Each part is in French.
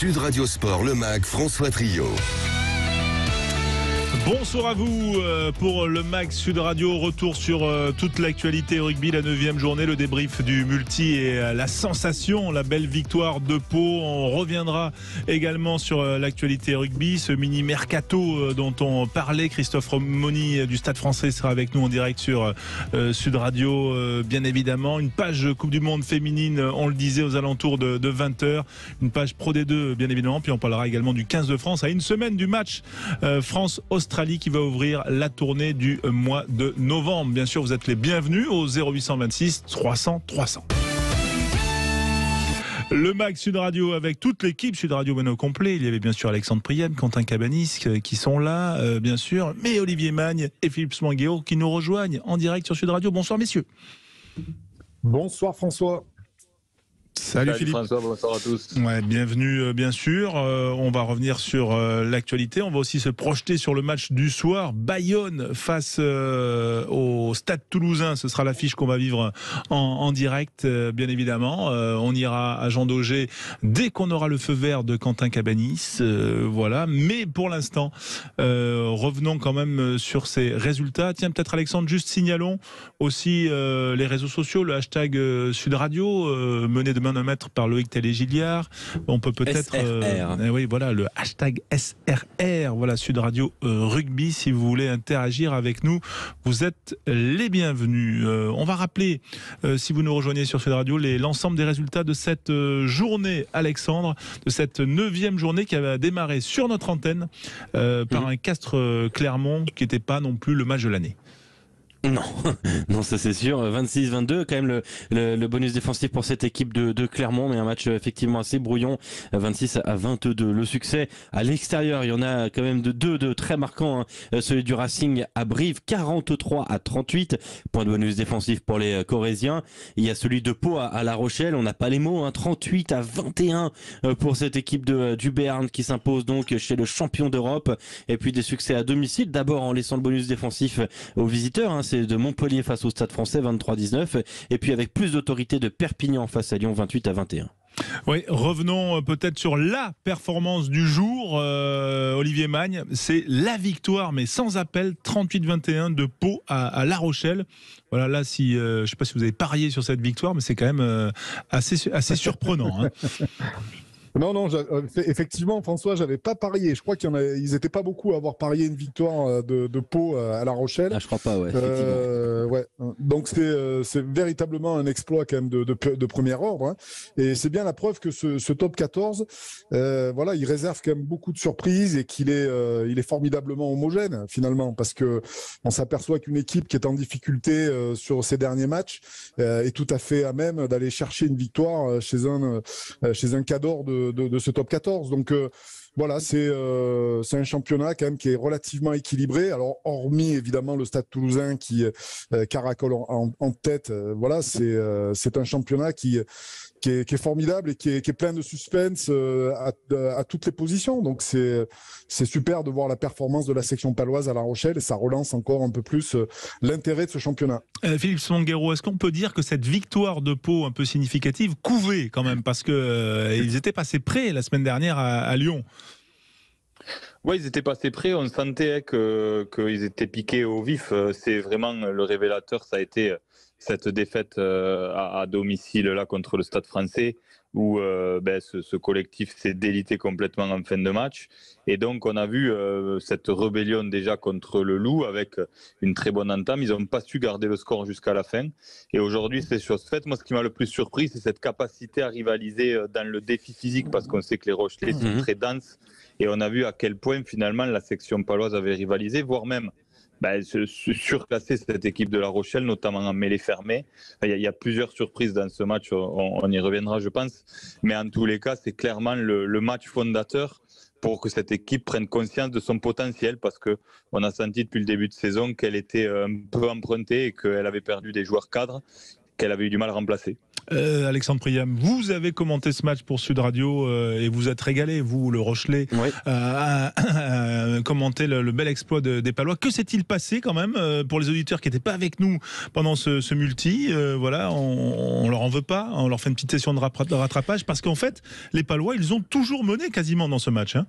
Sud Radio Sport, le MAG, François Trio. Bonsoir à vous pour le Max Sud Radio. Retour sur toute l'actualité rugby, la 9e journée, le débrief du multi et la sensation, la belle victoire de Pau. On reviendra également sur l'actualité rugby, ce mini mercato dont on parlait. Christophe Romoni du Stade Français sera avec nous en direct sur Sud Radio, bien évidemment. Une page Coupe du Monde féminine, on le disait, aux alentours de 20h. Une page Pro D2, bien évidemment. Puis on parlera également du 15 de France à une semaine du match France-Australie qui va ouvrir la tournée du mois de novembre. Bien sûr, vous êtes les bienvenus au 0826 300 300. Le MAG Sud Radio avec toute l'équipe Sud Radio au complet. Il y avait bien sûr Alexandre Prienne, Quentin Cabanis qui sont là, bien sûr, mais Olivier Magne et Philippe Smanguero qui nous rejoignent en direct sur Sud Radio. Bonsoir messieurs. Bonsoir François. Salut Philippe. François, bonsoir à tous. Ouais, bienvenue bien sûr. On va revenir sur l'actualité. On va aussi se projeter sur le match du soir. Bayonne face au Stade Toulousain. Ce sera l'affiche qu'on va vivre en direct, bien évidemment. On ira à Jean Daugé dès qu'on aura le feu vert de Quentin Cabanis. Voilà. Mais pour l'instant, revenons quand même sur ces résultats. Tiens, peut-être Alexandre, juste signalons aussi les réseaux sociaux, le hashtag Sud Radio, mené de main de maître par Loïc Télé-Gilliard. On peut peut-être oui, voilà, le hashtag SRR, voilà, Sud Radio Rugby, si vous voulez interagir avec nous, vous êtes les bienvenus. On va rappeler, si vous nous rejoignez sur Sud Radio, l'ensemble des résultats de cette journée, Alexandre, de cette 9e journée qui avait démarré sur notre antenne par un Castres Clermont qui n'était pas non plus le match de l'année. Non, non, ça c'est sûr. 26-22, quand même le bonus défensif pour cette équipe de Clermont, mais un match effectivement assez brouillon. 26-22. Le succès à l'extérieur, il y en a quand même deux de très marquants. Hein. Celui du Racing à Brive, 43-38. Point de bonus défensif pour les Corésiens. Il y a celui de Pau à La Rochelle. On n'a pas les mots. Hein. 38-21 pour cette équipe du Béarn qui s'impose donc chez le champion d'Europe. Et puis des succès à domicile. D'abord en laissant le bonus défensif aux visiteurs. Hein. C'est de Montpellier face au Stade Français, 23-19, et puis avec plus d'autorité de Perpignan face à Lyon, 28-21. Oui, revenons peut-être sur la performance du jour, Olivier Magne. C'est la victoire, mais sans appel, 38-21 de Pau à La Rochelle. Voilà, là, si je ne sais pas si vous avez parié sur cette victoire, mais c'est quand même assez surprenant. Hein. Non, effectivement, François, j'avais pas parié. Je crois ils étaient pas beaucoup à avoir parié une victoire de Pau à La Rochelle. Ah, je crois pas, ouais. Effectivement. Ouais. Donc c'est véritablement un exploit quand même de premier ordre. Hein. Et c'est bien la preuve que ce top 14, voilà, il réserve quand même beaucoup de surprises et il est formidablement homogène finalement, parce que on s'aperçoit qu'une équipe qui est en difficulté sur ses derniers matchs est tout à fait à même d'aller chercher une victoire chez un cadre de ce top 14. Donc voilà, c'est un championnat quand même qui est relativement équilibré. Alors hormis évidemment le Stade Toulousain qui caracole en tête, voilà, c'est un championnat qui est formidable et qui est plein de suspense à toutes les positions. Donc c'est super de voir la performance de la section paloise à La Rochelle et ça relance encore un peu plus l'intérêt de ce championnat. Philippe Smanguero, est-ce qu'on peut dire que cette victoire de Pau un peu significative couvait quand même, parce que ils étaient passés près la semaine dernière à Lyon? Oui, ils étaient passés près, on sentait qu'ils étaient piqués au vif. C'est vraiment le révélateur, ça a été cette défaite à domicile là contre le Stade Français, où ce collectif s'est délité complètement en fin de match. Et donc on a vu cette rébellion déjà contre le Loup avec une très bonne entame. Ils n'ont pas su garder le score jusqu'à la fin. Et aujourd'hui, c'est chose faite. Moi, ce qui m'a le plus surpris, c'est cette capacité à rivaliser dans le défi physique, parce qu'on sait que les Rochelais sont très denses. Et on a vu à quel point finalement la section paloise avait rivalisé, voire même surclasser cette équipe de La Rochelle, notamment en mêlée fermée. Il y a plusieurs surprises dans ce match, on y reviendra je pense, mais en tous les cas c'est clairement le match fondateur pour que cette équipe prenne conscience de son potentiel, parce qu'on a senti depuis le début de saison qu'elle était un peu empruntée et qu'elle avait perdu des joueurs cadres qu'elle avait eu du mal à remplacer. Alexandre Priam, vous avez commenté ce match pour Sud Radio et vous êtes régalé, vous, le Rochelet, Oui. à commenter le bel exploit des Palois. Que s'est-il passé quand même pour les auditeurs qui n'étaient pas avec nous pendant ce multi? Voilà, on leur en veut pas, on leur fait une petite session de rattrapage parce qu'en fait, les Palois, ils ont toujours mené quasiment dans ce match. Hein.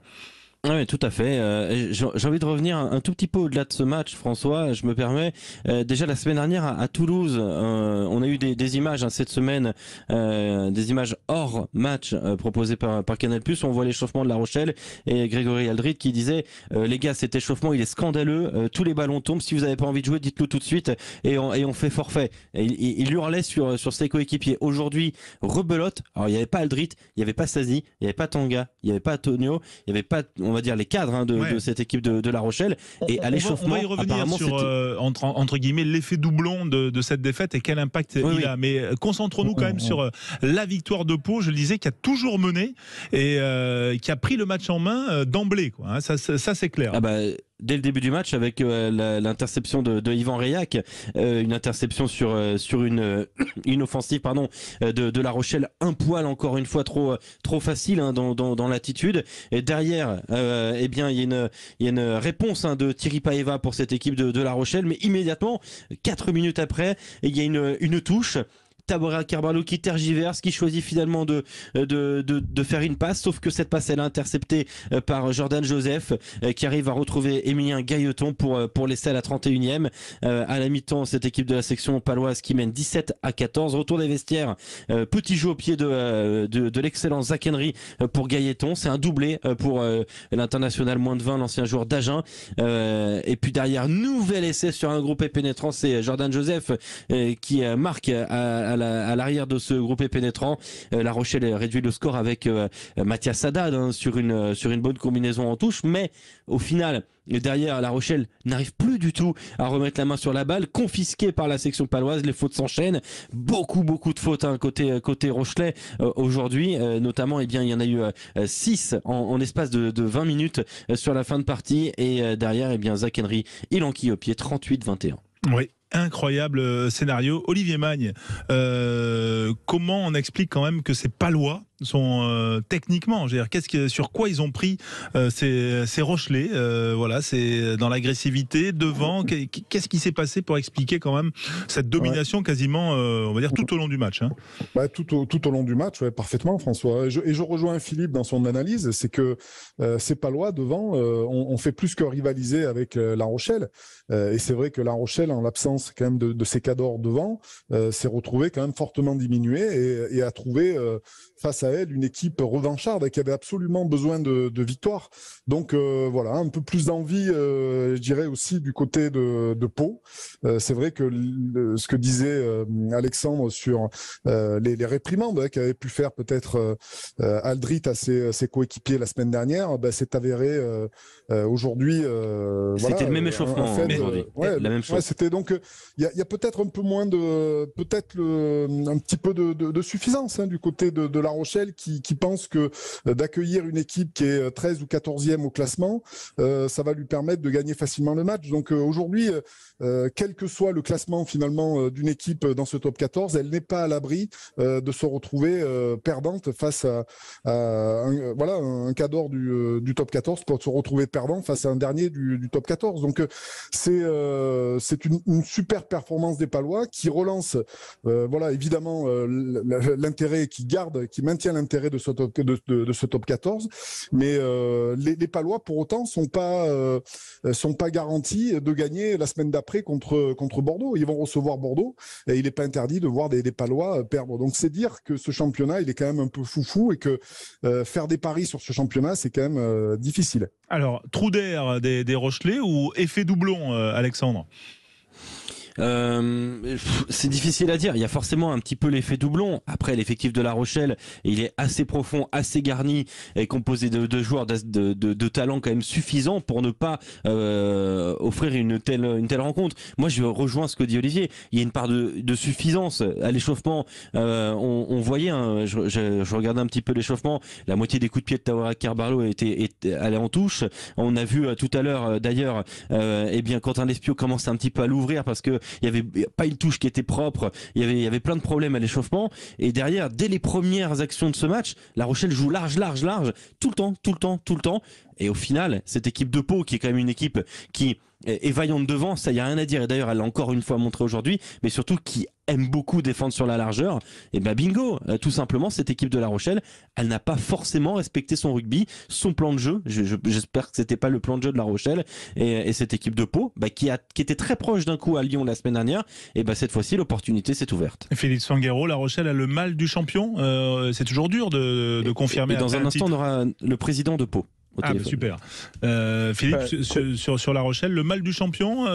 Oui, tout à fait. J'ai envie de revenir un tout petit peu au-delà de ce match, François. Je me permets. Déjà la semaine dernière à Toulouse, on a eu des images cette semaine, des images hors match proposées par Canal+. On voit l'échauffement de La Rochelle et Grégory Aldrit qui disait les gars, cet échauffement il est scandaleux. Tous les ballons tombent. Si vous n'avez pas envie de jouer, dites-le tout de suite et on fait forfait. Et il hurlait sur ses coéquipiers. Aujourd'hui, rebelote. Alors il n'y avait pas Aldrit, il n'y avait pas Sazi, il n'y avait pas Tanga, il n'y avait pas Antonio, il n'y avait pas, on va dire, les cadres de cette équipe de La Rochelle. Et à l'échauffement, on va y revenir sur entre guillemets l'effet doublon de cette défaite et quel impact il a. Mais concentrons-nous quand même sur la victoire de Pau. Je le disais, qui a toujours mené et qui a pris le match en main d'emblée. Quoi. Ça c'est clair. Ah bah, dès le début du match avec l'interception de Yvan Reillac, une interception sur une offensive de La Rochelle, un poil encore une fois trop facile dans l'attitude. Et derrière, il y a une réponse de Thierry Paeva pour cette équipe de La Rochelle, mais immédiatement 4 minutes après, il y a une touche. Taboret Carvalho qui tergiverse, qui choisit finalement de faire une passe, sauf que cette passe elle est interceptée par Jordan Joseph qui arrive à retrouver Émilien Gailleton pour laisser à la 31e. À la mi-temps, cette équipe de la section paloise qui mène 17-14. Retour des vestiaires, petit jeu au pied de l'excellent Zach Henry pour Gailleton. C'est un doublé pour l'international moins de 20, l'ancien joueur d'Agen. Et puis derrière, nouvel essai sur un groupe pénétrant, c'est Jordan Joseph qui marque à l'arrière de ce groupé pénétrant. La Rochelle réduit le score avec Mathias Haddad sur une bonne combinaison en touche, mais au final, derrière, La Rochelle n'arrive plus du tout à remettre la main sur la balle, confisquée par la section paloise. Les fautes s'enchaînent, beaucoup de fautes côté Rochelais aujourd'hui, notamment il y en a eu 6 en espace de 20 minutes sur la fin de partie, et derrière Zach Henry il enquille au pied 38-21. Oui. Incroyable scénario. Olivier Magne, comment on explique quand même que ces Palois sont techniquement, je veux dire, sur quoi ils ont pris ces Rochelais, voilà, c'est dans l'agressivité devant. Qu'est-ce qui s'est passé pour expliquer quand même cette domination quasiment, on va dire, tout au long du match, hein. Tout au long du match, parfaitement, François. Et je rejoins Philippe dans son analyse, c'est que ces Palois devant on fait plus que rivaliser avec La Rochelle. Et c'est vrai que La Rochelle, en l'absence quand même de ses cadors devant, s'est retrouvé quand même fortement diminué et a trouvé face à elle une équipe revancharde qui avait absolument besoin de victoire. Donc voilà, un peu plus d'envie, je dirais aussi du côté de Pau. C'est vrai que ce que disait Alexandre sur les réprimandes qu'avait pu faire peut-être Aldrit à ses coéquipiers la semaine dernière, s'est avéré aujourd'hui. C'était le même échauffement aujourd'hui. La même chose. C'était donc il y a peut-être un peu moins un petit peu de suffisance du côté de La Rochelle qui pense que d'accueillir une équipe qui est 13 ou 14e au classement, ça va lui permettre de gagner facilement le match. Donc aujourd'hui, quel que soit le classement finalement d'une équipe dans ce top 14, elle n'est pas à l'abri de se retrouver perdante face à un cadre du top 14 pour se retrouver perdant face à un dernier du top 14. Donc c'est une super performance des Palois qui relance évidemment l'intérêt, qui maintient l'intérêt de ce top 14, mais les Palois pour autant sont pas garantis de gagner la semaine d'après contre Bordeaux. Ils vont recevoir Bordeaux et il n'est pas interdit de voir des Palois perdre. Donc c'est dire que ce championnat il est quand même un peu foufou et que faire des paris sur ce championnat c'est quand même difficile. Alors trou d'air des Rochelais ou effet doublon, Alexandre? C'est difficile à dire. Il y a forcément un petit peu l'effet doublon. Après, l'effectif de La Rochelle, il est assez profond, assez garni et composé de joueurs de talent quand même suffisant pour ne pas offrir une telle rencontre. Moi, je rejoins ce que dit Olivier. Il y a une part de suffisance à l'échauffement. On voyait, je regardais un petit peu l'échauffement. La moitié des coups de pied de Taboret Carvalho allait en touche. On a vu tout à l'heure, d'ailleurs, Quentin Lespio commence un petit peu à l'ouvrir parce que il y avait pas une touche qui était propre, il y avait plein de problèmes à l'échauffement, et derrière, dès les premières actions de ce match, La Rochelle joue large, tout le temps, et au final, cette équipe de Pau, qui est quand même une équipe qui est vaillante devant, ça y a rien à dire, et d'ailleurs elle l'a encore une fois montré aujourd'hui, mais surtout qui aime beaucoup défendre sur la largeur, et bingo, tout simplement cette équipe de La Rochelle, elle n'a pas forcément respecté son rugby, son plan de jeu, j'espère que c'était pas le plan de jeu de La Rochelle, et cette équipe de Pau, qui était très proche d'un coup à Lyon la semaine dernière, et cette fois-ci l'opportunité s'est ouverte. Philippe Sanguero, La Rochelle a le mal du champion, c'est toujours dur de confirmer. Et dans un instant on aura le président de Pau. Super. Philippe, sur La Rochelle, le mal du champion,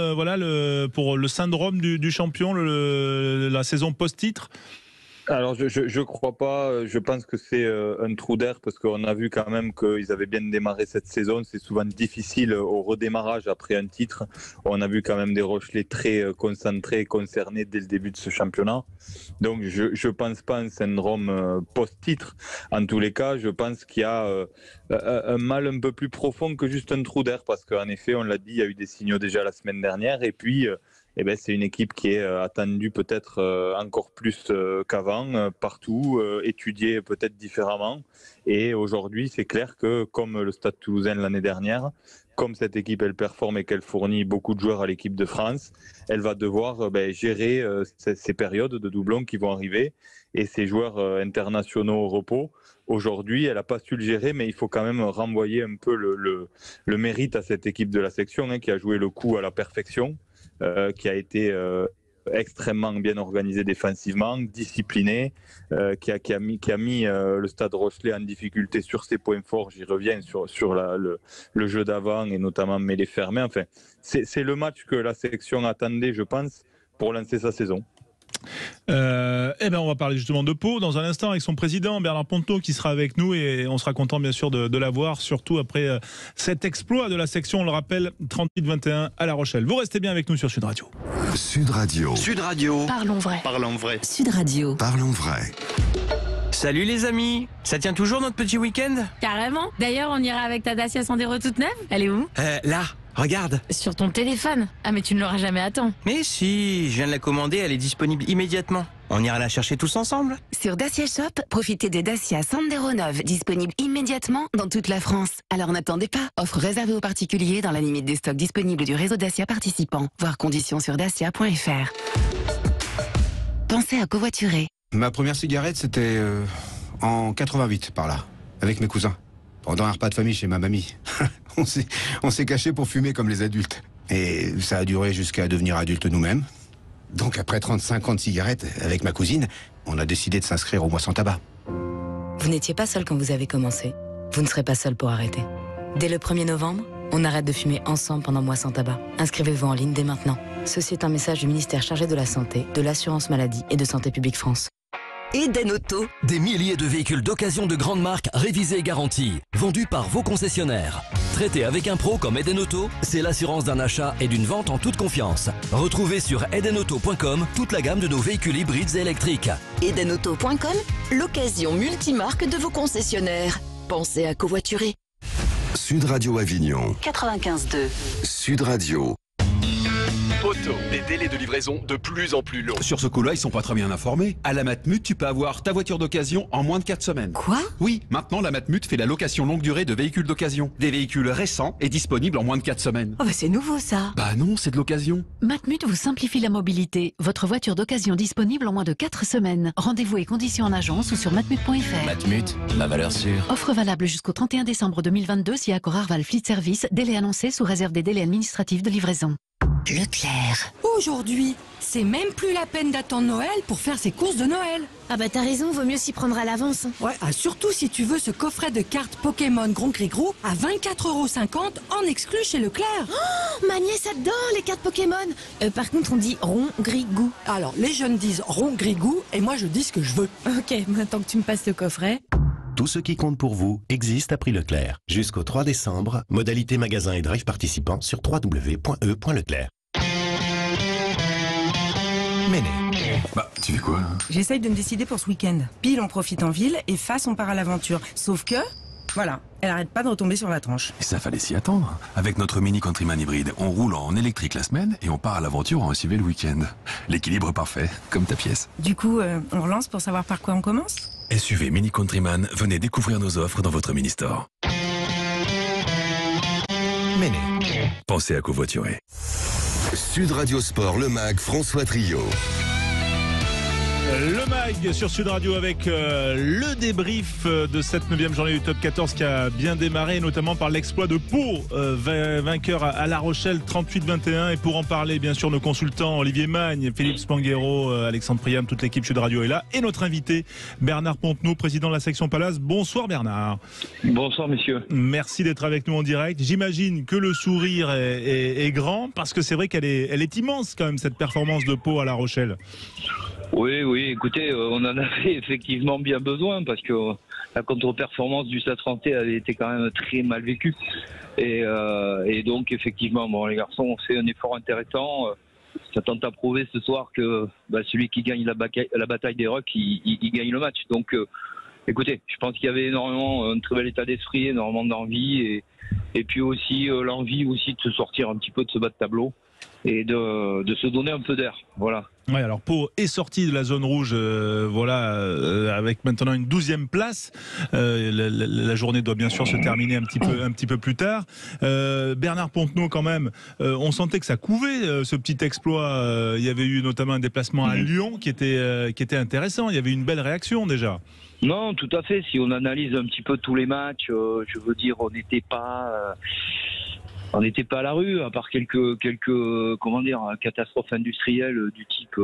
pour le syndrome du champion, la saison post-titre. Alors je crois pas, je pense que c'est un trou d'air parce qu'on a vu quand même qu'ils avaient bien démarré cette saison, c'est souvent difficile au redémarrage après un titre, on a vu quand même des Rochelais très concentrés, concernés dès le début de ce championnat, donc je pense pas un syndrome post-titre, en tous les cas je pense qu'il y a un mal un peu plus profond que juste un trou d'air parce qu'en effet on l'a dit, il y a eu des signaux déjà la semaine dernière et puis c'est une équipe qui est attendue peut-être encore plus qu'avant, partout, étudiée peut-être différemment. Et aujourd'hui, c'est clair que comme le Stade Toulousain l'année dernière, comme cette équipe elle performe et qu'elle fournit beaucoup de joueurs à l'équipe de France, elle va devoir gérer ces périodes de doublons qui vont arriver et ces joueurs internationaux au repos. Aujourd'hui, elle n'a pas su le gérer, mais il faut quand même renvoyer un peu le mérite à cette équipe de la section qui a joué le coup à la perfection. Qui a été extrêmement bien organisé défensivement, discipliné, qui a mis le Stade Rochelais en difficulté sur ses points forts. J'y reviens sur le jeu d'avant et notamment mêlée fermée. Enfin, c'est le match que la sélection attendait, je pense, pour lancer sa saison. On va parler justement de Pau dans un instant avec son président Bernard Ponto qui sera avec nous et on sera content bien sûr de l'avoir, surtout après cet exploit de la section, on le rappelle, 38-21 à La Rochelle. Vous restez bien avec nous sur Sud Radio. Sud Radio. Sud Radio. Parlons vrai. Parlons vrai. Sud Radio. Parlons vrai. Salut les amis. Ça tient toujours notre petit week-end ? Carrément. D'ailleurs, on ira avec ta Dacia Sandero toute neuve. Elle est où ? Là, regarde. Sur ton téléphone. Ah mais tu ne l'auras jamais à temps. Mais si, je viens de la commander, elle est disponible immédiatement. On ira la chercher tous ensemble. Sur Dacia Shop, profitez des Dacia Sandero neuves, disponibles immédiatement dans toute la France. Alors n'attendez pas. Offre réservée aux particuliers dans la limite des stocks disponibles du réseau Dacia participant. Voir conditions sur dacia.fr. Pensez à covoiturer. Ma première cigarette, c'était en 88, par là, avec mes cousins. Pendant un repas de famille chez ma mamie. on s'est cachés pour fumer comme les adultes. Et ça a duré jusqu'à devenir adultes nous-mêmes. Donc après 35 ans de cigarettes, avec ma cousine, on a décidé de s'inscrire au mois sans tabac. Vous n'étiez pas seul quand vous avez commencé. Vous ne serez pas seul pour arrêter. Dès le 1er novembre, on arrête de fumer ensemble pendant mois sans tabac. Inscrivez-vous en ligne dès maintenant. Ceci est un message du ministère chargé de la Santé, de l'Assurance Maladie et de Santé Publique France. Eden Auto, des milliers de véhicules d'occasion de grande marque révisés et garantis, vendus par vos concessionnaires. Traité avec un pro comme Eden Auto, c'est l'assurance d'un achat et d'une vente en toute confiance. Retrouvez sur edenauto.com toute la gamme de nos véhicules hybrides et électriques. Edenauto.com, l'occasion multimarque de vos concessionnaires. Pensez à covoiturer. Sud Radio Avignon. 95.2. Sud Radio. Auto, des délais de livraison de plus en plus longs. Sur ce coup-là, ils sont pas très bien informés. À la Matmut, tu peux avoir ta voiture d'occasion en moins de 4 semaines. Quoi ? Oui, maintenant la Matmut fait la location longue durée de véhicules d'occasion. Des véhicules récents et disponibles en moins de 4 semaines. Oh bah c'est nouveau ça. Bah non, c'est de l'occasion. Matmut vous simplifie la mobilité. Votre voiture d'occasion disponible en moins de 4 semaines. Rendez-vous et conditions en agence ou sur matmut.fr. Matmut, la valeur sûre. Offre valable jusqu'au 31 décembre 2022 si Accor Arval Fleet Service, délai annoncé sous réserve des délais administratifs de livraison. Leclerc. Aujourd'hui, c'est même plus la peine d'attendre Noël pour faire ses courses de Noël. Ah bah t'as raison, vaut mieux s'y prendre à l'avance. Ouais, surtout si tu veux ce coffret de cartes Pokémon Grand Grigou à 24,50 € en exclu chez Leclerc. Oh, ma nièce adore les cartes Pokémon. Par contre, on dit rond grigou. Alors, les jeunes disent rond grigou et moi je dis ce que je veux. Ok, maintenant que tu me passes le coffret. Tout ce qui compte pour vous existe à prix Leclerc. Jusqu'au 3 décembre, modalité magasin et drive participants sur www.e.leclerc. Méné. Bah, tu fais quoi là ? J'essaye de me décider pour ce week-end. Pile on profite en ville et face on part à l'aventure. Sauf que Voilà, elle arrête pas de retomber sur la tranche. Et ça fallait s'y attendre. Avec notre Mini Countryman hybride, on roule en électrique la semaine et on part à l'aventure en SUV le week-end. L'équilibre parfait, comme ta pièce. Du coup, on relance pour savoir par quoi on commence? SUV Mini Countryman, venez découvrir nos offres dans votre mini-store. Méné. Pensez à covoiturer. Sud Radio Sport, le MAG, François Trio. Le MAG sur Sud Radio avec le débrief de cette 9e journée du top 14 qui a bien démarré, notamment par l'exploit de Pau, vainqueur à La Rochelle 38-21. Et pour en parler, bien sûr, nos consultants Olivier Magne, Philippe Spanghero, Alexandre Priam, toute l'équipe Sud Radio est là. Et notre invité, Bernard Pontenot, président de la section Palace. Bonsoir Bernard. Bonsoir messieurs. Merci d'être avec nous en direct. J'imagine que le sourire est grand, parce que c'est vrai qu'elle est immense quand même, cette performance de Pau à La Rochelle. Oui, écoutez, on en avait effectivement bien besoin parce que la contre-performance du Stade Français avait été quand même très mal vécue. Et donc, effectivement, bon, les garçons ont fait un effort intéressant. Ça tente à prouver ce soir que celui qui gagne la bataille des Rucks, il gagne le match. Donc, écoutez, je pense qu'il y avait énormément un très bel état d'esprit, énormément d'envie et puis aussi l'envie aussi de se sortir un petit peu de ce bas de tableau et de se donner un peu d'air. Voilà. Ouais, alors Pau est sorti de la zone rouge, avec maintenant une 12e place. La journée doit bien sûr se terminer un petit peu plus tard. Bernard Pontenot, quand même, on sentait que ça couvait ce petit exploit. Il y avait eu notamment un déplacement à Lyon qui était intéressant. Il y avait une belle réaction déjà. Non, tout à fait. Si on analyse un petit peu tous les matchs, je veux dire, on n'était pas à la rue, à part quelques catastrophes industrielles du type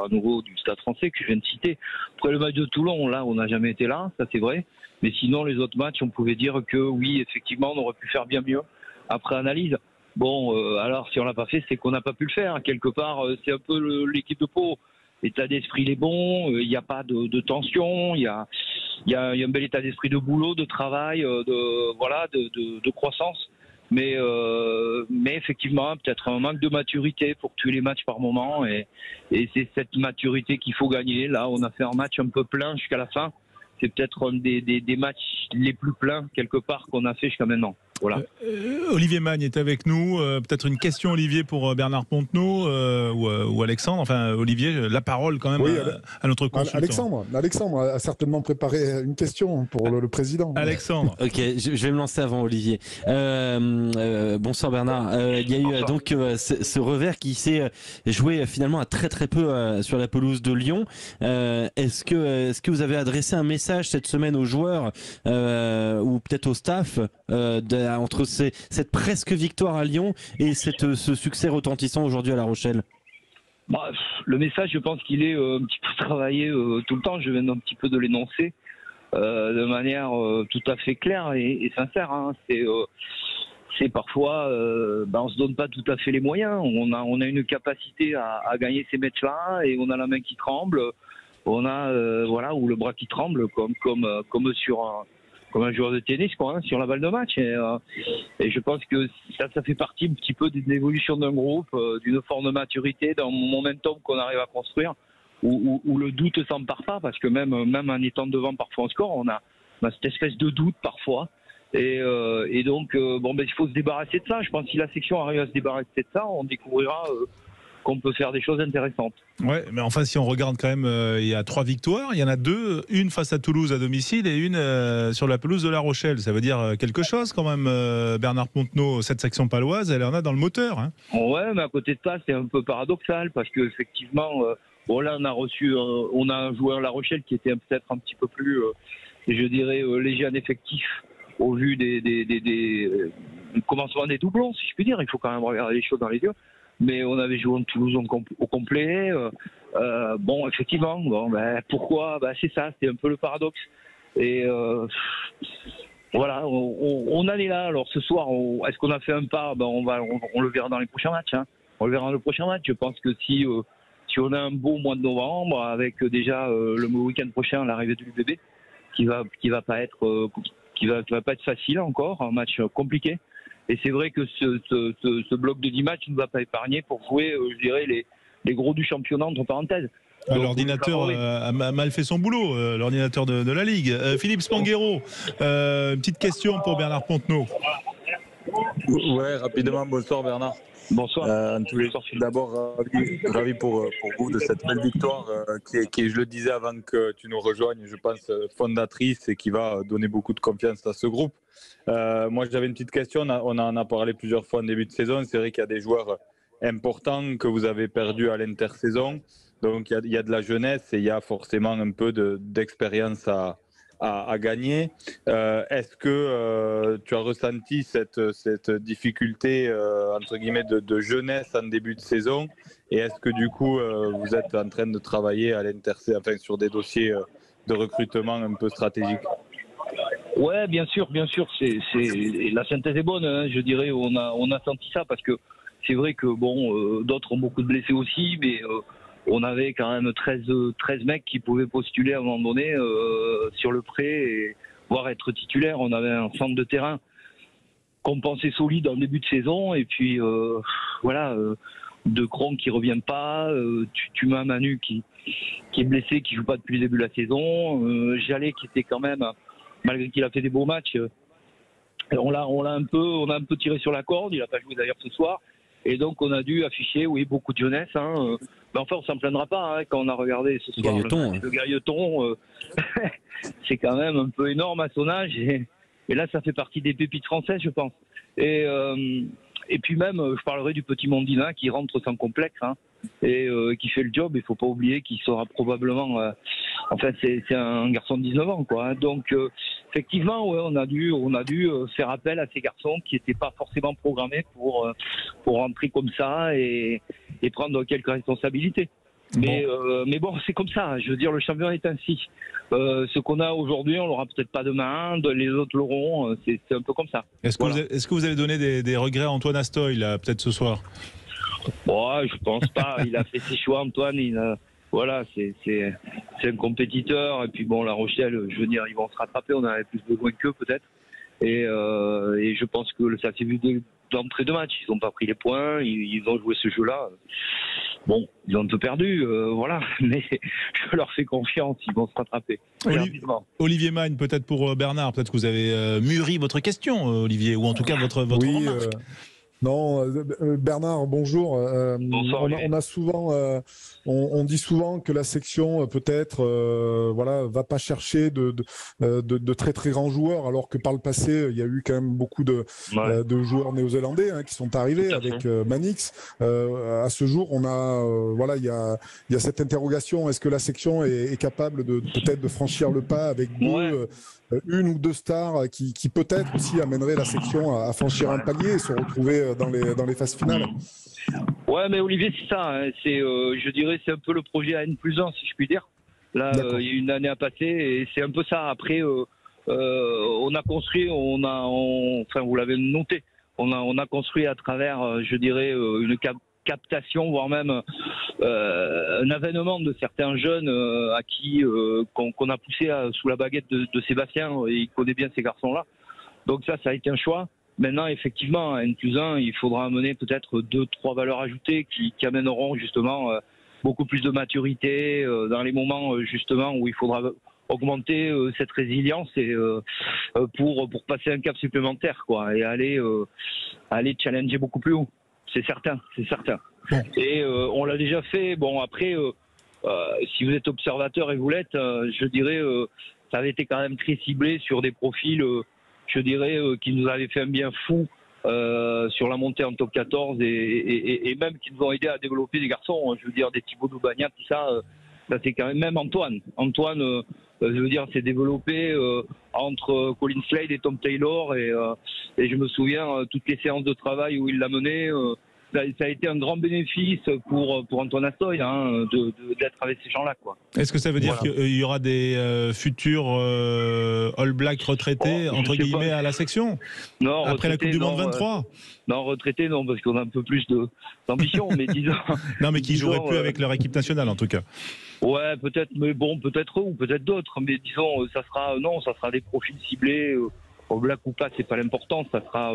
à nouveau du Stade Français que je viens de citer. Après le match de Toulon, là, on n'a jamais été là, ça c'est vrai. Mais sinon, les autres matchs, on pouvait dire que oui, effectivement, on aurait pu faire bien mieux après analyse. Bon, alors si on l'a pas fait, c'est qu'on n'a pas pu le faire. Quelque part, c'est un peu l'équipe de Pau. L'état d'esprit il est bon, il n'y a pas de tension, il y a un bel état d'esprit de boulot, de travail, de croissance. Mais effectivement, peut-être un manque de maturité pour tuer les matchs par moment. Et c'est cette maturité qu'il faut gagner. Là, on a fait un match un peu plein jusqu'à la fin. C'est peut-être un des matchs les plus pleins, quelque part, qu'on a fait jusqu'à maintenant. Voilà. Olivier Magne est avec nous. Peut-être une question, Olivier, pour Bernard Pontenot ou Alexandre. Enfin, Olivier, la parole quand même à notre consultant. Alexandre a certainement préparé une question pour le président. Alexandre. Ok, je vais me lancer avant Olivier. Bonsoir Bernard. Il y a eu donc ce revers qui s'est joué finalement à très peu sur la pelouse de Lyon. Est-ce que vous avez adressé un message cette semaine aux joueurs ou peut-être au staff entre cette presque victoire à Lyon et ce succès retentissant aujourd'hui à La Rochelle? Le message, je pense qu'il est un petit peu travaillé tout le temps. Je viens un petit peu de l'énoncer de manière tout à fait claire et sincère. Hein. C'est parfois, on se donne pas tout à fait les moyens. On a une capacité à gagner ces matchs-là et on a la main qui tremble. On a ou le bras qui tremble comme un joueur de tennis, quoi, hein, sur la balle de match. Et je pense que ça fait partie un petit peu d'une évolution d'un groupe, d'une forme de maturité, d'un momentum qu'on arrive à construire, où le doute s'empare pas, parce que même en étant devant parfois en score, on a cette espèce de doute parfois. Et donc, il faut se débarrasser de ça. Je pense que si la section arrive à se débarrasser de ça, on découvrira qu'on peut faire des choses intéressantes. Ouais, mais enfin, si on regarde quand même, il y a 3 victoires. Il y en a 2, une face à Toulouse à domicile et une sur la pelouse de La Rochelle. Ça veut dire quelque chose quand même, Bernard Pontenot, cette section paloise, elle en a dans le moteur. Hein. Ouais, mais à côté de ça, c'est un peu paradoxal parce qu'effectivement, là, on a un joueur La Rochelle qui était peut-être un petit peu plus, je dirais, léger en effectif au vu des commencement des doublons, si je puis dire. Il faut quand même regarder les choses dans les yeux. Mais on avait joué en Toulouse au complet. Effectivement, pourquoi ? C'est ça, c'est un peu le paradoxe. Et voilà, on en est là. Alors ce soir, est-ce qu'on a fait un pas ? On le verra dans les prochains matchs. Hein. On le verra dans le prochain match. Je pense que si on a un beau mois de novembre, avec déjà le week-end prochain l'arrivée de l'UBB, qui va pas être facile encore, un match compliqué. Et c'est vrai que ce bloc de 10 matchs ne va pas épargner pour jouer, je dirais, les gros du championnat, entre parenthèses. L'ordinateur a mal fait son boulot, l'ordinateur de la Ligue. Philippe Spanghero, une petite question pour Bernard Pontenot. Ouais, rapidement, bonsoir Bernard. Bonsoir. D'abord, ravi pour vous de cette belle victoire qui est, je le disais avant que tu nous rejoignes, je pense, fondatrice et qui va donner beaucoup de confiance à ce groupe. Moi, j'avais une petite question. On en a parlé plusieurs fois en début de saison. C'est vrai qu'il y a des joueurs importants que vous avez perdus à l'intersaison. Donc, il y a de la jeunesse et il y a forcément un peu d'expérience à gagner. Est-ce que tu as ressenti cette difficulté entre guillemets de jeunesse en début de saison, et est-ce que du coup vous êtes en train de travailler à sur des dossiers de recrutement un peu stratégiques? Ouais, bien sûr, la synthèse est bonne, hein, je dirais. On a senti ça parce que c'est vrai que d'autres ont beaucoup de blessés aussi, mais on avait quand même 13 mecs qui pouvaient postuler à un moment donné sur le prêt et voire être titulaires. On avait un centre de terrain qu'on pensait solide en début de saison, et puis De Cron qui revient pas, tu mets un Manu qui est blessé, qui joue pas depuis le début de la saison, Jallet qui était quand même, malgré qu'il a fait des beaux matchs, on a un peu tiré sur la corde. Il a pas joué d'ailleurs ce soir. Et donc, on a dû afficher, beaucoup de jeunesse. Mais enfin, on s'en plaindra pas quand on a regardé ce soir le Gailleton. C'est quand même un peu énorme à son âge. Et là, ça fait partie des pépites françaises, je pense. Et puis même, je parlerai du petit Mondina qui rentre sans complexe et qui fait le job. Il faut pas oublier qu'il sera probablement... c'est un garçon de 19 ans, quoi. Donc, effectivement, on a dû faire appel à ces garçons qui n'étaient pas forcément programmés pour rentrer comme ça et prendre quelques responsabilités. Mais bon, c'est comme ça. Je veux dire, le championnat est ainsi. Ce qu'on a aujourd'hui, on l'aura peut-être pas demain. Les autres l'auront. C'est un peu comme ça. Est-ce que vous avez donné des regrets à Antoine Astoy, là, peut-être ce soir? Je pense pas. Il a fait ses choix, Antoine. C'est un compétiteur. Et puis La Rochelle, je veux dire, ils vont se rattraper. On en avait plus besoin qu'eux, peut-être. Et je pense que ça s'est vu d'entrée de match. Ils n'ont pas pris les points. Ils ont joué ce jeu-là. Ils ont un peu perdu, mais je leur fais confiance, ils vont se rattraper. Olivier Magne, peut-être pour Bernard, peut-être que vous avez mûri votre question, Olivier, ou en tout cas votre remarque. Non, Bernard, bonjour. Bonsoir, on a souvent, on dit souvent que la section peut-être, va pas chercher de très très grands joueurs, alors que par le passé, il y a eu quand même beaucoup de joueurs néo-zélandais qui sont arrivés avec Manix. À ce jour, on a, il y a cette interrogation. Est-ce que la section est capable peut-être de franchir le pas avec une ou deux stars qui peut-être aussi amèneraient la section à franchir un palier et se retrouver dans les phases finales? Ouais, mais Olivier, c'est ça. Je dirais, c'est un peu le projet AN+1, si je puis dire. Là, il y a une année à passer et c'est un peu ça. Après, on a construit, vous l'avez noté, on a construit à travers, je dirais, une captation, voire même un avènement de certains jeunes à qui qu'on a poussé sous la baguette de Sébastien, et il connaît bien ces garçons-là. Donc ça a été un choix. Maintenant, effectivement, à N+1, il faudra amener peut-être 2-3 valeurs ajoutées qui amèneront justement beaucoup plus de maturité dans les moments justement où il faudra augmenter cette résilience et pour passer un cap supplémentaire, quoi, et aller challenger beaucoup plus haut. C'est certain. Et on l'a déjà fait. Après, si vous êtes observateur, et vous l'êtes, je dirais, ça avait été quand même très ciblé sur des profils, je dirais, qui nous avaient fait un bien fou sur la montée en top 14 et même qui nous ont aidé à développer des garçons. Je veux dire, des Thibaut Doubagnac, tout ça. Ça c'est quand même Antoine. Je veux dire, s'est développé entre Colin Slade et Tom Taylor et je me souviens toutes les séances de travail où il l'a mené. Ça a été un grand bénéfice pour Antoine Astoy d'être avec ces gens-là, quoi. Est-ce que ça veut dire qu'il y aura des futurs All Blacks retraités entre guillemets à la section après la Coupe du Monde 23? Non, retraités non, parce qu'on a un peu plus d'ambition, mais disons. Non, mais qui joueraient plus avec leur équipe nationale en tout cas. Ouais, peut-être, mais peut-être eux ou peut-être d'autres, mais disons, ça sera des profils ciblés. Au Black ou pas, c'est pas l'important. Ça sera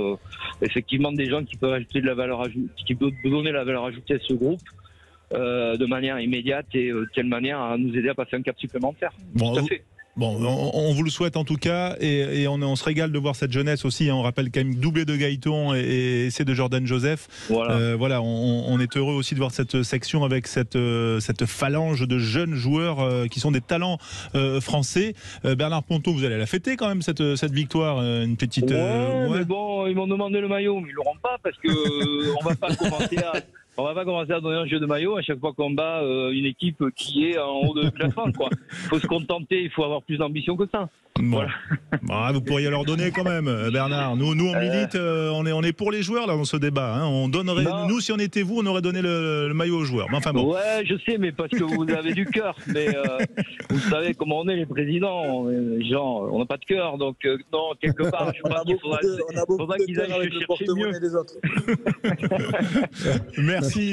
effectivement des gens qui peuvent ajouter de la valeur ajoutée, qui peuvent donner la valeur ajoutée à ce groupe. de manière immédiate et de telle manière à nous aider à passer un cap supplémentaire. Bon, Tout à fait. Bon, on vous le souhaite en tout cas, et on se régale de voir cette jeunesse aussi. On rappelle quand même doublé de Gaëton et essai de Jordan Joseph. Voilà, on est heureux aussi de voir cette section avec cette phalange de jeunes joueurs qui sont des talents français. Bernard Ponto, vous allez la fêter quand même cette victoire, une petite. Mais bon, ils m'ont demandé le maillot, mais ils l'auront pas parce que on va pas commencer à donner un jeu de maillot à chaque fois qu'on bat une équipe qui est en haut de classement, quoi. Il faut se contenter, il faut avoir plus d'ambition que ça. Bon. Voilà. Vous pourriez leur donner quand même, Bernard. Nous on milite, on est pour les joueurs là dans ce débat. Hein. On donnerait, nous, si on était vous, on aurait donné le maillot aux joueurs. Mais enfin bon. Ouais, je sais, mais parce que vous avez du cœur. Mais vous savez comment on est les présidents. Genre, on n'a pas de cœur, donc non, quelque part, je pense qu'il faudra qu'ils aillent chercher mieux. Les autres.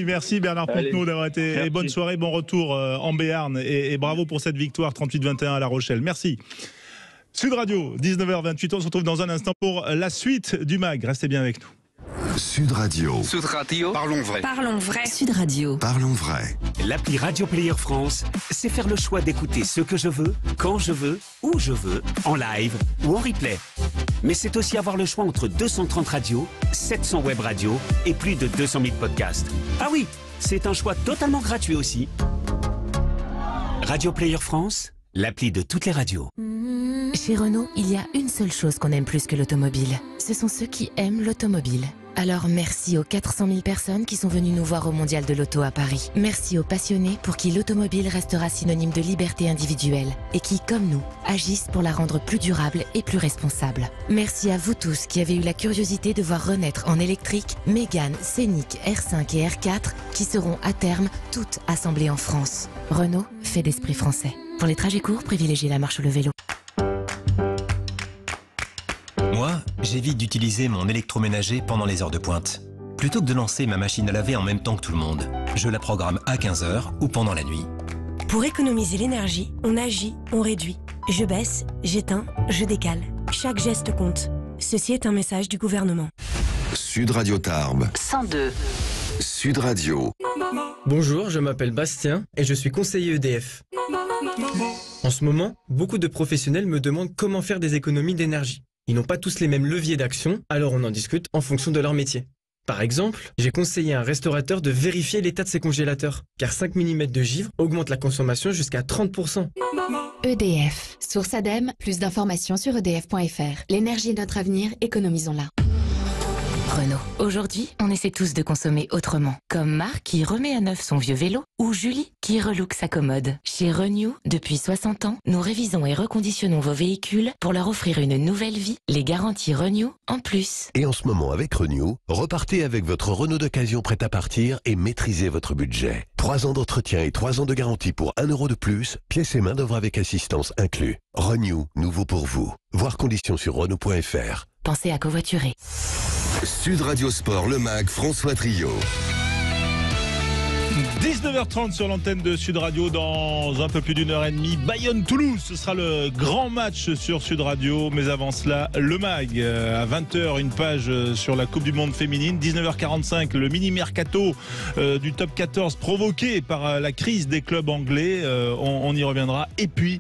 Merci Bernard Pontenot d'avoir été. Et bonne soirée, bon retour en Béarn et bravo pour cette victoire 38-21 à La Rochelle. Merci. Sud Radio, 19h28, on se retrouve dans un instant pour la suite du MAG. Restez bien avec nous. Sud Radio. Sud Radio. Parlons vrai. Parlons vrai. Sud Radio. Parlons vrai. L'appli Radio Player France, c'est faire le choix d'écouter ce que je veux, quand je veux, où je veux, en live ou en replay. Mais c'est aussi avoir le choix entre 230 radios, 700 web radios et plus de 200 000 podcasts. Ah oui, c'est un choix totalement gratuit aussi. Radio Player France, l'appli de toutes les radios. Chez Renault, il y a une seule chose qu'on aime plus que l'automobile. Ce sont ceux qui aiment l'automobile. Alors merci aux 400 000 personnes qui sont venues nous voir au Mondial de l'Auto à Paris. Merci aux passionnés pour qui l'automobile restera synonyme de liberté individuelle et qui, comme nous, agissent pour la rendre plus durable et plus responsable. Merci à vous tous qui avez eu la curiosité de voir renaître en électrique Mégane, Scénic, R5 et R4 qui seront à terme toutes assemblées en France. Renault fait d'esprit français. Pour les trajets courts, privilégiez la marche ou le vélo. Moi, j'évite d'utiliser mon électroménager pendant les heures de pointe. Plutôt que de lancer ma machine à laver en même temps que tout le monde, je la programme à 15h ou pendant la nuit. Pour économiser l'énergie, on agit, on réduit. Je baisse, j'éteins, je décale. Chaque geste compte. Ceci est un message du gouvernement. Sud Radio Tarbes. 102. Sud Radio. Bonjour, je m'appelle Bastien et je suis conseiller EDF. En ce moment, beaucoup de professionnels me demandent comment faire des économies d'énergie. Ils n'ont pas tous les mêmes leviers d'action, alors on en discute en fonction de leur métier. Par exemple, j'ai conseillé à un restaurateur de vérifier l'état de ses congélateurs, car 5 mm de givre augmente la consommation jusqu'à 30%. EDF, source ADEME, plus d'informations sur edf.fr. L'énergie est notre avenir, économisons-la. Renault. Aujourd'hui, on essaie tous de consommer autrement. Comme Marc qui remet à neuf son vieux vélo ou Julie qui relook sa commode. Chez Renew, depuis 60 ans, nous révisons et reconditionnons vos véhicules pour leur offrir une nouvelle vie. Les garanties Renew en plus. Et en ce moment avec Renew, repartez avec votre Renault d'occasion prêt à partir et maîtrisez votre budget. 3 ans d'entretien et 3 ans de garantie pour 1 € de plus, pièces et main d'œuvre avec assistance inclus. Renew, nouveau pour vous. Voir conditions sur Renault.fr. Pensez à covoiturer. Sud Radio Sport, le MAG, François Trio. 19h30 sur l'antenne de Sud Radio. Dans un peu plus d'une heure et demie, Bayonne-Toulouse, ce sera le grand match sur Sud Radio. Mais avant cela, le MAG à 20h, une page sur la Coupe du Monde féminine. 19h45, le mini mercato du top 14 provoqué par la crise des clubs anglais. On y reviendra. Et puis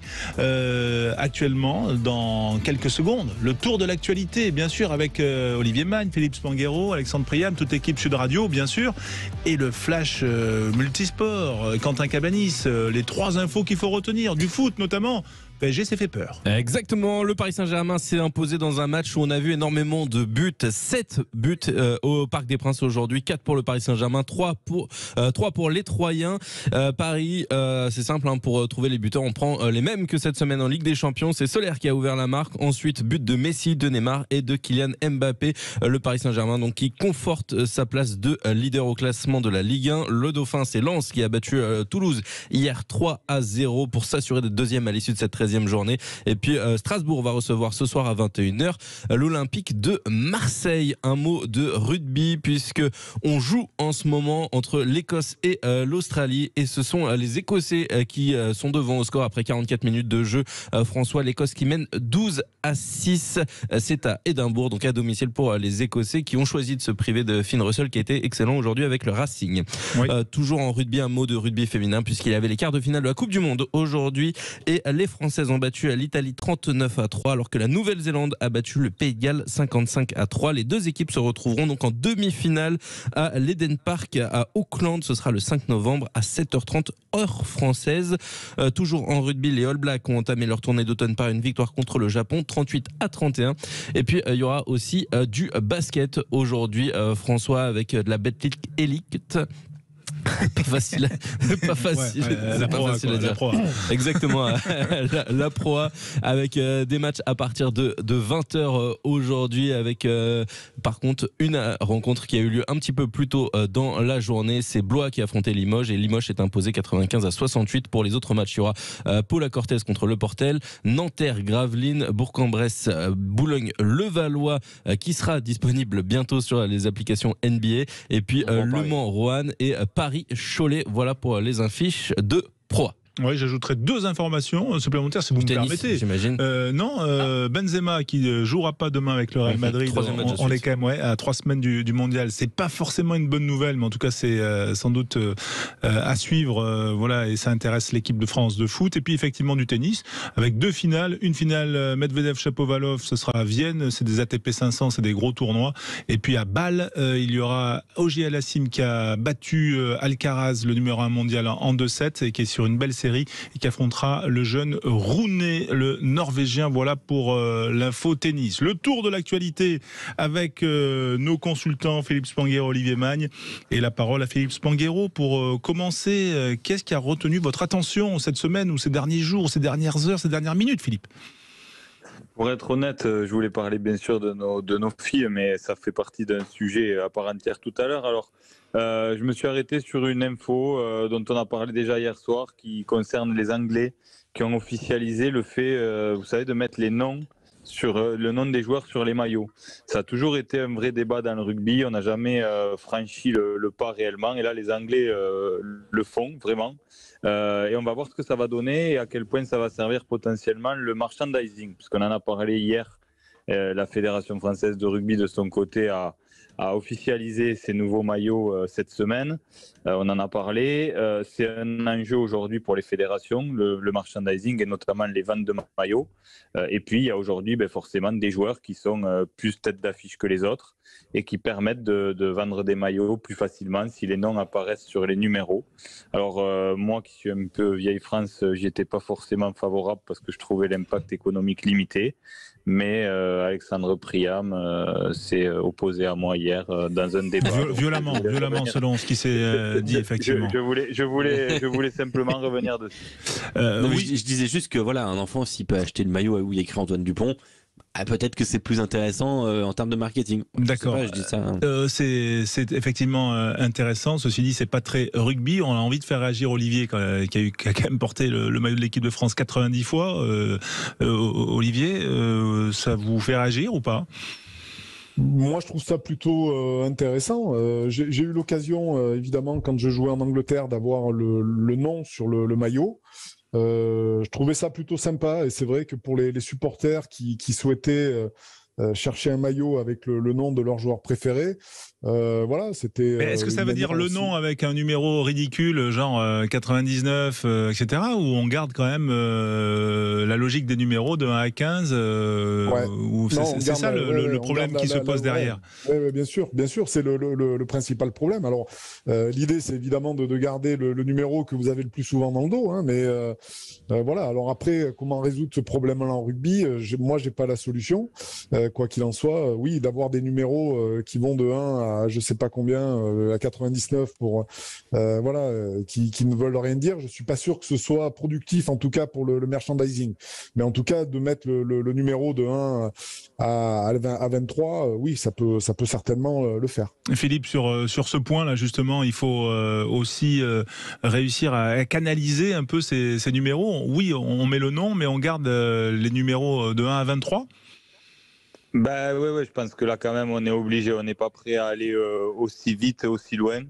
actuellement, dans quelques secondes, le tour de l'actualité, bien sûr, avec Olivier Magne, Philippe Spanghero, Alexandre Priam, toute l'équipe Sud Radio, bien sûr, et le flash multisport, Quentin Cabanis, les 3 infos qu'il faut retenir, du foot notamment. PSG s'est fait peur. Exactement, le Paris Saint-Germain s'est imposé dans un match où on a vu énormément de buts, 7 buts au Parc des Princes aujourd'hui, 4 pour le Paris Saint-Germain, 3 pour les Troyens. Paris, c'est simple, hein, pour trouver les buteurs, on prend les mêmes que cette semaine en Ligue des Champions. C'est Soler qui a ouvert la marque, ensuite but de Messi, de Neymar et de Kylian Mbappé. Le Paris Saint-Germain donc qui conforte sa place de leader au classement de la Ligue 1. Le Dauphin, c'est Lens qui a battu Toulouse hier 3-0 pour s'assurer d'être deuxième à l'issue de cette 13e journée. Et puis Strasbourg va recevoir ce soir à 21h l'Olympique de Marseille. Un mot de rugby puisque on joue en ce moment entre l'Écosse et l'Australie et ce sont les Écossais qui sont devant au score après 44 minutes de jeu. François, l'Écosse qui mène 12-7 6. C'est à Édimbourg, donc à domicile pour les Écossais qui ont choisi de se priver de Finn Russell qui a été excellent aujourd'hui avec le Racing. Oui. Toujours en rugby, un mot de rugby féminin puisqu'il y avait les quarts de finale de la Coupe du Monde aujourd'hui et les Françaises ont battu l'Italie 39-3 alors que la Nouvelle-Zélande a battu le Pays de Galles 55-3. Les deux équipes se retrouveront donc en demi-finale à l'Eden Park à Auckland. Ce sera le 5 novembre à 7h30 heure française. Toujours en rugby, les All Blacks ont entamé leur tournée d'automne par une victoire contre le Japon 38-31. Et puis il y aura aussi du basket aujourd'hui, François, avec de la Betclic Elite. Pas facile, pas facile, c'est pas facile à dire. Exactement, la Pro A avec des matchs à partir de 20h aujourd'hui avec par contre une rencontre qui a eu lieu un petit peu plus tôt dans la journée. C'est Blois qui a affronté Limoges et Limoges est imposé 95-68. Pour les autres matchs, il y aura Paula Cortez contre Le Portel, Nanterre, Gravelines, Bourg-en-Bresse, Boulogne-Levallois qui sera disponible bientôt sur les applications NBA et puis Le Mans, Roanne et Paris-Cholet. Voilà pour les affiches de Pro A. Oui, j'ajouterai 2 informations supplémentaires si vous me permettez. J'imagine. Benzema qui jouera pas demain avec le Real Madrid. On est quand même à 3 semaines du mondial. C'est pas forcément une bonne nouvelle, mais en tout cas c'est sans doute à suivre. Voilà, et ça intéresse l'équipe de France de foot. Et puis effectivement du tennis avec 2 finales. Une finale Medvedev-Shapovalov, ce sera à Vienne. C'est des ATP 500, c'est des gros tournois. Et puis à Bâle, il y aura Auger Aliassime qui a battu Alcaraz, le numéro 1 mondial en 2-7 et qui est sur une belle série et qui affrontera le jeune Rune, le Norvégien. Voilà pour l'info tennis. Le tour de l'actualité avec nos consultants Philippe Spanghero, Olivier Magne, et la parole à Philippe Spanghero pour commencer. Qu'est-ce qui a retenu votre attention cette semaine ou ces derniers jours, ces dernières heures, ces dernières minutes, Philippe? Pour être honnête, je voulais parler bien sûr de nos filles, mais ça fait partie d'un sujet à part entière tout à l'heure. Alors, je me suis arrêté sur une info dont on a parlé déjà hier soir, qui concerne les Anglais qui ont officialisé le fait, vous savez, de mettre les noms sur le nom des joueurs sur les maillots. Ça a toujours été un vrai débat dans le rugby. On n'a jamais franchi le pas réellement. Et là, les Anglais le font vraiment. Et on va voir ce que ça va donner et à quel point ça va servir potentiellement le merchandising. Puisqu'on en a parlé hier. La Fédération française de rugby, de son côté, a officialisé ces nouveaux maillots cette semaine. On en a parlé. C'est un enjeu aujourd'hui pour les fédérations, le merchandising et notamment les ventes de maillots. Et puis, il y a aujourd'hui forcément des joueurs qui sont plus tête d'affiche que les autres et qui permettent de vendre des maillots plus facilement si les noms apparaissent sur les numéros. Alors, moi qui suis un peu vieille France, j'y étais pas forcément favorable parce que je trouvais l'impact économique limité. Mais Alexandre Priam s'est opposé à moi hier dans un débat. Violemment selon ce qui s'est dit effectivement. Je voulais simplement revenir dessus. Oui. Je disais juste que voilà, un enfant s'il peut acheter le maillot où il y a écrit Antoine Dupont, peut-être que c'est plus intéressant en termes de marketing. D'accord. Je dis ça. C'est effectivement intéressant. Ceci dit, c'est pas très rugby. On a envie de faire réagir Olivier, qui a quand même porté le maillot de l'équipe de France 90 fois. Olivier, ça vous fait réagir ou pas ? Moi, je trouve ça plutôt intéressant. J'ai eu l'occasion, évidemment, quand je jouais en Angleterre, d'avoir le nom sur le maillot. Je trouvais ça plutôt sympa et c'est vrai que pour les supporters qui souhaitaient chercher un maillot avec le nom de leur joueur préféré, voilà, c'était. Est-ce que ça veut dire le nom avec un numéro ridicule, genre 99, etc., ou on garde quand même la logique des numéros de 1 à 15 c'est ça le problème qui se pose derrière. Oui, bien sûr, c'est le principal problème. Alors, l'idée, c'est évidemment de garder le numéro que vous avez le plus souvent dans le dos, hein, mais voilà. Alors après, comment résoudre ce problème-là en rugby ? Moi, j'ai pas la solution. Quoi qu'il en soit, oui, d'avoir des numéros qui vont de 1 à je sais pas combien, à 99 pour voilà, qui ne veulent rien dire. Je suis pas sûr que ce soit productif, en tout cas pour le merchandising. Mais en tout cas, de mettre le numéro de 1 à 23, oui, ça peut certainement le faire. Philippe, sur ce point-là, justement, il faut aussi réussir à canaliser un peu ces numéros. Oui, on met le nom, mais on garde les numéros de 1 à 23. Oui, je pense que là quand même on est obligé, on n'est pas prêt à aller aussi vite, aussi loin.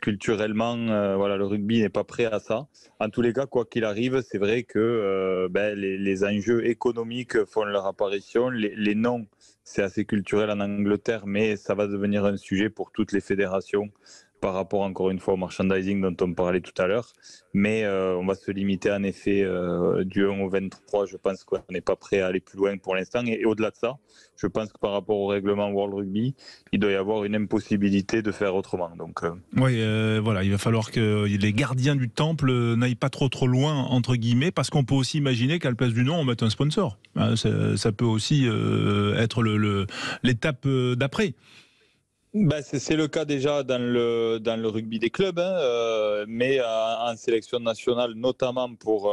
culturellement, voilà, le rugby n'est pas prêt à ça. En tous les cas, quoi qu'il arrive, c'est vrai que les enjeux économiques font leur apparition. Les noms, c'est assez culturel en Angleterre, mais ça va devenir un sujet pour toutes les fédérations par rapport encore une fois au merchandising dont on parlait tout à l'heure. Mais on va se limiter en effet du 1 au 23. Je pense qu'on n'est pas prêt à aller plus loin pour l'instant. Et au-delà de ça, je pense que par rapport au règlement World Rugby, il doit y avoir une impossibilité de faire autrement. Donc, oui, voilà, il va falloir que les gardiens du temple n'aillent pas trop loin, entre guillemets, parce qu'on peut aussi imaginer qu'à la place du nom, on mette un sponsor. Ça peut aussi être l'étape d'après. C'est le cas déjà dans le rugby des clubs, mais en sélection nationale, notamment pour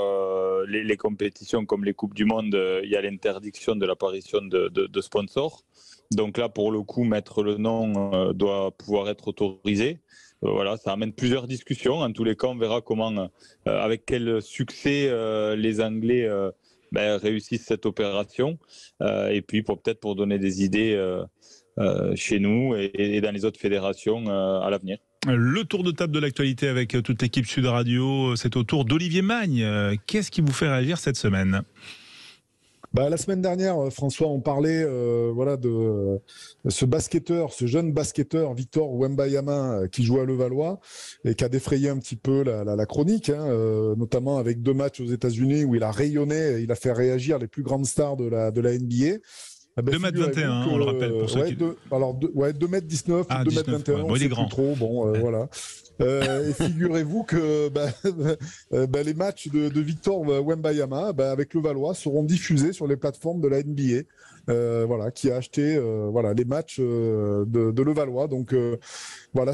les compétitions comme les Coupes du Monde, il y a l'interdiction de l'apparition de sponsors. Donc là, pour le coup, mettre le nom doit pouvoir être autorisé. Voilà, ça amène plusieurs discussions. En tous les cas, on verra comment, avec quel succès les Anglais réussissent cette opération. Et puis, pour donner des idées chez nous et dans les autres fédérations à l'avenir. Le tour de table de l'actualité avec toute l'équipe Sud Radio, c'est au tour d'Olivier Magne. Qu'est-ce qui vous fait réagir cette semaine ? La semaine dernière, François, on parlait de ce jeune basketteur, Victor Wembanyama, qui jouait à Levallois et qui a défrayé un petit peu la chronique, notamment avec 2 matchs aux États-Unis où il a rayonné, il a fait réagir les plus grandes stars de la NBA. 2m21, on le rappelle pour ceux qui... 2m19, 2m21, il est grand. Trop, voilà. Et figurez-vous que les matchs de Victor Wembanyama avec Levallois seront diffusés sur les plateformes de la NBA. Qui a acheté les matchs de Levallois. Donc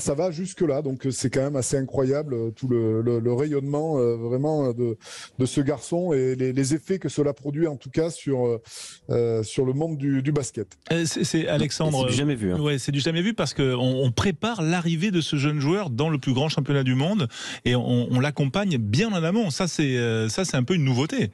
ça va jusque là. Donc c'est quand même assez incroyable tout le rayonnement vraiment de ce garçon et les effets que cela produit en tout cas sur le monde du basket. C'est Alexandre. C'est du jamais vu. Ouais, c'est du jamais vu parce que on prépare l'arrivée de ce jeune joueur dans le plus grand championnat du monde et on l'accompagne bien en amont. Ça c'est un peu une nouveauté.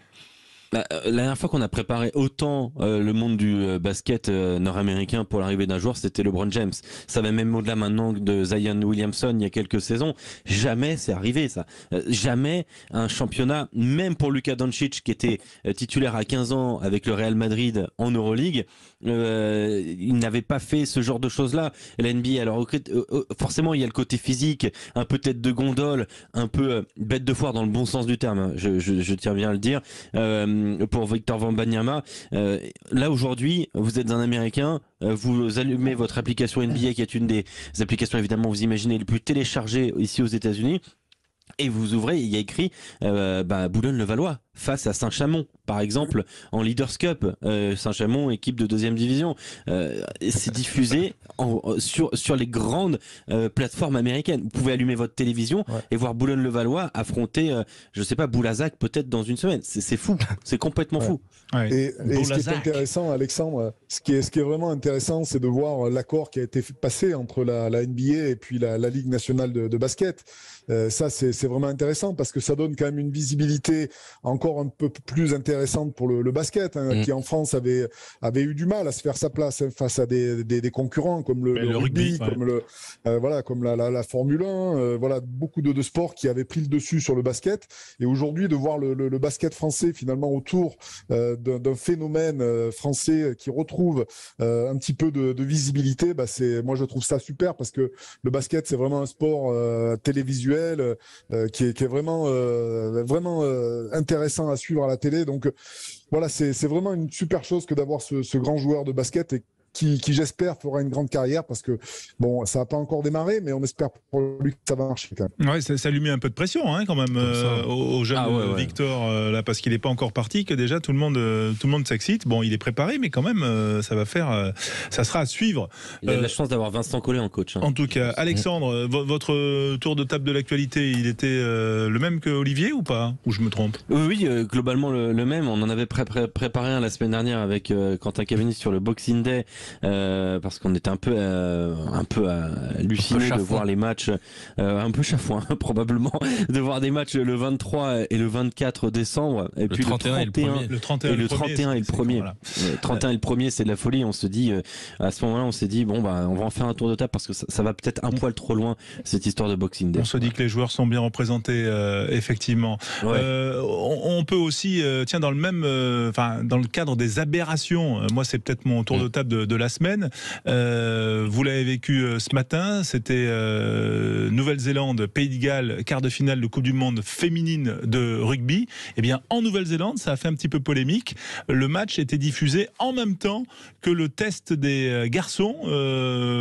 La dernière fois qu'on a préparé autant le monde du basket nord-américain pour l'arrivée d'un joueur, c'était LeBron James. Ça va même au-delà maintenant de Zion Williamson il y a quelques saisons. Jamais c'est arrivé ça. Jamais un championnat, même pour Luka Doncic qui était titulaire à 15 ans avec le Real Madrid en Euroleague, il n'avait pas fait ce genre de choses-là. La NBA, alors forcément il y a le côté physique, un peu tête de gondole, un peu bête de foire dans le bon sens du terme. Je tiens bien à le dire. Pour Victor Wembanyama, là aujourd'hui vous êtes un Américain, vous allumez votre application NBA qui est une des applications évidemment vous imaginez les plus téléchargées ici aux États-Unis et vous ouvrez, il y a écrit Boulogne-le-Valois face à Saint-Chamond par exemple en Leaders Cup, Saint-Chamond équipe de 2e division, c'est diffusé sur les grandes plateformes américaines. Vous pouvez allumer votre télévision et voir Boulogne-le-Valois affronter je sais pas Boulazac peut-être dans une semaine. C'est fou, c'est complètement fou. Et ce qui est intéressant, Alexandre, ce qui est vraiment intéressant, c'est de voir l'accord qui a été passé entre la NBA et puis la Ligue nationale de basket. Ça c'est vraiment intéressant parce que ça donne quand même une visibilité encore un peu plus intéressante pour le basket, qui en France avait eu du mal à se faire sa place face à des concurrents comme le rugby, comme la Formule 1, beaucoup de sports qui avaient pris le dessus sur le basket. Et aujourd'hui, de voir le basket français finalement autour d'un phénomène français qui retrouve un petit peu de visibilité, moi je trouve ça super parce que le basket c'est vraiment un sport télévisuel qui est vraiment intéressant à suivre à la télé. Donc c'est vraiment une super chose que d'avoir ce grand joueur de basket et qui j'espère fera une grande carrière parce que ça n'a pas encore démarré, mais on espère pour lui que ça va marcher quand même. Ouais, ça lui met un peu de pression quand même au jeune Victor là parce qu'il n'est pas encore parti, que déjà tout le monde s'excite. Bon, il est préparé, mais quand même ça sera à suivre. Il a de la chance d'avoir Vincent Collet en coach. En tout cas, Alexandre, votre tour de table de l'actualité, il était le même que Olivier ou pas? Ou je me trompe? Oui, globalement le même. On en avait préparé un la semaine dernière avec Quentin Cavini sur le Boxing Day parce qu'on était un peu halluciné de voir les matchs, un peu chafouin probablement, de voir des matchs le 23 et le 24 décembre, et puis le 31 et le 1er. Le 31 et le 31 et le 1er. Voilà. Le 31 et le 1er, c'est de la folie. On se dit, à ce moment-là, on s'est dit, bon, bah, on va en faire un tour de table parce que ça va peut-être un poil trop loin, cette histoire de Boxing Day. On se dit que les joueurs sont bien représentés, effectivement. Ouais. On peut aussi, tiens, dans le cadre des aberrations, moi, c'est peut-être mon tour de table de la semaine. Vous l'avez vécu ce matin, c'était Nouvelle-Zélande, Pays de Galles, quart de finale de Coupe du Monde féminine de rugby. Eh bien, en Nouvelle-Zélande, ça a fait un petit peu polémique. Le match était diffusé en même temps que le test des garçons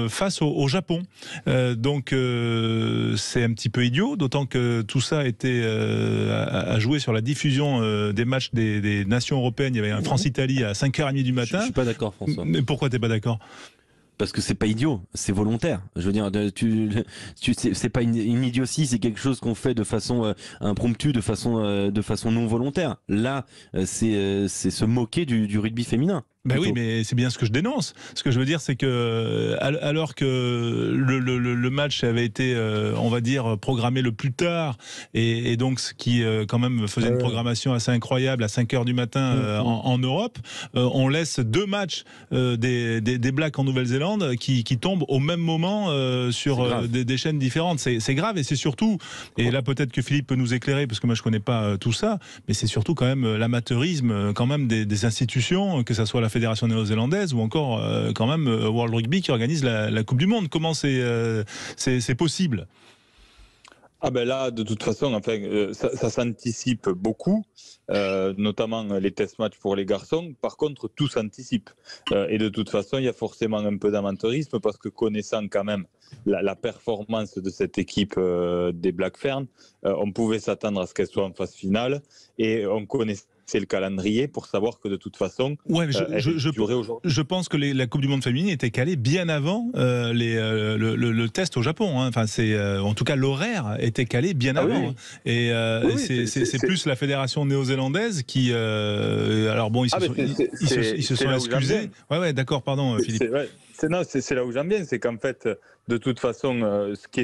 face au Japon. Donc, c'est un petit peu idiot, d'autant que tout ça était à jouer sur la diffusion des matchs des nations européennes. Il y avait un France-Italie à 5h30 du matin. Je suis pas d'accord, François. Mais pourquoi t'es pas d'accord ? Parce que c'est pas idiot, c'est volontaire. Je veux dire, c'est pas une idiotie, c'est quelque chose qu'on fait de façon impromptue, de façon non volontaire. Là, c'est se moquer du rugby féminin. Ben oui, mais c'est bien ce que je dénonce. Ce que je veux dire, c'est que alors que le match avait été, on va dire, programmé le plus tard, et donc ce qui quand même faisait une programmation assez incroyable à 5h du matin en Europe, on laisse 2 matchs des Blacks en Nouvelle-Zélande qui tombent au même moment sur des chaînes différentes. C'est grave, et c'est surtout, et là peut-être que Philippe peut nous éclairer, parce que moi je connais pas tout ça, mais c'est surtout quand même l'amateurisme quand même des institutions, que ça soit la Fédération néo-zélandaise ou encore quand même World Rugby qui organise la Coupe du Monde. Comment c'est possible ? Ah ben là, de toute façon, enfin, ça s'anticipe beaucoup, notamment les test matchs pour les garçons. Par contre, tout s'anticipe. Et de toute façon, il y a forcément un peu d'amateurisme parce que connaissant quand même la performance de cette équipe des Black Ferns, on pouvait s'attendre à ce qu'elle soit en phase finale et on connaissait le calendrier pour savoir que de toute façon, ouais, je pense que la Coupe du Monde féminine était calée bien avant le test au Japon. Hein. Enfin, en tout cas l'horaire était calé bien avant. Oui. Et c'est plus la fédération néo-zélandaise qui, alors bon, ils se sont excusés. Ouais, d'accord, pardon, Philippe. C'est là où j'en viens, c'est qu'en fait, de toute façon, ce qui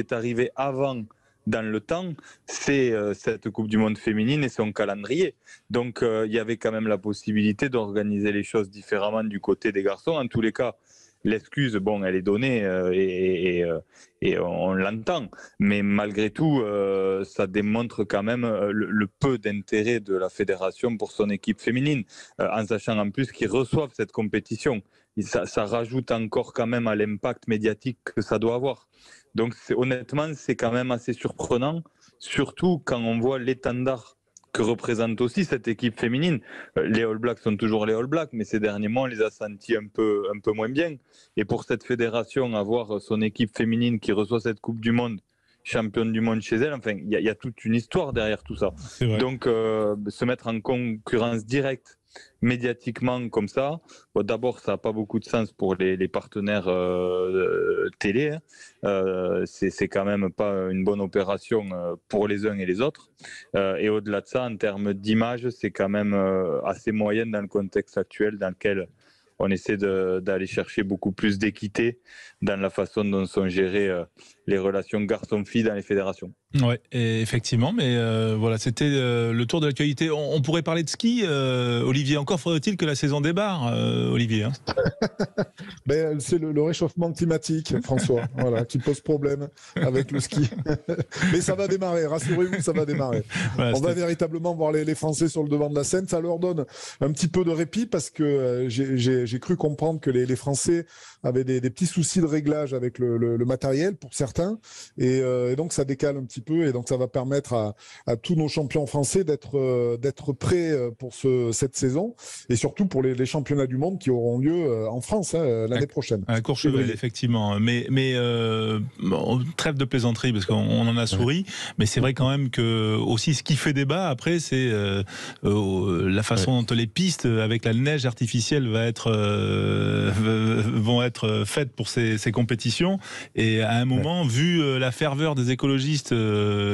est arrivé avant dans le temps, c'est cette Coupe du Monde féminine et son calendrier. Donc, il y avait quand même la possibilité d'organiser les choses différemment du côté des garçons. En tous les cas, l'excuse, bon, elle est donnée et on l'entend. Mais malgré tout, ça démontre quand même le peu d'intérêt de la fédération pour son équipe féminine, en sachant en plus qu'ils reçoivent cette compétition. Ça rajoute encore quand même à l'impact médiatique que ça doit avoir. Donc honnêtement, c'est quand même assez surprenant, surtout quand on voit l'étendard que représente aussi cette équipe féminine. Les All Blacks sont toujours les All Blacks, mais ces derniers mois, on les a sentis un peu moins bien. Et pour cette fédération, avoir son équipe féminine qui reçoit cette Coupe du Monde, championne du monde chez elle, enfin, il y a toute une histoire derrière tout ça. Donc, se mettre en concurrence directe médiatiquement comme ça, bon, d'abord ça n'a pas beaucoup de sens pour les partenaires télé, c'est quand même pas une bonne opération pour les uns et les autres, et au-delà de ça, en termes d'image, c'est quand même assez moyen dans le contexte actuel dans lequel on essaie d'aller chercher beaucoup plus d'équité dans la façon dont sont gérées les relations garçons-filles dans les fédérations. Oui, effectivement, mais voilà, c'était le tour de l'actualité. On pourrait parler de ski, Olivier. Encore faudrait-il que la saison débarre, Olivier. Hein. Ben, c'est le réchauffement climatique, François, voilà, qui pose problème avec le ski. Mais ça va démarrer, rassurez-vous, ça va démarrer. Voilà, on va véritablement voir les Français sur le devant de la scène. Ça leur donne un petit peu de répit parce que j'ai cru comprendre que les Français avaient des petits soucis de réglage avec le matériel pour certains, et donc ça décale un petit peu, et donc ça va permettre à tous nos champions français d'être prêts pour cette saison, et surtout pour les championnats du monde qui auront lieu en France l'année prochaine. À Courchevel, effectivement. Mais trêve de plaisanterie, parce qu'on en a souri, mais c'est vrai quand même que aussi ce qui fait débat après, c'est la façon dont les pistes avec la neige artificielle vont être faites pour ces compétitions, et à un moment effectivement, vu la ferveur des écologistes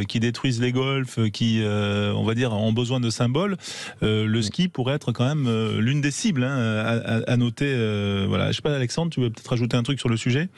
qui détruisent les golfs, qui, on va dire, ont besoin de symboles, le ski pourrait être quand même l'une des cibles à noter. Voilà. Je sais pas, Alexandre, tu veux peut-être ajouter un truc sur le sujet ?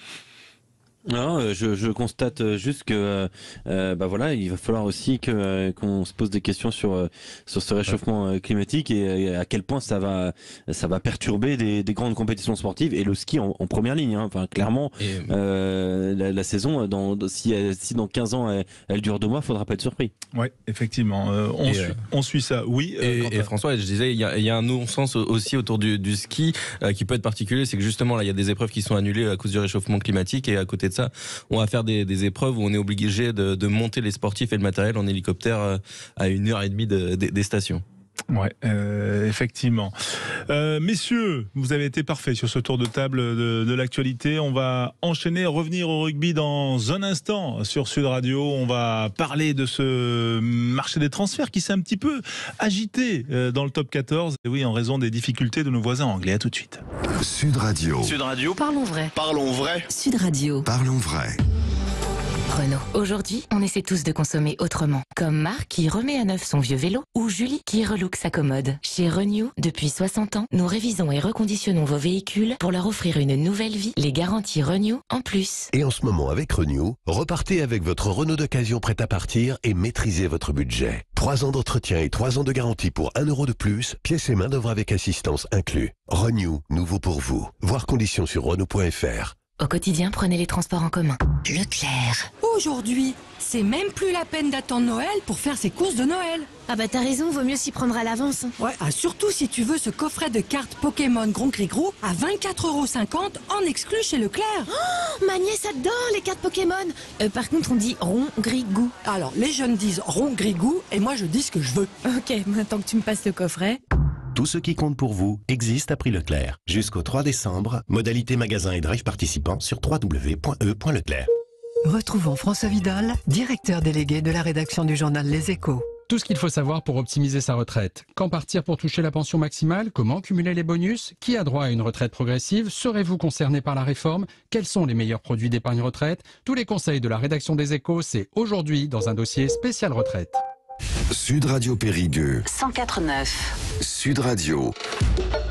Non, je constate juste que voilà, il va falloir aussi qu'on se pose des questions sur ce réchauffement climatique et à quel point ça va perturber des grandes compétitions sportives et le ski en première ligne. Hein. Enfin, clairement, la saison, si dans 15 ans elle dure 2 mois, faudra pas être surpris. Ouais, effectivement. On suit ça. Oui. Et François, je disais, il y a un non-sens aussi autour du ski qui peut être particulier, c'est que justement là, il y a des épreuves qui sont annulées à cause du réchauffement climatique et à côté de ça, on va faire des épreuves où on est obligé de monter les sportifs et le matériel en hélicoptère à 1h30 des stations. Ouais, effectivement. Messieurs, vous avez été parfaits sur ce tour de table de l'actualité. On va enchaîner, revenir au rugby dans un instant sur Sud Radio. On va parler de ce marché des transferts qui s'est un petit peu agité dans le top 14. Et oui, en raison des difficultés de nos voisins anglais. À tout de suite. Sud Radio. Sud Radio. Parlons vrai. Parlons vrai. Sud Radio. Parlons vrai. Renault. Aujourd'hui, on essaie tous de consommer autrement. Comme Marc qui remet à neuf son vieux vélo ou Julie qui relook sa commode. Chez Renew, depuis 60 ans, nous révisons et reconditionnons vos véhicules pour leur offrir une nouvelle vie. Les garanties Renew en plus. Et en ce moment, avec Renew, repartez avec votre Renault d'occasion prête à partir et maîtrisez votre budget. 3 ans d'entretien et 3 ans de garantie pour 1 euro de plus, pièces et main d'œuvre avec assistance inclus. Renew, nouveau pour vous. Voir conditions sur Renault.fr. Au quotidien, prenez les transports en commun. Leclerc. Aujourd'hui, c'est même plus la peine d'attendre Noël pour faire ses courses de Noël. Ah bah t'as raison, vaut mieux s'y prendre à l'avance. Ouais, surtout si tu veux ce coffret de cartes Pokémon Grand Gris-Gros à 24,50 € en exclu chez Leclerc. Oh, ma nièce adore les cartes Pokémon. Par contre, on dit rond, gris, goût. Alors, les jeunes disent rond, gris, goût et moi je dis ce que je veux. Ok, maintenant que tu me passes le coffret... Tout ce qui compte pour vous existe à prix Leclerc. Jusqu'au 3 décembre, modalité magasin et drive participants sur www.e.leclerc. Retrouvons François Vidal, directeur délégué de la rédaction du journal Les Échos. Tout ce qu'il faut savoir pour optimiser sa retraite. Quand partir pour toucher la pension maximale? Comment cumuler les bonus? Qui a droit à une retraite progressive? Serez-vous concerné par la réforme? Quels sont les meilleurs produits d'épargne retraite? Tous les conseils de la rédaction des Échos, c'est aujourd'hui dans un dossier spécial retraite. Sud Radio Périgueux. 104.9. Sud Radio.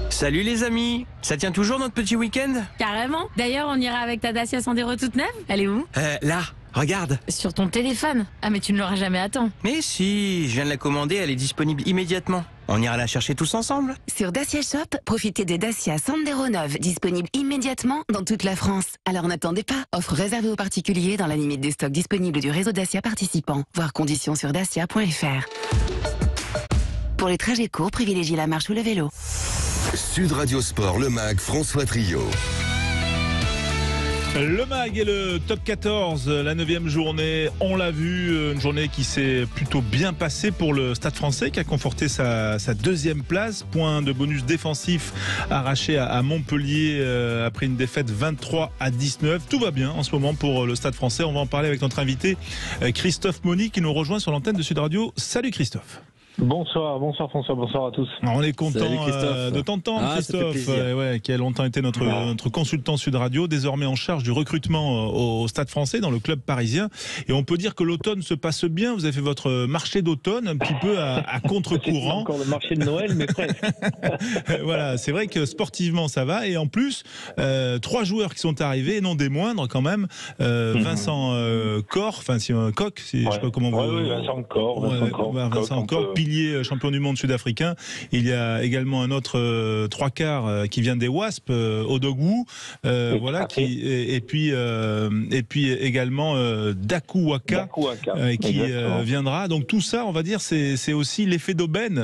Salut les amis, ça tient toujours notre petit week-end? Carrément. D'ailleurs, on ira avec ta Dacia Sandero toute neuve. Elle est où? Là, regarde. Sur ton téléphone. Ah mais tu ne l'auras jamais à temps. Mais si, je viens de la commander, elle est disponible immédiatement. On ira la chercher tous ensemble. Sur Dacia Shop, profitez des Dacia Sandero neuves, disponibles immédiatement dans toute la France. Alors n'attendez pas. Offre réservée aux particuliers dans la limite des stocks disponibles du réseau Dacia participant. Voir conditions sur dacia.fr. Pour les trajets courts, privilégiez la marche ou le vélo. Sud Radio Sport, le MAG, François Trio. Le MAG et le top 14, la 9e journée, on l'a vu, une journée qui s'est plutôt bien passée pour le Stade Français qui a conforté sa 2e place, point de bonus défensif arraché à Montpellier après une défaite 23-19. Tout va bien en ce moment pour le Stade Français, on va en parler avec notre invité Christophe Mauny qui nous rejoint sur l'antenne de Sud Radio. Salut Christophe. Bonsoir François, bonsoir à tous. Alors on est content de t'entendre Christophe, qui a longtemps été notre consultant Sud Radio, désormais en charge du recrutement au Stade Français dans le club parisien. Et on peut dire que l'automne se passe bien, vous avez fait votre marché d'automne un petit peu à contre-courant. Encore le marché de Noël, mais presque. Voilà, c'est vrai que sportivement ça va. Et en plus, 3 joueurs qui sont arrivés, et non des moindres quand même, Vincent Koch, je sais pas comment vous... Vincent Koch, pilier champion du monde sud-africain. Il y a également un autre 3/4 qui vient des Wasps, Odogwu, voilà, et puis également Daku Waka qui viendra. Donc tout ça, on va dire, c'est aussi l'effet d'aubaine.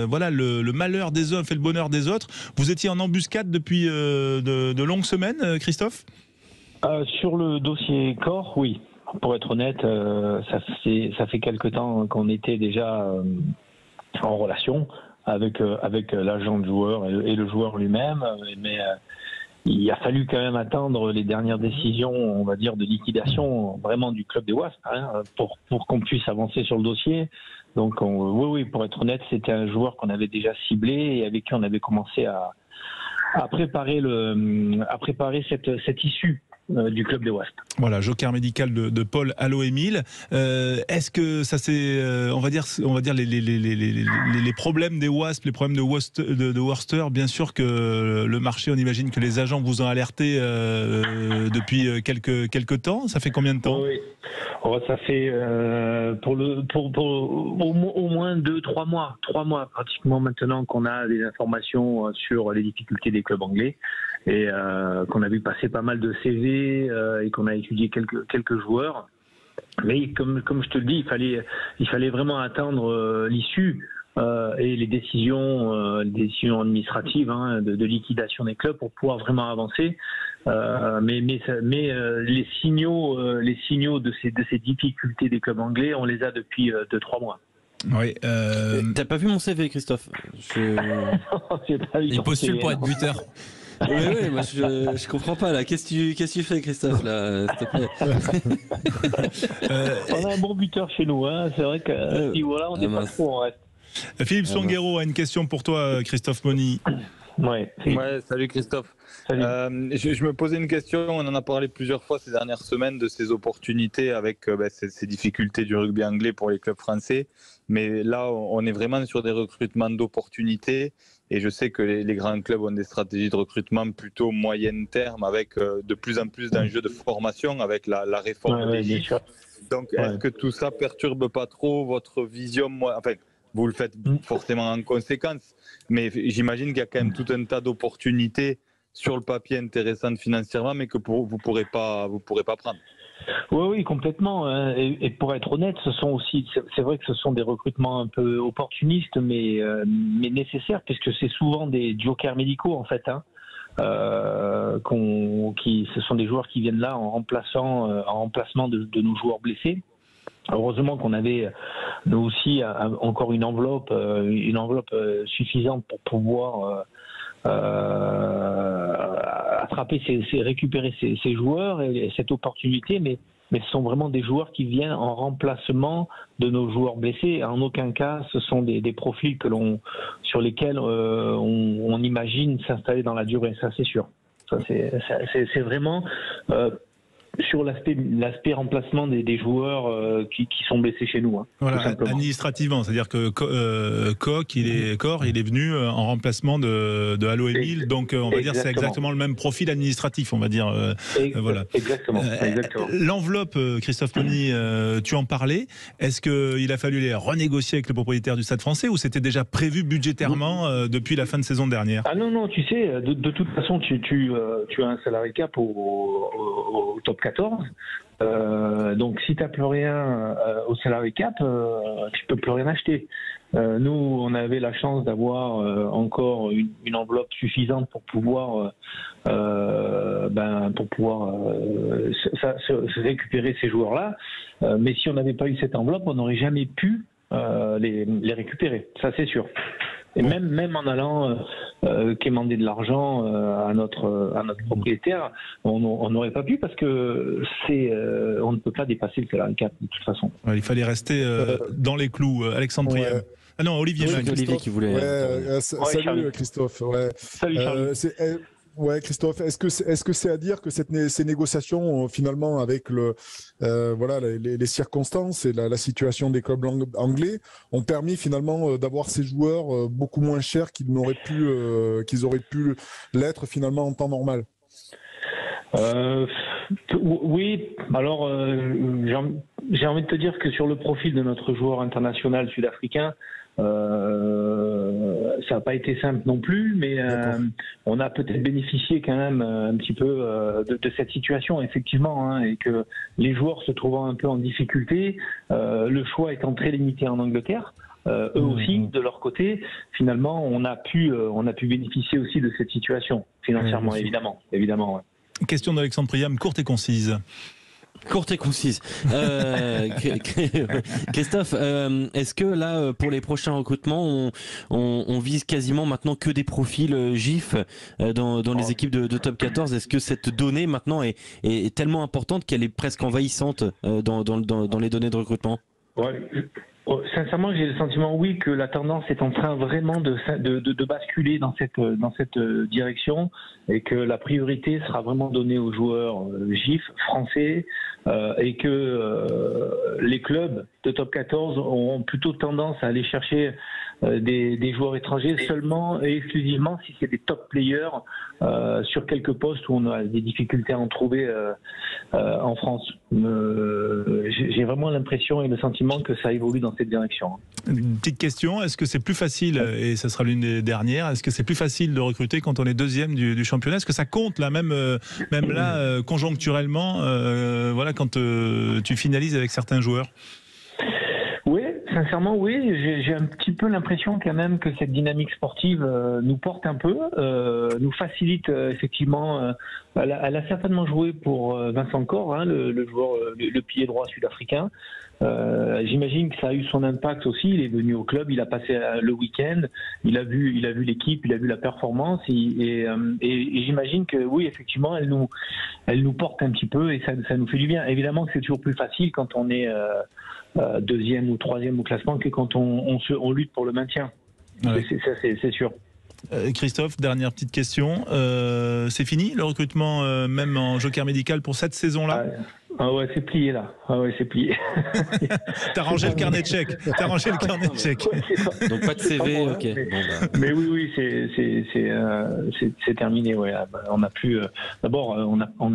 Voilà, le malheur des uns fait le bonheur des autres. Vous étiez en embuscade depuis de longues semaines, Christophe? Sur le dossier corps, oui. Pour être honnête, ça fait quelque temps qu'on était déjà en relation avec l'agent de joueur et le joueur lui-même, mais il a fallu quand même attendre les dernières décisions, on va dire, de liquidation vraiment du club des Wasps, pour qu'on puisse avancer sur le dossier. Donc oui, pour être honnête, c'était un joueur qu'on avait déjà ciblé et avec qui on avait commencé à préparer cette issue. du club des Wasps. Voilà, joker médical de Paul Allo-Émile. Est-ce que ça c'est, on va dire les problèmes des Wasps, les problèmes de Worcester, bien sûr que le marché, on imagine que les agents vous ont alerté depuis quelques temps. Ça fait combien de temps? Oui. Ça fait au moins 2-3 mois. 3 mois pratiquement maintenant qu'on a des informations sur les difficultés des clubs anglais et qu'on a vu passer pas mal de CV et qu'on a étudié quelques joueurs. Mais comme je te le dis, il fallait vraiment attendre l'issue et les décisions administratives de liquidation des clubs pour pouvoir vraiment avancer. Mais les signaux de ces difficultés des clubs anglais, on les a depuis 2-3 mois. Oui. T'as pas vu mon CV, Christophe? Il postule pour être buteur. Oui, moi je comprends pas là. Qu'est-ce que tu fais, Christophe, là, s'il te plaît? On a un bon buteur chez nous, hein. C'est vrai que voilà, on n'est pas trop en reste. Philippe Songuero a une question pour toi, Christophe Moni. Ouais, salut Christophe. Salut. Je me posais une question, on en a parlé plusieurs fois ces dernières semaines de ces opportunités avec ces difficultés du rugby anglais pour les clubs français. Mais là, on est vraiment sur des recrutements d'opportunités. Et je sais que les grands clubs ont des stratégies de recrutement plutôt moyen terme avec de plus en plus d'enjeux de formation avec la réforme des GIF. Donc, est-ce que tout ça perturbe pas trop votre vision? Enfin, vous le faites forcément en conséquence, mais j'imagine qu'il y a quand même tout un tas d'opportunités sur le papier intéressantes financièrement, mais que vous pourrez pas prendre. Oui, complètement. Et pour être honnête, c'est vrai que ce sont des recrutements un peu opportunistes, mais nécessaires, puisque c'est souvent des jokers médicaux en fait. Ce sont des joueurs qui viennent là en remplacement de nos joueurs blessés. Heureusement qu'on avait nous aussi encore une enveloppe suffisante pour pouvoir récupérer ces joueurs et cette opportunité, mais ce sont vraiment des joueurs qui viennent en remplacement de nos joueurs blessés. En aucun cas, ce sont des profils sur lesquels on imagine s'installer dans la durée, ça c'est sûr. Ça, c'est vraiment sur l'aspect remplacement des joueurs qui sont blessés chez nous. Voilà, administrativement, c'est-à-dire que Koch, il est venu en remplacement de Allo-Émile, donc on va dire c'est exactement le même profil administratif, on va dire. Voilà. Exactement. L'enveloppe, Christophe Moni, tu en parlais. Est-ce qu'il a fallu les renégocier avec le propriétaire du Stade Français ou c'était déjà prévu budgétairement depuis la fin de saison dernière? Ah non, tu sais, de toute façon, tu as un salary cap au top 14. Donc si tu n'as plus rien au salary cap, tu peux plus rien acheter. Nous, on avait la chance d'avoir encore une enveloppe suffisante pour pouvoir se récupérer ces joueurs-là. Mais si on n'avait pas eu cette enveloppe, on n'aurait jamais pu les récupérer. Ça, c'est sûr. Et même en allant quémander de l'argent à notre propriétaire, on n'aurait pas pu parce que on ne peut pas dépasser le salary cap de toute façon. Ouais, il fallait rester dans les clous. Alexandre Priam. Ah non, Olivier. Olivier qui voulait. Salut Christophe. Salut Charles. Christophe, est-ce que c'est à dire que ces négociations finalement avec les circonstances et la situation des clubs anglais ont permis finalement d'avoir ces joueurs beaucoup moins chers qu'ils auraient pu l'être finalement en temps normal? Oui, alors j'ai envie de te dire que sur le profil de notre joueur international sud-africain, ça n'a pas été simple non plus, mais on a peut-être bénéficié quand même un petit peu de cette situation, effectivement, et que les joueurs se trouvant un peu en difficulté, le choix étant très limité en Angleterre, eux aussi, de leur côté, finalement, on a pu bénéficier aussi de cette situation, financièrement, évidemment. Ouais. Question d'Alexandre Priam, courte et concise. Courte et concise. Christophe, est-ce que là, pour les prochains recrutements, on vise quasiment maintenant que des profils GIF dans les équipes de top 14? Est-ce que cette donnée maintenant est tellement importante qu'elle est presque envahissante dans les données de recrutement? Sincèrement, j'ai le sentiment, oui, que la tendance est en train vraiment de basculer dans cette direction et que la priorité sera vraiment donnée aux joueurs GIF français et que les clubs de top 14 auront plutôt tendance à aller chercher des joueurs étrangers seulement et exclusivement si c'est des top players sur quelques postes où on a des difficultés à en trouver en France. J'ai vraiment l'impression et le sentiment que ça évolue dans cette direction. Une petite question, est-ce que c'est plus facile, et ça sera l'une des dernières, est-ce que c'est plus facile de recruter quand on est deuxième du championnat? Est-ce que ça compte là, même là, conjoncturellement, voilà, quand tu finalises avec certains joueurs? Oui, sincèrement, oui. J'ai un petit peu l'impression quand même que cette dynamique sportive nous porte un peu, nous facilite effectivement. Elle a certainement joué pour Vincent Cor, hein, le joueur, le pied droit sud-africain. J'imagine que ça a eu son impact aussi. Il est venu au club, il a passé le week-end, il a vu l'équipe, il a vu la performance et j'imagine que oui, effectivement, elle nous porte un petit peu et ça nous fait du bien. Évidemment que c'est toujours plus facile quand on est deuxième ou troisième au classement que quand on lutte pour le maintien. Ouais. C'est sûr. Christophe, dernière petite question. C'est fini le recrutement, même en joker médical pour cette saison-là? Ah ouais, c'est plié là. Ah ouais, c'est plié. T'as rangé le carnet de chèques. T'as rangé le carnet de chèques. Ouais, donc pas de CV, ok. Mais oui, c'est terminé. Ouais. On a plus. D'abord, on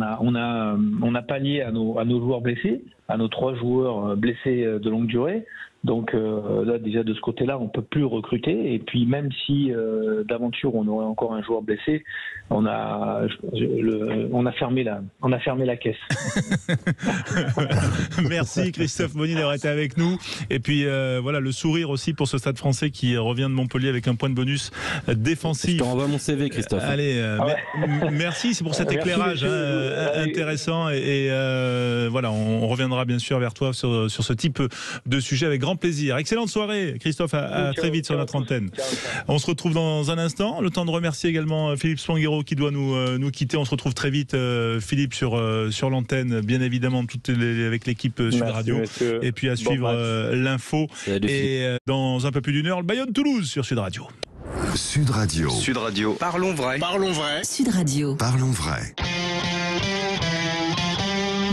a pallié à nos joueurs blessés, à nos 3 joueurs blessés de longue durée. Donc là, déjà de ce côté-là, on peut plus recruter. Et puis même si d'aventure on aurait encore un joueur blessé, on a fermé la caisse. Merci Christophe Monnier d'avoir été avec nous. Et puis voilà, le sourire aussi pour ce Stade Français qui revient de Montpellier avec un point de bonus défensif. Je t'envoie mon CV, Christophe. Allez, merci, c'est pour cet éclairage intéressant. Et voilà, on reviendra bien sûr vers toi sur ce type de sujet avec grand plaisir. Excellente soirée, Christophe. À très vite sur notre antenne. On se retrouve dans un instant. Le temps de remercier également Philippe Spanghero qui doit nous quitter. On se retrouve très vite, Philippe, sur l'antenne, bien évidemment, avec l'équipe Sud Radio. Monsieur. Et puis à suivre l'info. Et dans un peu plus d'une heure, le Bayonne-Toulouse sur Sud Radio. Sud Radio. Sud Radio. Parlons vrai. Parlons vrai. Sud Radio. Parlons vrai.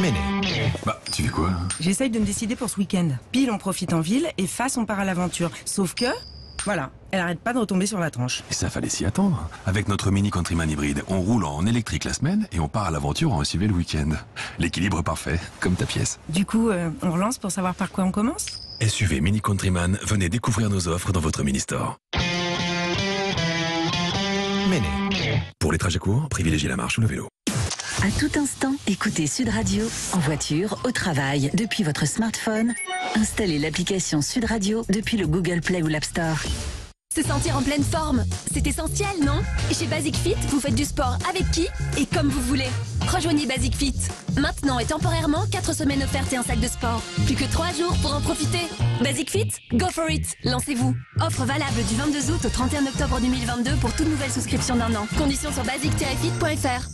Méné. Bah, tu fais quoi là? J'essaye de me décider pour ce week-end. Pile, on profite en ville et face, on part à l'aventure. Sauf que, voilà, elle arrête pas de retomber sur la tranche. Et ça fallait s'y attendre. Avec notre Mini Countryman hybride, on roule en électrique la semaine et on part à l'aventure en SUV le week-end. L'équilibre parfait, comme ta pièce. Du coup, on relance pour savoir par quoi on commence? SUV Mini Countryman, venez découvrir nos offres dans votre mini-store. Méné. Pour les trajets courts, privilégiez la marche ou le vélo. À tout instant, écoutez Sud Radio, en voiture, au travail, depuis votre smartphone. Installez l'application Sud Radio depuis le Google Play ou l'App Store. Se sentir en pleine forme, c'est essentiel, non? Chez Basic Fit, vous faites du sport avec qui et comme vous voulez. Rejoignez Basic Fit. Maintenant et temporairement, 4 semaines offertes et un sac de sport. Plus que 3 jours pour en profiter. Basic Fit, go for it. Lancez-vous. Offre valable du 22 août au 31 octobre 2022 pour toute nouvelle souscription d'1 an. Conditions sur basic-fit.fr.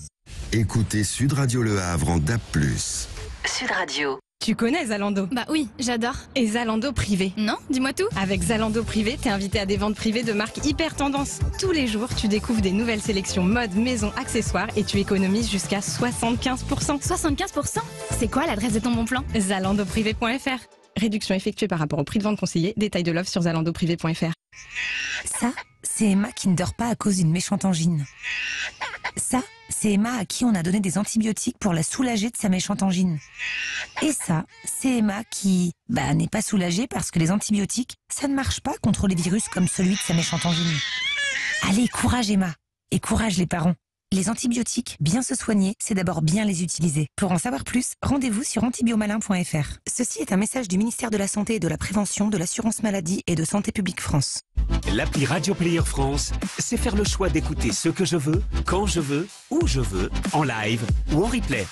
Écoutez Sud Radio Le Havre en DAB+. Sud Radio. Tu connais Zalando? Bah oui, j'adore. Et Zalando Privé? Non, dis-moi tout. Avec Zalando Privé, t'es invité à des ventes privées de marques hyper tendance. Tous les jours, tu découvres des nouvelles sélections mode, maison, accessoires et tu économises jusqu'à 75%. 75%? C'est quoi l'adresse de ton bon plan? ZalandoPrivé.fr. Réduction effectuée par rapport au prix de vente conseillé. Détail de l'offre sur ZalandoPrivé.fr. Ça, c'est Emma qui ne dort pas à cause d'une méchante angine. Ça, c'est Emma à qui on a donné des antibiotiques pour la soulager de sa méchante angine. Et ça, c'est Emma qui, n'est pas soulagée parce que les antibiotiques, ça ne marche pas contre les virus comme celui de sa méchante angine. Allez, courage Emma. Et courage les parents. Les antibiotiques, bien se soigner, c'est d'abord bien les utiliser. Pour en savoir plus, rendez-vous sur antibiomalin.fr. Ceci est un message du ministère de la Santé et de la Prévention, de l'Assurance Maladie et de Santé Publique France. L'appli Radio Player France, c'est faire le choix d'écouter ce que je veux, quand je veux, où je veux, en live ou en replay.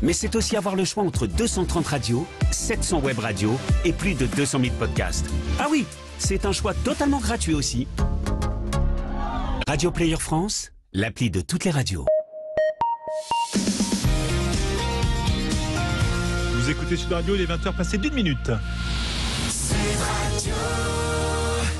Mais c'est aussi avoir le choix entre 230 radios, 700 web radios et plus de 200 000 podcasts. Ah oui, c'est un choix totalement gratuit aussi. Radio Player France, l'appli de toutes les radios. Vous écoutez Sud Radio, il est 20h passé d'1 minute.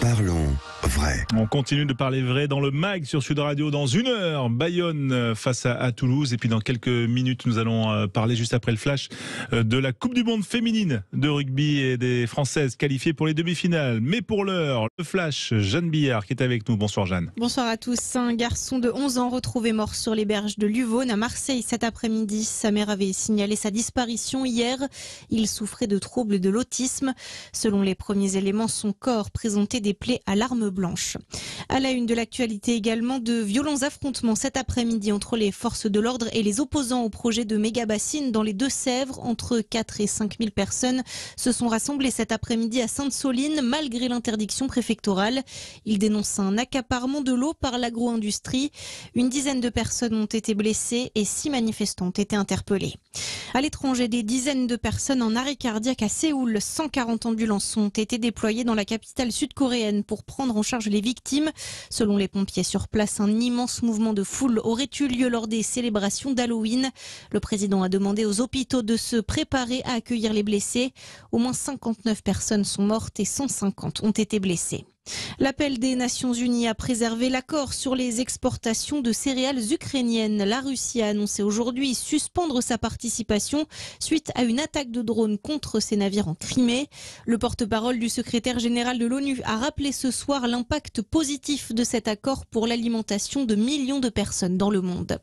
Parlons vrai. On continue de parler vrai dans le MAG sur Sud Radio dans 1 heure. Bayonne face à Toulouse. Et puis dans quelques minutes, nous allons parler juste après le flash de la Coupe du Monde féminine de rugby et des Françaises qualifiées pour les demi-finales. Mais pour l'heure, le flash, Jeanne Billard qui est avec nous. Bonsoir Jeanne. Bonsoir à tous. Un garçon de 11 ans retrouvé mort sur les berges de l'Uvaune à Marseille cet après-midi. Sa mère avait signalé sa disparition hier. Il souffrait de troubles de l'autisme. Selon les premiers éléments, son corps présentait des plaies à l'arme blanche. À la une de l'actualité également, de violents affrontements cet après-midi entre les forces de l'ordre et les opposants au projet de méga-bassine dans les Deux-Sèvres. Entre 4 et 5 000 personnes se sont rassemblées cet après-midi à Sainte-Soline malgré l'interdiction préfectorale. Ils dénoncent un accaparement de l'eau par l'agro-industrie. Une dizaine de personnes ont été blessées et 6 manifestants ont été interpellés. À l'étranger, des dizaines de personnes en arrêt cardiaque à Séoul. 140 ambulances ont été déployées dans la capitale sud-coréenne pour prendre en charge les victimes. Selon les pompiers sur place, un immense mouvement de foule aurait eu lieu lors des célébrations d'Halloween. Le président a demandé aux hôpitaux de se préparer à accueillir les blessés. Au moins 59 personnes sont mortes et 150 ont été blessées. L'appel des Nations Unies à préserver l'accord sur les exportations de céréales ukrainiennes. La Russie a annoncé aujourd'hui suspendre sa participation suite à une attaque de drone contre ses navires en Crimée. Le porte-parole du secrétaire général de l'ONU a rappelé ce soir l'impact positif de cet accord pour l'alimentation de millions de personnes dans le monde.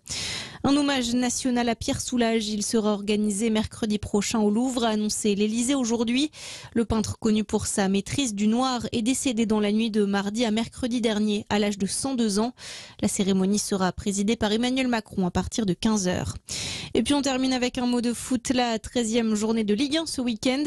Un hommage national à Pierre Soulages. Il sera organisé mercredi prochain au Louvre, a annoncé l'Élysée aujourd'hui. Le peintre connu pour sa maîtrise du noir est décédé dans la nuit de mardi à mercredi dernier, à l'âge de 102 ans. La cérémonie sera présidée par Emmanuel Macron à partir de 15h. Et puis on termine avec un mot de foot, la 13e journée de Ligue 1 ce week-end.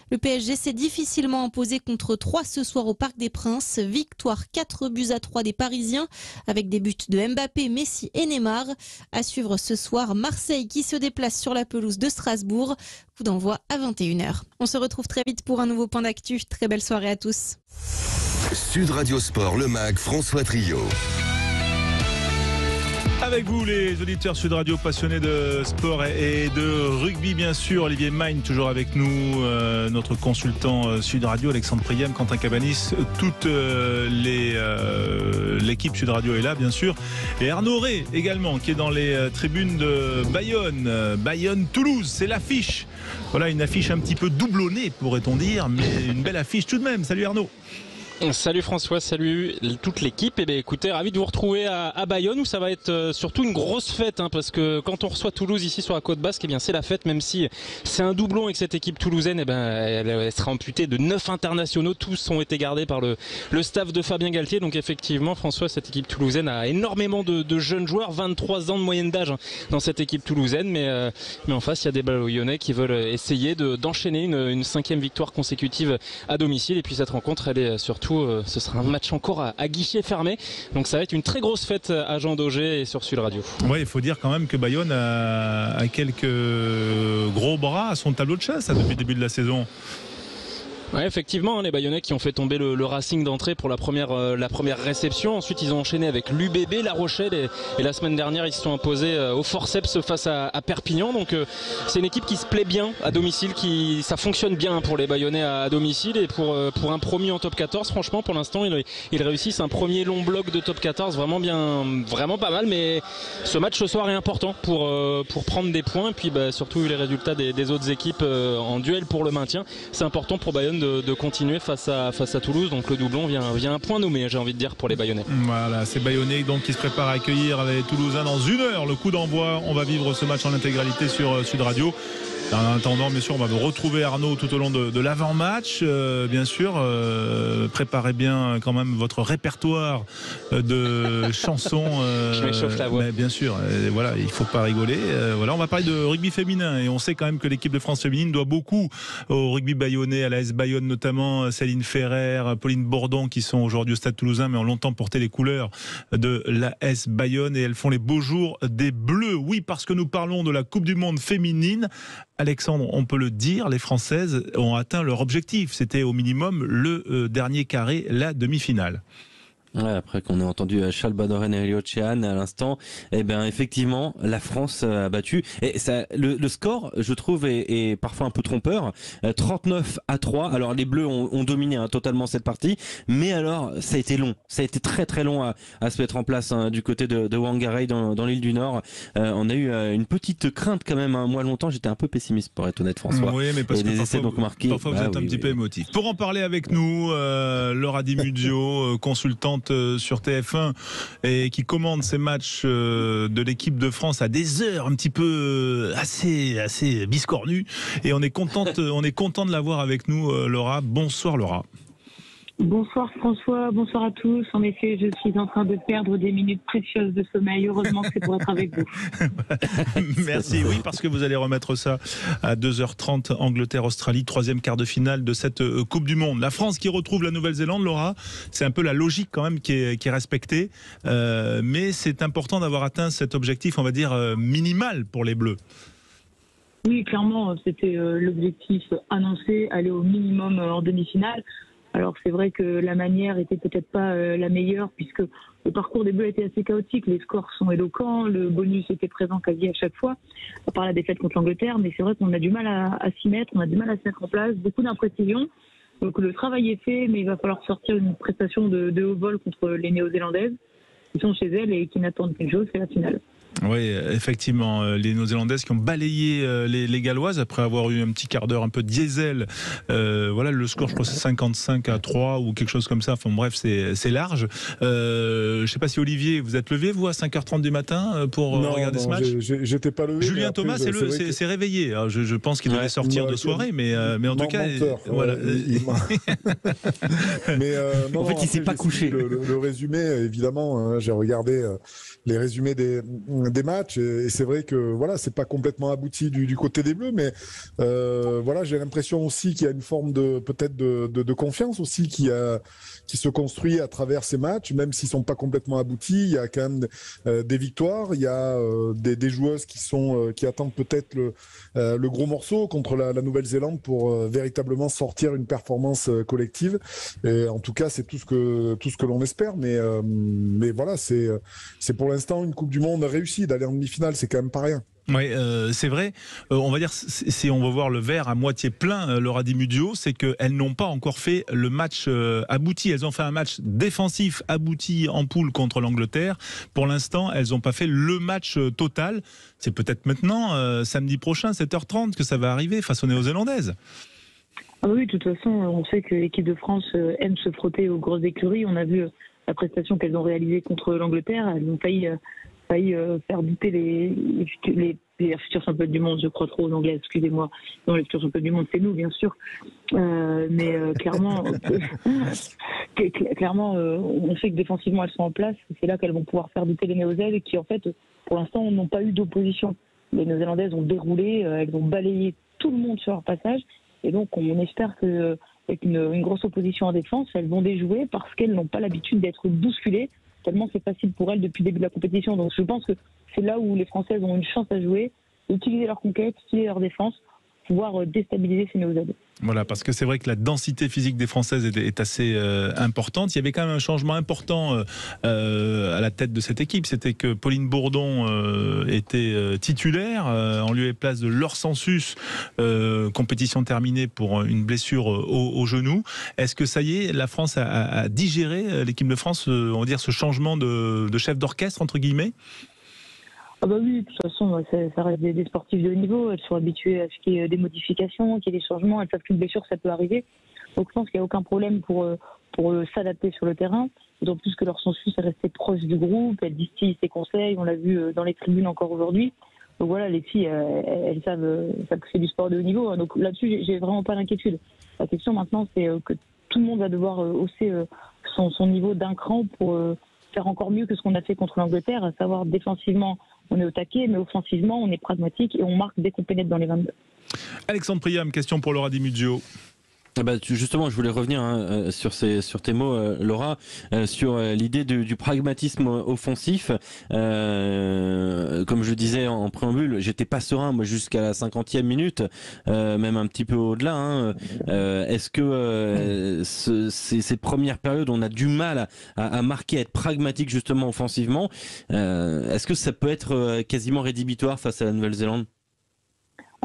Le PSG s'est difficilement imposé contre 3 ce soir au Parc des Princes. Victoire 4-3 des Parisiens avec des buts de Mbappé, Messi et Neymar. À suivre ce soir, Marseille qui se déplace sur la pelouse de Strasbourg. Coup d'envoi à 21h. On se retrouve très vite pour un nouveau point d'actu. Très belle soirée à tous. Sud Radio Sport, le MAG, François Trio. Avec vous les auditeurs Sud Radio passionnés de sport et de rugby bien sûr. Olivier Magne toujours avec nous, notre consultant Sud Radio, Alexandre Priem, Quentin Cabanis, toute l'équipe Sud Radio est là bien sûr. Et Arnaud Rey également qui est dans les tribunes de Bayonne. Bayonne-Toulouse, c'est l'affiche. Voilà une affiche un petit peu doublonnée pourrait-on dire, mais une belle affiche tout de même. Salut Arnaud. Salut François, salut toute l'équipe. Et bien écoutez, ravi de vous retrouver à Bayonne où ça va être surtout une grosse fête parce que quand on reçoit Toulouse ici sur la côte basque, c'est la fête, même si c'est un doublon et que cette équipe toulousaine elle sera amputée de 9 internationaux. Tous ont été gardés par le staff de Fabien Galtier. Donc effectivement François, cette équipe toulousaine a énormément de jeunes joueurs, 23 ans de moyenne d'âge dans cette équipe toulousaine, mais en face il y a des Bayonnais qui veulent essayer d'enchaîner une 5e victoire consécutive à domicile. Et puis cette rencontre elle est surtout ce sera un match encore à guichet fermé, donc ça va être une très grosse fête à Jean Daugé et sur Sud Radio. Oui, il faut dire quand même que Bayonne a quelques gros bras à son tableau de chasse depuis le début de la saison. Ouais, effectivement, les Bayonnais qui ont fait tomber le Racing d'entrée pour la première réception. Ensuite, ils ont enchaîné avec l'UBB, La Rochelle et la semaine dernière, ils se sont imposés au forceps face à Perpignan. Donc, c'est une équipe qui se plaît bien à domicile, ça fonctionne bien pour les Bayonnais à domicile. Et pour un promu en top 14, franchement, pour l'instant, ils réussissent un premier long bloc de top 14, vraiment pas mal. Mais ce match ce soir est important pour prendre des points. Et puis, surtout, vu les résultats des autres équipes en duel pour le maintien, c'est important pour Bayonne de continuer face à Toulouse. Donc le doublon vient un point nommé, j'ai envie de dire, pour les Bayonnais. Voilà, c'est Bayonnais donc qui se prépare à accueillir les Toulousains dans 1 heure. Le coup d'envoi, on va vivre ce match en intégralité sur Sud Radio. En attendant, bien sûr, on va retrouver Arnaud tout au long de l'avant-match. Bien sûr, préparez bien quand même votre répertoire de chansons. Je m'échauffe la voix. Mais bien sûr, voilà, il ne faut pas rigoler. Voilà, on va parler de rugby féminin et on sait quand même que l'équipe de France féminine doit beaucoup au rugby bayonnais, à l'AS Bayonne notamment, Céline Ferrer, Pauline Bourdon qui sont aujourd'hui au Stade Toulousain mais ont longtemps porté les couleurs de l'AS Bayonne et elles font les beaux jours des Bleus. Oui, parce que nous parlons de la Coupe du Monde féminine. Alexandre, on peut le dire, les Françaises ont atteint leur objectif. C'était au minimum le dernier carré, la demi-finale. Ouais, après qu'on ait entendu Charles Badoren et Elliot Sheehan à l'instant, effectivement, la France a battu. Et ça, le score, je trouve, est parfois un peu trompeur. 39-3. Alors les Bleus ont dominé totalement cette partie, mais alors ça a été long. Ça a été très très long à se mettre en place du côté de Whangarei dans l'île du Nord. On a eu une petite crainte quand même. Moi longtemps, j'étais un peu pessimiste pour être honnête, François. Oui, mais parce que parfois, essais donc marqués. Parfois vous êtes un petit peu émotif. Pour en parler avec nous, Laura Di Muzio, consultante sur TF1 et qui commande ces matchs de l'équipe de France à des heures un petit peu assez biscornues, et on est content de l'avoir avec nous, Laura. Bonsoir Laura. Bonsoir François, bonsoir à tous. En effet, je suis en train de perdre des minutes précieuses de sommeil. Heureusement que c'est pour être avec vous. Merci, oui, parce que vous allez remettre ça à 2h30, Angleterre-Australie, 3e quart de finale de cette Coupe du Monde. La France qui retrouve la Nouvelle-Zélande, Laura, c'est un peu la logique quand même qui est respectée, mais c'est important d'avoir atteint cet objectif, on va dire, minimal pour les Bleus. Oui, clairement, c'était l'objectif annoncé, aller au minimum en demi-finale. Alors c'est vrai que la manière était peut-être pas la meilleure, puisque le parcours des Bleus était assez chaotique, les scores sont éloquents, le bonus était présent quasi à chaque fois, à part la défaite contre l'Angleterre, mais c'est vrai qu'on a du mal à s'y mettre, on a du mal à se mettre en place, beaucoup d'imprécisions. Donc le travail est fait, mais il va falloir sortir une prestation de haut vol contre les Néo-Zélandaises, qui sont chez elles et qui n'attendent qu'une chose, c'est la finale. Oui, effectivement, les Néo-Zélandaises qui ont balayé les Galloises après avoir eu un petit quart d'heure un peu diesel. Voilà, le score, je crois, c'est 55-3 ou quelque chose comme ça. Enfin bref, c'est large. Je ne sais pas si Olivier, vous êtes levé, vous, à 5h30 du matin pour regarder ce match? J'étais pas levé. Julien Thomas s'est réveillé. Alors, je pense qu'il devait sortir de soirée, mais en tout cas... Voilà. Mais en fait, il s'est pas couché. Le résumé, évidemment, j'ai regardé les résumés des matchs, et c'est vrai que voilà, c'est pas complètement abouti du côté des Bleus, mais voilà, j'ai l'impression aussi qu'il y a une forme peut-être de confiance aussi qui se construit à travers ces matchs, même s'ils sont pas complètement aboutis. Il y a quand même des victoires, il y a des joueuses qui attendent peut-être le gros morceau contre la Nouvelle-Zélande pour véritablement sortir une performance collective. Et en tout cas, c'est tout ce que l'on espère, mais voilà, c'est pour l'instant une Coupe du Monde réussie. D'aller en demi-finale, c'est quand même pas rien. Oui, c'est vrai. On va dire, si on va voir le verre à moitié plein, Laura Di Muzio, c'est qu'elles n'ont pas encore fait le match abouti. Elles ont fait un match défensif abouti en poule contre l'Angleterre. Pour l'instant, elles n'ont pas fait le match total. C'est peut-être maintenant, samedi prochain, 7h30, que ça va arriver face aux Néo-Zélandaises. Ah oui, de toute façon, on sait que l'équipe de France aime se frotter aux grosses écuries. On a vu la prestation qu'elles ont réalisée contre l'Angleterre. Elles ont failli faire douter les futurs champions du monde, je crois trop aux Anglais, excusez-moi. Non, les futurs champions du monde, c'est nous, bien sûr. Mais clairement, on sait que défensivement, elles sont en place. C'est là qu'elles vont pouvoir faire douter les Néo-Zélandaises qui, en fait, pour l'instant, n'ont pas eu d'opposition. Les Néo-Zélandaises ont déroulé, elles ont balayé tout le monde sur leur passage. Et donc, on espère qu'avec une grosse opposition en défense, elles vont déjouer parce qu'elles n'ont pas l'habitude d'être bousculées, tellement c'est facile pour elles depuis le début de la compétition. Donc je pense que c'est là où les Françaises ont une chance à jouer, utiliser leur conquête, utiliser leur défense, pouvoir déstabiliser ces Néo-Zélandaises. Voilà, parce que c'est vrai que la densité physique des Françaises est assez importante. Il y avait quand même un changement important à la tête de cette équipe. C'était que Pauline Bourdon était titulaire en lieu et place de Laure Census, compétition terminée pour une blessure au genou. Est-ce que ça y est, la France a digéré, l'équipe de France, on va dire, ce changement de chef d'orchestre, entre guillemets? Ah bah oui, de toute façon, ça reste des sportifs de haut niveau. Elles sont habituées à ce qu'il y ait des modifications, qu'il y ait des changements. Elles savent qu'une blessure, ça peut arriver. Donc je pense qu'il n'y a aucun problème pour s'adapter sur le terrain. D'autant plus que Laure Census est restée proche du groupe. Elle distille ses conseils. On l'a vu dans les tribunes encore aujourd'hui. Donc voilà, les filles, elles savent que c'est du sport de haut niveau. Donc là-dessus, j'ai vraiment pas d'inquiétude. La question maintenant, c'est que tout le monde va devoir hausser son niveau d'un cran pour faire encore mieux que ce qu'on a fait contre l'Angleterre, à savoir défensivement, on est au taquet, mais offensivement, on est pragmatique et on marque dès qu'on pénètre dans les 22. Alexandre Priam, question pour Laura Di Muzio. Justement, je voulais revenir sur tes mots, Laura, sur l'idée du pragmatisme offensif. Comme je disais en préambule, j'étais pas serein moi jusqu'à la 50e minute, même un petit peu au-delà. Est-ce que ces premières périodes, on a du mal à marquer, à être pragmatique justement offensivement. Est-ce que ça peut être quasiment rédhibitoire face à la Nouvelle-Zélande ?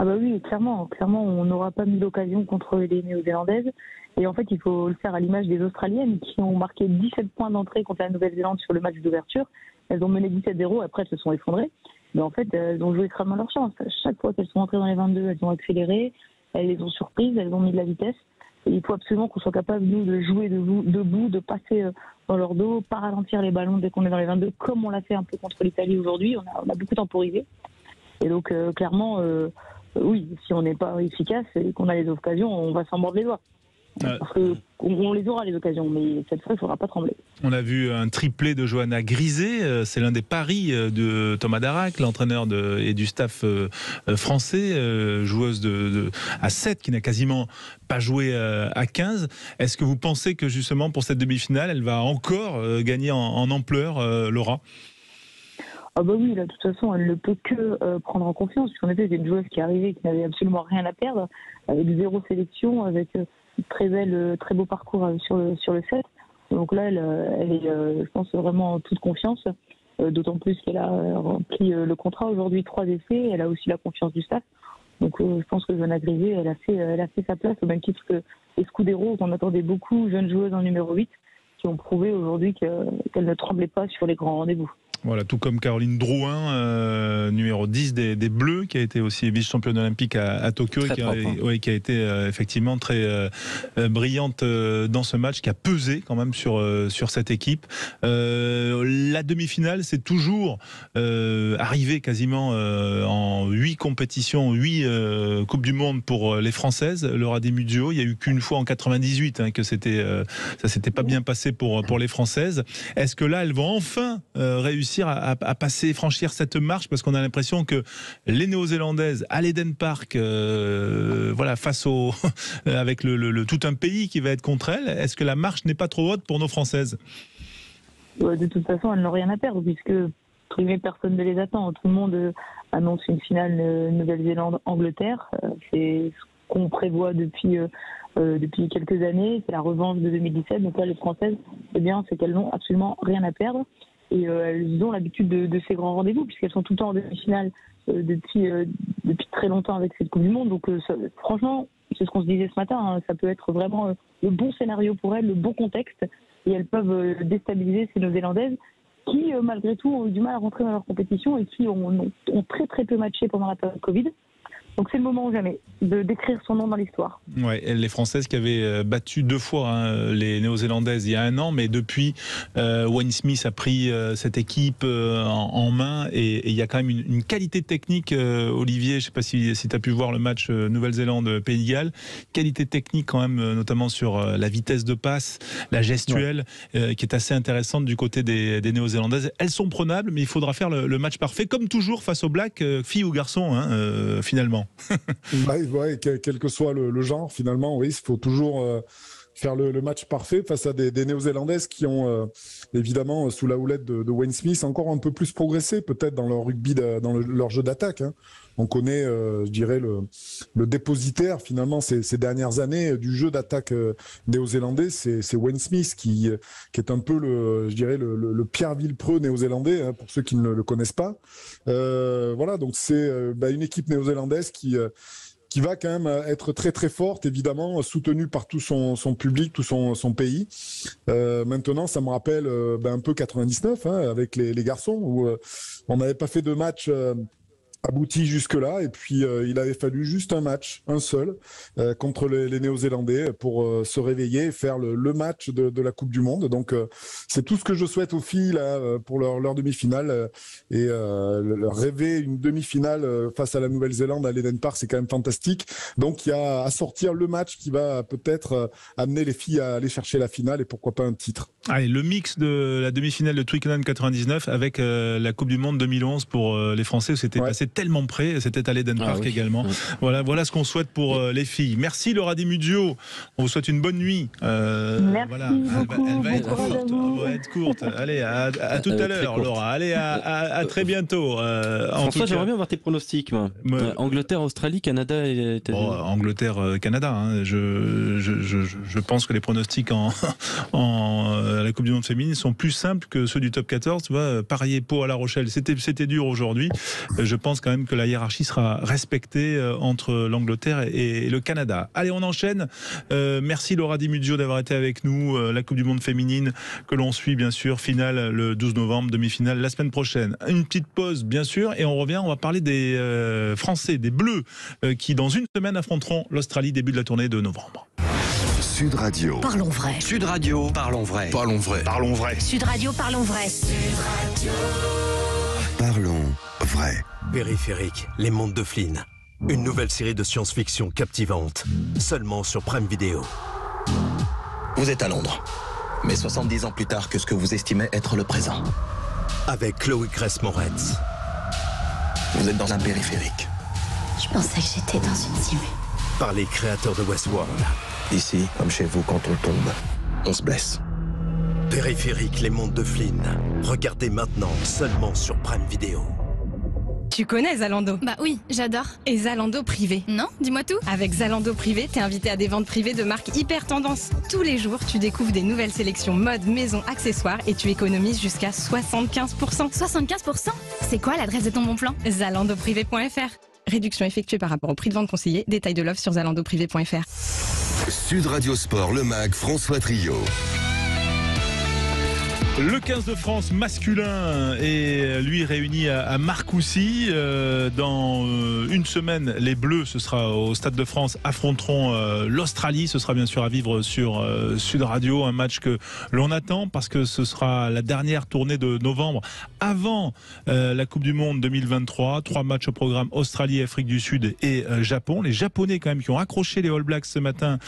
Ah bah oui, clairement, on n'aura pas mis d'occasion contre les Néo-Zélandaises. Et en fait, il faut le faire à l'image des Australiennes qui ont marqué 17 points d'entrée contre la Nouvelle-Zélande sur le match d'ouverture. Elles ont mené 17-0, après elles se sont effondrées. Mais en fait, elles ont joué extrêmement leur chance. Chaque fois qu'elles sont entrées dans les 22, elles ont accéléré, elles les ont surprises, elles ont mis de la vitesse. Et il faut absolument qu'on soit capable, nous, de jouer debout, de passer dans leur dos, pas ralentir les ballons dès qu'on est dans les 22, comme on l'a fait un peu contre l'Italie aujourd'hui. On a beaucoup temporisé. Et donc, clairement... oui, si on n'est pas efficace et qu'on a les occasions, on va s'en mordre les doigts. Parce qu'on les aura les occasions, mais cette fois, il ne faudra pas trembler. On a vu un triplé de Johanna Grisé, c'est l'un des paris de Thomas Darac, l'entraîneur et du staff français, joueuse à 7 qui n'a quasiment pas joué à 15. Est-ce que vous pensez que justement pour cette demi-finale, elle va encore gagner en ampleur, Laura ? Ah bah oui, là, de toute façon, elle ne peut que prendre en confiance, puisqu'en effet, c'est une joueuse qui est arrivée, qui n'avait absolument rien à perdre, avec 0 sélection, avec très beau parcours sur le set. Donc là, elle est, je pense, vraiment en toute confiance, d'autant plus qu'elle a rempli le contrat aujourd'hui, 3 essais, elle a aussi la confiance du staff. Donc je pense que Johanna Grisé, elle a fait sa place, au même titre que Escudero, qu'on attendait beaucoup, jeune joueuse en numéro 8, qui ont prouvé aujourd'hui qu'elle ne tremblait pas sur les grands rendez-vous. Voilà, tout comme Caroline Drouin, numéro 10 des Bleus, qui a été aussi vice-championne olympique à Tokyo, et qui a été effectivement très brillante dans ce match, qui a pesé quand même sur cette équipe. La demi-finale, c'est toujours arrivé quasiment en 8 compétitions, 8 Coupes du Monde pour les Françaises. Laura Desmuzio, il n'y a eu qu'une fois en 98 que ça s'était pas bien passé pour les Françaises. Est-ce que là, elles vont enfin réussir à passer, franchir cette marche, parce qu'on a l'impression que les Néo-Zélandaises à l'Eden Park, face avec tout un pays qui va être contre elles, est-ce que la marche n'est pas trop haute pour nos Françaises ? De toute façon, elles n'ont rien à perdre, puisque personne ne les attend. Tout le monde annonce une finale Nouvelle-Zélande-Angleterre. C'est ce qu'on prévoit depuis quelques années. C'est la revanche de 2017. Donc là, les Françaises, c'est qu'elles n'ont absolument rien à perdre. Et elles ont l'habitude de ces grands rendez-vous, puisqu'elles sont tout le temps en demi-finale depuis très longtemps avec cette Coupe du Monde. Donc franchement, c'est ce qu'on se disait ce matin, ça peut être vraiment le bon scénario pour elles, le bon contexte, et elles peuvent déstabiliser ces Néo-Zélandaises qui, malgré tout, ont eu du mal à rentrer dans leur compétition et qui ont très très peu matché pendant la période Covid. Donc c'est le moment ou jamais d'écrire son nom dans l'histoire. Ouais, les Françaises qui avaient battu 2 fois les Néo-Zélandaises il y a 1 an, mais depuis Wayne Smith a pris cette équipe en main, et il y a quand même une qualité technique, Olivier, je ne sais pas si tu as pu voir le match Nouvelle-Zélande-Pays de Galles, qualité technique quand même, notamment sur la vitesse de passe, la gestuelle, qui est assez intéressante du côté des Néo-Zélandaises. Elles sont prenables, mais il faudra faire le match parfait, comme toujours face aux Blacks, filles ou garçons, finalement. Quel que soit le genre, finalement, oui, il faut toujours faire le match parfait face à des Néo-Zélandaises qui ont évidemment, sous la houlette de Wayne Smith, encore un peu plus progressé peut-être dans leur rugby, dans leur jeu d'attaque. On connaît, je dirais, le dépositaire finalement ces dernières années du jeu d'attaque néo-zélandais, c'est Wayne Smith qui est un peu le Pierre Villepreux néo-zélandais, pour ceux qui ne le connaissent pas. Donc c'est une équipe néo-zélandaise qui va quand même être très très forte, évidemment, soutenue par tout son public, tout son pays. Maintenant, ça me rappelle un peu 99 avec les garçons, où on n'avait pas fait de match abouti jusque-là, et puis il avait fallu juste un match, un seul, contre les Néo-Zélandais pour se réveiller et faire le match de la Coupe du Monde. Donc c'est tout ce que je souhaite aux filles là, pour leur demi-finale, et leur rêver une demi-finale face à la Nouvelle-Zélande à l'Eden Park, c'est quand même fantastique. Donc il y a à sortir le match qui va peut-être amener les filles à aller chercher la finale, et pourquoi pas un titre. Allez, le mix de la demi-finale de Twickenham 99 avec la Coupe du Monde 2011 pour les Français, c'était passé tellement près, c'était à l'Eden Park également. Voilà ce qu'on souhaite pour les filles. Merci Laura Di Muzio, on vous souhaite une bonne nuit. Merci beaucoup. Elle va être courte. Allez, à tout à l'heure Laura, allez, à très bientôt. François, j'aimerais bien voir tes pronostics. Angleterre, Australie, Canada et États-Unis. Angleterre, Canada. Hein. Je pense que les pronostics à la Coupe du Monde féminine sont plus simples que ceux du top 14. Tu vois, parier Pau à La Rochelle, c'était dur aujourd'hui. Je pense quand même que la hiérarchie sera respectée entre l'Angleterre et le Canada. Allez, on enchaîne. Merci Laura Di Muzio d'avoir été avec nous. La Coupe du Monde féminine que l'on suit bien sûr. Finale le 12 novembre, demi-finale la semaine prochaine. Une petite pause bien sûr et on revient. On va parler des Français, des Bleus qui dans une semaine affronteront l'Australie début de la tournée de novembre. Sud Radio. Parlons vrai. Sud Radio, parlons vrai. Parlons vrai. Parlons vrai. Sud Radio, parlons vrai. Parlons vrai. Périphérique, les mondes de Flynn. Une nouvelle série de science-fiction captivante. Seulement sur Prime Video. Vous êtes à Londres. Mais 70 ans plus tard que ce que vous estimez être le présent. Avec Chloé Grace Moretz. Vous êtes dans un périphérique. Je pensais que j'étais dans une simule. Par les créateurs de Westworld. Ici, comme chez vous, quand on tombe, on se blesse. Périphérique, les mondes de Flynn. Regardez maintenant, seulement sur Prime Video. Tu connais Zalando? Bah oui, j'adore. Et Zalando Privé? Non, dis-moi tout. Avec Zalando Privé, t'es invité à des ventes privées de marques hyper tendance. Tous les jours, tu découvres des nouvelles sélections mode, maison, accessoires et tu économises jusqu'à 75%. 75%? C'est quoi l'adresse de ton bon plan? ZalandoPrivé.fr. Réduction effectuée par rapport au prix de vente conseillé. Détails de l'offre sur ZalandoPrivé.fr. Sud Radio Sport, le MAG, François Trio. Le 15 de France masculin est lui réuni à Marcoussis. Dans une semaine, les Bleus, ce sera au Stade de France, affronteront l'Australie. Ce sera bien sûr à vivre sur Sud Radio, un match que l'on attend parce que ce sera la dernière tournée de novembre avant la Coupe du Monde 2023. 3 matchs au programme: Australie, Afrique du Sud et Japon. Les Japonais quand même qui ont accroché les All Blacks ce matin,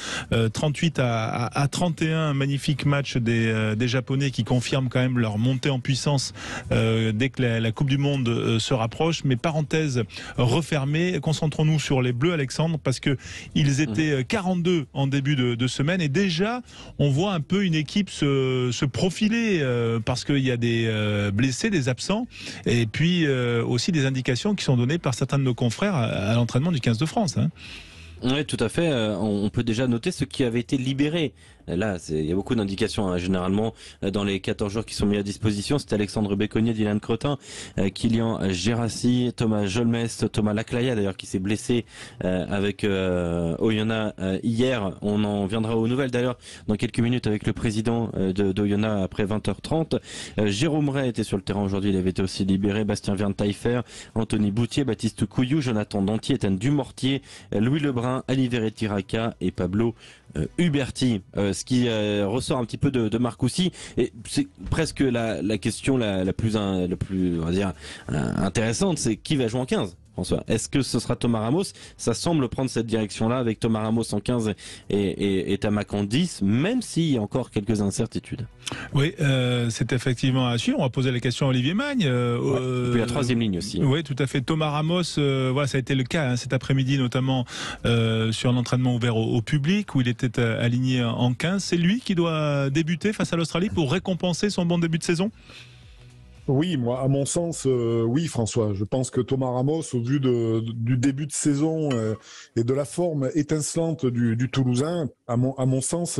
38 à 31. Un magnifique match des Japonais qui confirment quand même leur montée en puissance dès que la Coupe du Monde se rapproche. Mais parenthèse refermée, concentrons-nous sur les Bleus, Alexandre, parce que ils étaient 42 en début de semaine et déjà on voit un peu une équipe se profiler parce qu'il y a des blessés, des absents et puis aussi des indications qui sont données par certains de nos confrères à l'entraînement du 15 de France. Hein. Oui, tout à fait. On peut déjà noter ceux qui avaient été libérés. Là, il y a beaucoup d'indications. Hein. Généralement, dans les 14 jours qui sont mis à disposition, c'était Alexandre Béconnier, Dylan Crotin, Kylian Gérassi, Thomas Jolmes, Thomas Laclaya d'ailleurs qui s'est blessé avec Oyonnax hier. On en viendra aux nouvelles d'ailleurs dans quelques minutes avec le président d'Oyonnax après 20h30. Jérôme Ray était sur le terrain aujourd'hui, il avait été aussi libéré. Bastien Verne-Taillefer, Anthony Boutier, Baptiste Couillou, Jonathan Dantier, Étienne Dumortier, Louis Lebrun, Aliveré Tiraka et Pablo Huberti. Ce qui ressort un petit peu de Marcoussis, et c'est presque la question la plus on va dire intéressante, c'est qui va jouer en 15. François, est-ce que ce sera Thomas Ramos? Ça semble prendre cette direction-là avec Thomas Ramos en 15 et Tamac en 10, même s'il y a encore quelques incertitudes. Oui, c'est effectivement à suivre. On va poser la question à Olivier Magne. Et puis la troisième ligne aussi. Oui, tout à fait. Thomas Ramos, voilà, ça a été le cas cet après-midi, notamment sur un entraînement ouvert au public où il était aligné en 15. C'est lui qui doit débuter face à l'Australie pour récompenser son bon début de saison? Oui, moi, à mon sens, oui, François. Je pense que Thomas Ramos, au vu du début de saison et de la forme étincelante du Toulousain, à mon sens,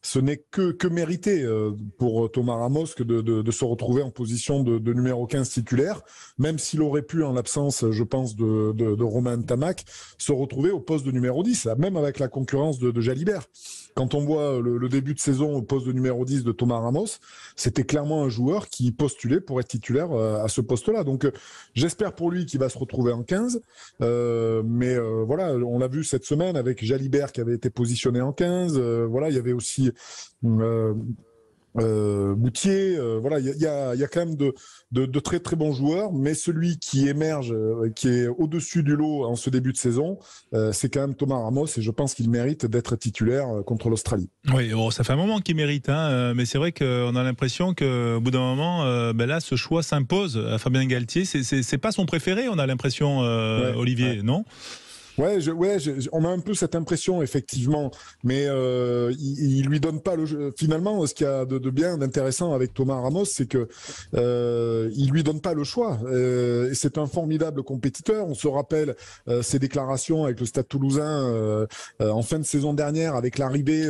ce n'est que mérité pour Thomas Ramos que de se retrouver en position de numéro 15 titulaire, même s'il aurait pu, en l'absence, je pense, de Romain Tamac, se retrouver au poste de numéro 10, même avec la concurrence de Jalibert. Quand on voit le début de saison au poste de numéro 10 de Thomas Ramos, c'était clairement un joueur qui postulait pour être titulaire à ce poste-là. Donc j'espère pour lui qu'il va se retrouver en 15. Mais voilà, on l'a vu cette semaine avec Jalibert qui avait été positionné en 15. Voilà, il y avait aussi Boutier, voilà, il y a quand même de très très bons joueurs, mais celui qui émerge, qui est au-dessus du lot en ce début de saison, c'est quand même Thomas Ramos, et je pense qu'il mérite d'être titulaire contre l'Australie. Oui, bon, ça fait un moment qu'il mérite, hein, mais c'est vrai qu'on a l'impression qu'au bout d'un moment, là, ce choix s'impose à Fabien Galtier. C'est pas son préféré, on a l'impression, Olivier, non ? Ouais, on a un peu cette impression effectivement, mais il lui donne pas le jeu. Finalement, ce qu'il y a de bien, d'intéressant avec Thomas Ramos, c'est que il lui donne pas le choix. C'est un formidable compétiteur. On se rappelle ses déclarations avec le Stade Toulousain en fin de saison dernière, avec l'arrivée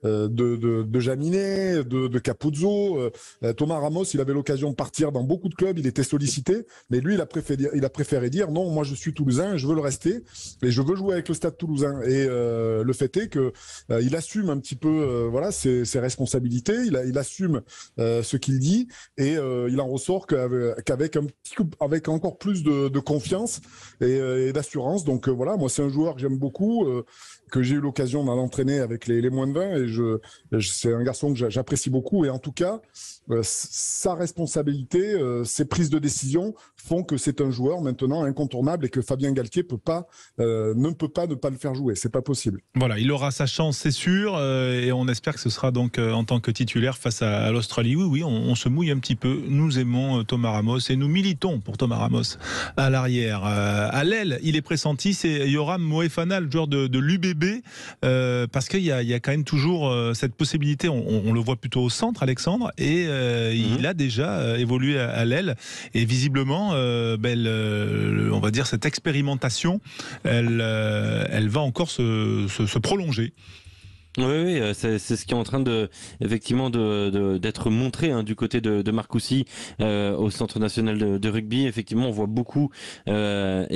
de Jaminet, de Capuzzo. Thomas Ramos, il avait l'occasion de partir dans beaucoup de clubs, il était sollicité, mais lui, il a préféré dire non, moi je suis Toulousain, je veux le rester. Et je veux jouer avec le Stade Toulousain. Et le fait est que il assume un petit peu ses responsabilités. Il assume ce qu'il dit et il en ressort avec encore plus de confiance et d'assurance. Donc voilà, moi c'est un joueur que j'aime beaucoup, que j'ai eu l'occasion d'en entraîner avec les moins de 20 et c'est un garçon que j'apprécie beaucoup. Et en tout cas, sa responsabilité, ses prises de décision font que c'est un joueur maintenant incontournable et que Fabien Galtier ne peut pas ne pas le faire jouer, c'est pas possible. Voilà, il aura sa chance, c'est sûr, et on espère que ce sera donc en tant que titulaire face à l'Australie. Oui, on se mouille un petit peu. Nous aimons Thomas Ramos et nous militons pour Thomas Ramos à l'arrière. À l'aile, il est pressenti, c'est Yoram Moefana, le joueur de l'UBB, parce qu'il y a quand même toujours cette possibilité. On le voit plutôt au centre, Alexandre, et il a déjà évolué à l'aile, et visiblement, on va dire cette expérimentation, elle va encore se prolonger. Oui, c'est ce qui est en train d'être montré du côté de Marcoussis au Centre national de rugby. Effectivement, on voit beaucoup Yoram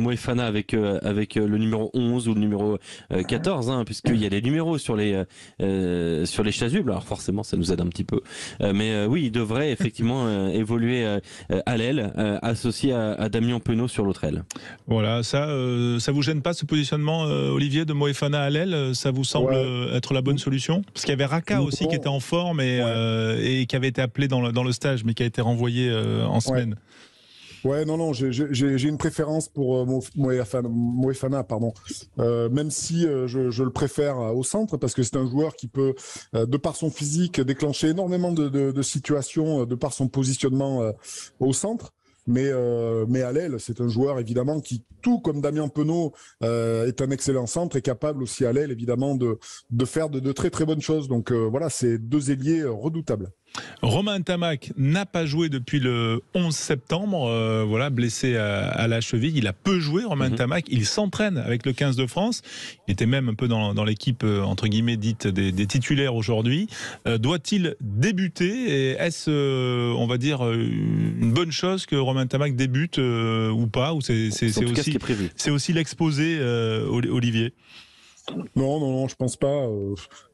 Moefana avec le numéro 11 ou le numéro 14, puisqu'il y a des numéros sur les chasubles. Alors forcément, ça nous aide un petit peu. Mais oui, il devrait effectivement évoluer à l'aile, associé à Damien Penaud sur l'autre aile. Voilà, ça vous gêne pas ce positionnement, Olivier, de Moefana à l'aile? Ça vous semble être la bonne solution? Parce qu'il y avait Raka aussi qui était en forme et qui avait été appelé dans le stage, mais qui a été renvoyé en semaine. Ouais, non, j'ai une préférence pour Moefana, pardon. Même si je le préfère au centre, parce que c'est un joueur qui peut, de par son physique, déclencher énormément de situations, de par son positionnement au centre. Mais à l'aile, c'est un joueur évidemment qui, tout comme Damien Penaud, est un excellent centre et capable aussi à l'aile évidemment de faire de très très bonnes choses. Donc voilà, c'est deux ailiers redoutables. Romain Ntamack n'a pas joué depuis le 11 septembre, blessé à la cheville. Il a peu joué, Romain Ntamack. Il s'entraîne avec le 15 de France. Il était même un peu dans l'équipe, entre guillemets, dite des titulaires aujourd'hui. Doit-il débuter? Et est-ce, on va dire, une bonne chose que Romain Ntamack débute ou pas? Ou c'est aussi l'exposé, Olivier? Non, je pense pas.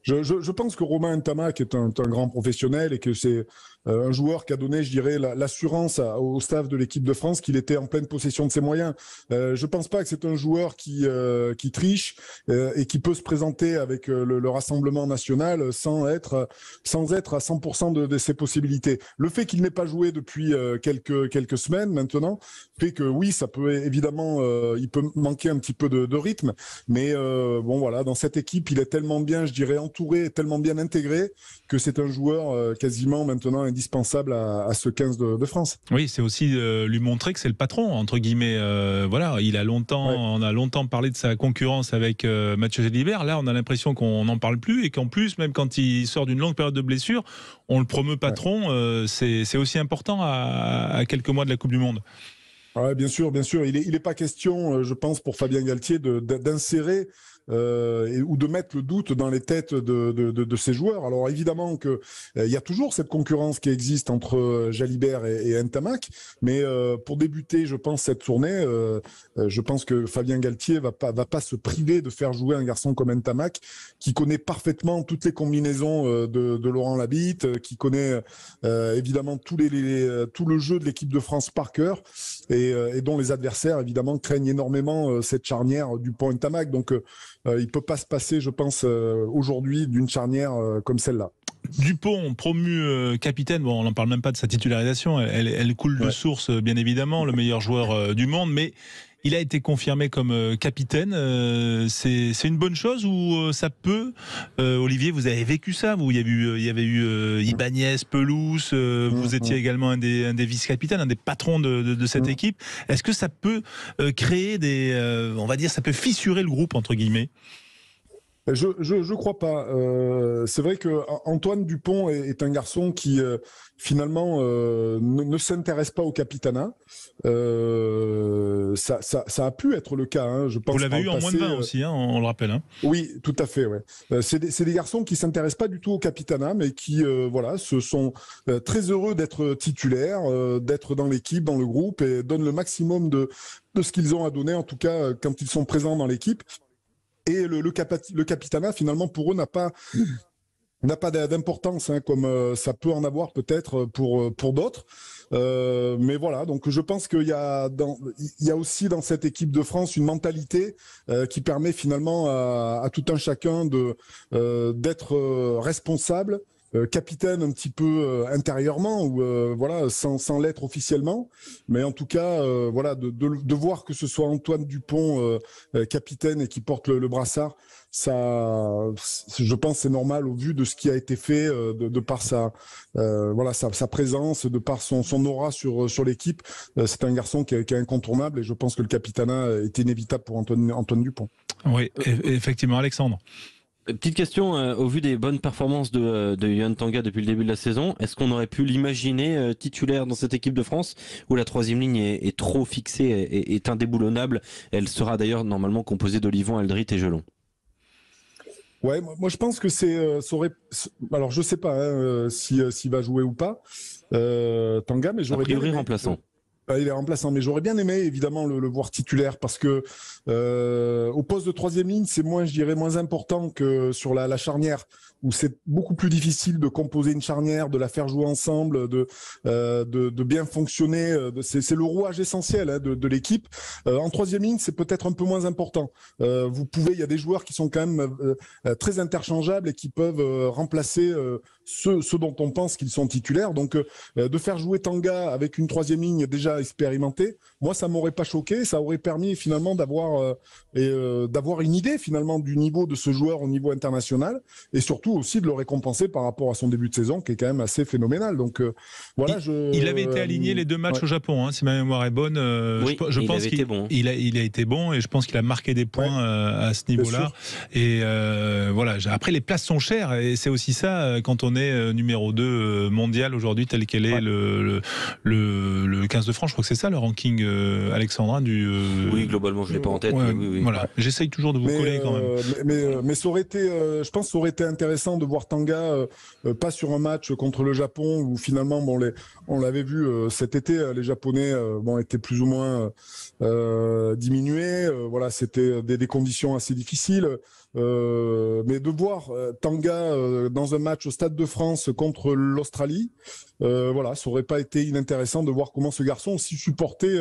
Je pense que Romain Ntamack est un grand professionnel et que c'est un joueur qui a donné, je dirais, l'assurance au staff de l'équipe de France qu'il était en pleine possession de ses moyens. Je pense pas que c'est un joueur qui triche et qui peut se présenter avec le Rassemblement national sans être à 100% de ses possibilités. Le fait qu'il n'ait pas joué depuis quelques semaines maintenant fait que oui, ça peut évidemment, il peut manquer un petit peu de rythme, mais voilà, dans cette équipe, il est tellement bien, je dirais, entouré, tellement bien intégré que c'est un joueur quasiment maintenant indispensable à ce 15 de France. Oui, c'est aussi lui montrer que c'est le patron, entre guillemets. On a longtemps parlé de sa concurrence avec Mathieu Jalibert. Là, on a l'impression qu'on n'en parle plus et qu'en plus, même quand il sort d'une longue période de blessure, on le promeut patron. C'est aussi important à quelques mois de la Coupe du Monde. Ouais, bien sûr. Il est pas question, je pense, pour Fabien Galtier d'insérer ou de mettre le doute dans les têtes de ces joueurs. Alors évidemment que il y a toujours cette concurrence qui existe entre Jalibert et Ntamack, mais pour débuter, je pense, cette tournée, je pense que Fabien Galtier va pas se priver de faire jouer un garçon comme Ntamack, qui connaît parfaitement toutes les combinaisons de Laurent Labitte, qui connaît évidemment tout le jeu de l'équipe de France par cœur, et dont les adversaires évidemment craignent énormément cette charnière Dupont-Ntamack. Donc il peut pas se passer, je pense, aujourd'hui d'une charnière comme celle-là. Dupont, promu capitaine, bon, on n'en parle même pas de sa titularisation, elle coule de source, bien évidemment, le meilleur joueur du monde, mais il a été confirmé comme capitaine. C'est une bonne chose ou ça peut, Olivier, vous avez vécu ça, il y avait eu Ibanez, Pelouse, vous étiez également un des vice-capitaines, un des patrons de cette équipe. Est-ce que ça peut créer on va dire, ça peut fissurer le groupe, entre guillemets ? Je crois pas. C'est vrai que Antoine Dupont est un garçon qui finalement ne s'intéresse pas au capitanat. Ça a pu être le cas. Hein, je pense. Vous l'avez eu en moins de 20 aussi, hein, on le rappelle. Hein. Oui, tout à fait. Ouais. C'est des garçons qui s'intéressent pas du tout au capitanat, mais qui se sont très heureux d'être titulaires, d'être dans l'équipe, dans le groupe, et donnent le maximum de ce qu'ils ont à donner, en tout cas quand ils sont présents dans l'équipe. Et le capitanat, finalement, pour eux, n'a pas d'importance, hein, comme ça peut en avoir peut-être pour d'autres. Mais voilà, donc je pense qu'il y a aussi dans cette équipe de France une mentalité qui permet finalement à tout un chacun d'être responsable, capitaine un petit peu intérieurement ou sans l'être officiellement, mais en tout cas de voir que ce soit Antoine Dupont capitaine et qui porte le brassard, ça, je pense, c'est normal au vu de ce qui a été fait de par sa présence, de par son aura sur l'équipe. C'est un garçon qui est incontournable et je pense que le capitanat est inévitable pour Antoine Dupont. Oui, effectivement, Alexandre. Petite question, au vu des bonnes performances de Yohan Tanga depuis le début de la saison, est-ce qu'on aurait pu l'imaginer titulaire dans cette équipe de France où la troisième ligne est trop fixée et est indéboulonnable? Elle sera d'ailleurs normalement composée d'Olivon, Aldrit et Gelon. Ouais, moi je pense que ça aurait. Alors je sais pas s'il va jouer ou pas Tanga, mais j'aurais a priori bien aimé. Remplaçant. Il est remplaçant, mais j'aurais bien aimé évidemment le voir titulaire parce que au poste de troisième ligne, c'est moins important que sur la charnière où c'est beaucoup plus difficile de composer une charnière, de la faire jouer ensemble, de bien fonctionner. C'est le rouage essentiel de l'équipe. En troisième ligne, c'est peut-être un peu moins important. Il y a des joueurs qui sont quand même très interchangeables et qui peuvent remplacer ceux dont on pense qu'ils sont titulaires. Donc, de faire jouer Tanga avec une troisième ligne déjà expérimentée, moi, ça m'aurait pas choqué. Ça aurait permis finalement d'avoir une idée finalement du niveau de ce joueur au niveau international et surtout aussi de le récompenser par rapport à son début de saison qui est quand même assez phénoménal. Donc, il avait été aligné les deux matchs au Japon, hein, si ma mémoire est bonne. Je pense qu'il a été bon et je pense qu'il a marqué des points à ce niveau-là. Et après, les places sont chères et c'est aussi ça quand on est numéro 2 mondial aujourd'hui tel qu'elle est le 15 de France. Je crois que c'est ça le ranking, Alexandra, du... Oui, globalement, je ne l'ai pas en tête. Oui. Voilà. J'essaye toujours de vous coller quand même. Mais ça aurait été, je pense que ça aurait été intéressant de voir Tanga pas sur un match contre le Japon où finalement, on l'avait vu cet été, les Japonais étaient plus ou moins diminués. C'était des conditions assez difficiles. Mais de voir Tanga dans un match au Stade de France contre l'Australie, ça aurait pas été inintéressant de voir comment ce garçon aussi supportait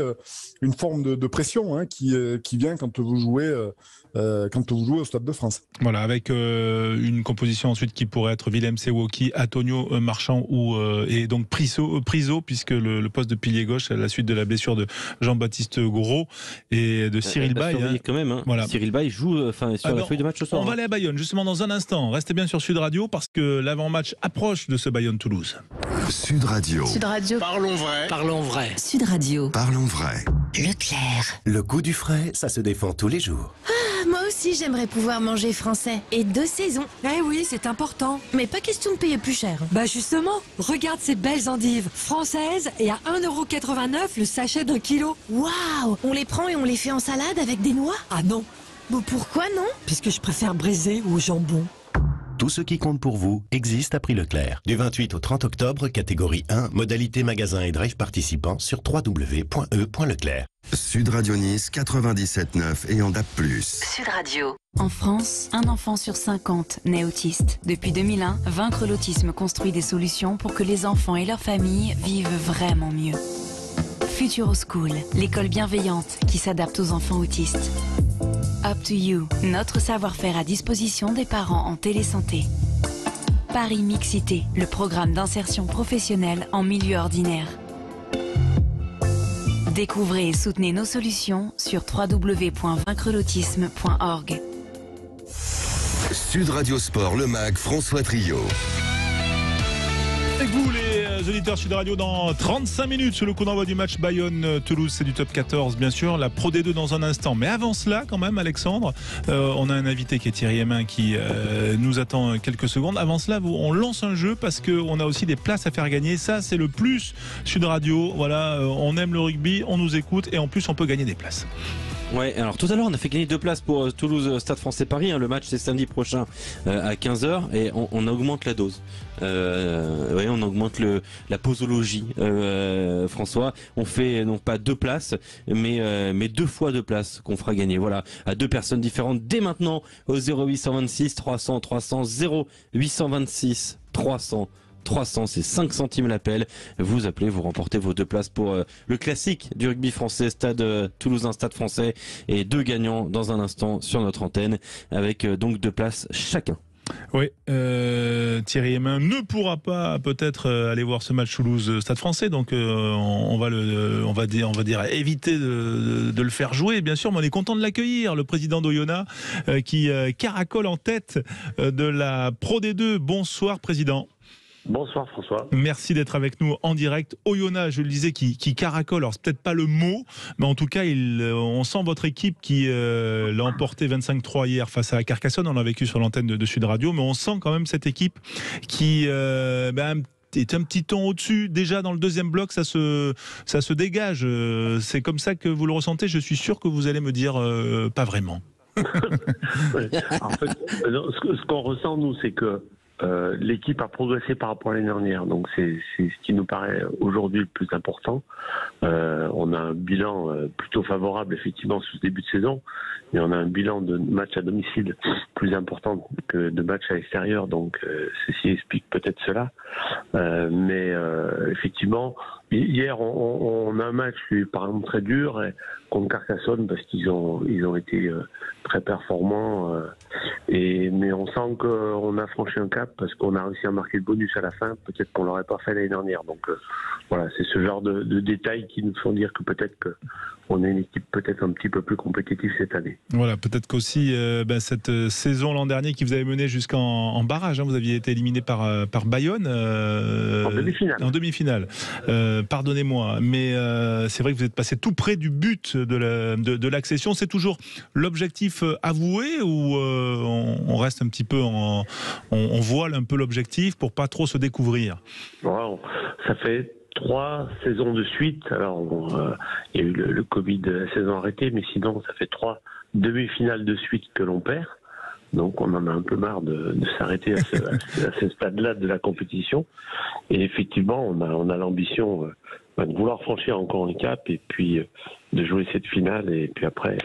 une forme de pression qui vient quand vous jouez au Stade de France. Voilà, avec une composition ensuite qui pourrait être Willem Sewoki, Antonio Marchand et donc Priso, puisque le poste de pilier gauche à la suite de la blessure de Jean-Baptiste Gros et de Cyril Bay. Quand même, hein. Voilà. Cyril Bay joue sur la feuille de match ce soir. On va aller à Bayonne justement dans un instant. Restez bien sur Sud Radio parce que l'avant-match approche de ce Bayonne-Toulouse. Sud Radio. Sud Radio. Parlons vrai. Parlons vrai. Sud Radio. Parlons vrai. Leclerc. Le goût du frais, ça se défend tous les jours. Moi aussi, j'aimerais pouvoir manger français. Et de saison. Eh oui, c'est important. Mais pas question de payer plus cher. Bah justement, regarde ces belles endives françaises et à 1,89€ le sachet d'1 kilo. Waouh! On les prend et on les fait en salade avec des noix? Ah non. Mais pourquoi non? Puisque je préfère braisé ou au jambon. Tout ce qui compte pour vous existe à prix Leclerc. Du 28 au 30 octobre, catégorie 1, modalité magasin et drive participants sur www.e.leclerc. Sud Radio Nice 97.9 et en DAB+. Sud Radio. En France, un enfant sur 50 naît autiste. Depuis 2001, Vaincre l'autisme construit des solutions pour que les enfants et leurs familles vivent vraiment mieux. Futuro School, l'école bienveillante qui s'adapte aux enfants autistes. Up to You, notre savoir-faire à disposition des parents en télésanté. Paris Mixité, le programme d'insertion professionnelle en milieu ordinaire. Découvrez et soutenez nos solutions sur www.vaincrelautisme.org. Sud Radio Sport, le MAG, François Trio. Avec vous les auditeurs Sud Radio dans 35 minutes sur le coup d'envoi du match Bayonne-Toulouse, c'est du top 14 bien sûr, la Pro D2 dans un instant. Mais avant cela quand même Alexandre, on a un invité qui est Thierry Hémin qui nous attend quelques secondes. Avant cela on lance un jeu parce qu'on a aussi des places à faire gagner, ça c'est le plus Sud Radio, voilà, on aime le rugby, on nous écoute et en plus on peut gagner des places. Ouais, alors tout à l'heure on a fait gagner 2 places pour Toulouse Stade Français Paris, le match c'est samedi prochain à 15h et on augmente la dose. On augmente la posologie, François. On fait non pas 2 places, mais 2 fois 2 places qu'on fera gagner. Voilà, à 2 personnes différentes dès maintenant au 0826 300 300 0826 300. 300, c'est 5 centimes l'appel. Vous appelez, vous remportez vos 2 places pour le classique du rugby français, Stade Toulousain, Stade Français, et 2 gagnants dans un instant sur notre antenne, avec donc 2 places chacun. Oui, Thierry Hémin ne pourra pas peut-être aller voir ce match Toulouse-Stade Français, donc on va dire éviter de le faire jouer. Bien sûr, mais on est content de l'accueillir, le président d'Oyonnax qui caracole en tête de la Pro D2. Bonsoir, président. Bonsoir François. Merci d'être avec nous en direct. Oyonnax, je le disais, qui caracole. Alors c'est peut-être pas le mot, mais en tout cas, on sent votre équipe qui l'a emporté 25-3 hier face à Carcassonne. On l'a vécu sur l'antenne de Sud Radio, mais on sent quand même cette équipe qui est un petit ton au-dessus. Déjà dans le deuxième bloc, ça se dégage. C'est comme ça que vous le ressentez. Je suis sûr que vous allez me dire pas vraiment. Ouais. En fait, ce qu'on ressent nous, c'est que l'équipe a progressé par rapport à l'année dernière, donc c'est ce qui nous paraît aujourd'hui le plus important. On a un bilan plutôt favorable effectivement sur ce début de saison, mais on a un bilan de matchs à domicile plus important que de matchs à l'extérieur, donc ceci explique peut-être cela. Mais effectivement, hier on a un match par exemple très dur contre Carcassonne parce qu'ils ont été très performants, mais on sent qu'on a franchi un cap parce qu'on a réussi à marquer le bonus à la fin, peut-être qu'on l'aurait pas fait l'année dernière. Donc voilà, c'est ce genre de détails qui nous font dire que peut-être qu'on est une équipe peut-être un petit peu plus compétitive cette année. Voilà, peut-être qu'aussi cette saison l'an dernier qui vous avait mené jusqu'en barrage, vous aviez été éliminé par Bayonne en demi-finale. En demi-finale. Pardonnez-moi, mais c'est vrai que vous êtes passé tout près du but de l'accession. C'est toujours l'objectif avoué ou on reste un petit peu on voile un peu l'objectif pour pas trop se découvrir? Wow, ça fait 3 saisons de suite. Alors, il y a eu le Covid, la saison arrêtée, mais sinon, ça fait 3 demi-finales de suite que l'on perd. Donc, on en a un peu marre de s'arrêter à ce stade-là de la compétition. Et effectivement, on a l'ambition de vouloir franchir encore un cap et puis de jouer cette finale. Et puis après,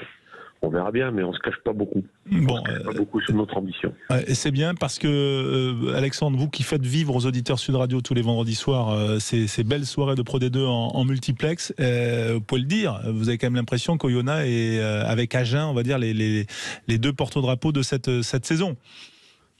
on verra bien, mais on se cache pas beaucoup. On se cache pas beaucoup sur notre ambition. Et c'est bien parce que, Alexandre, vous qui faites vivre aux auditeurs Sud Radio tous les vendredis soirs ces belles soirées de Pro D2 en multiplex, vous pouvez le dire, vous avez quand même l'impression qu'Oyonnax est, avec Agen, on va dire, les 2 porte-drapeaux de cette saison.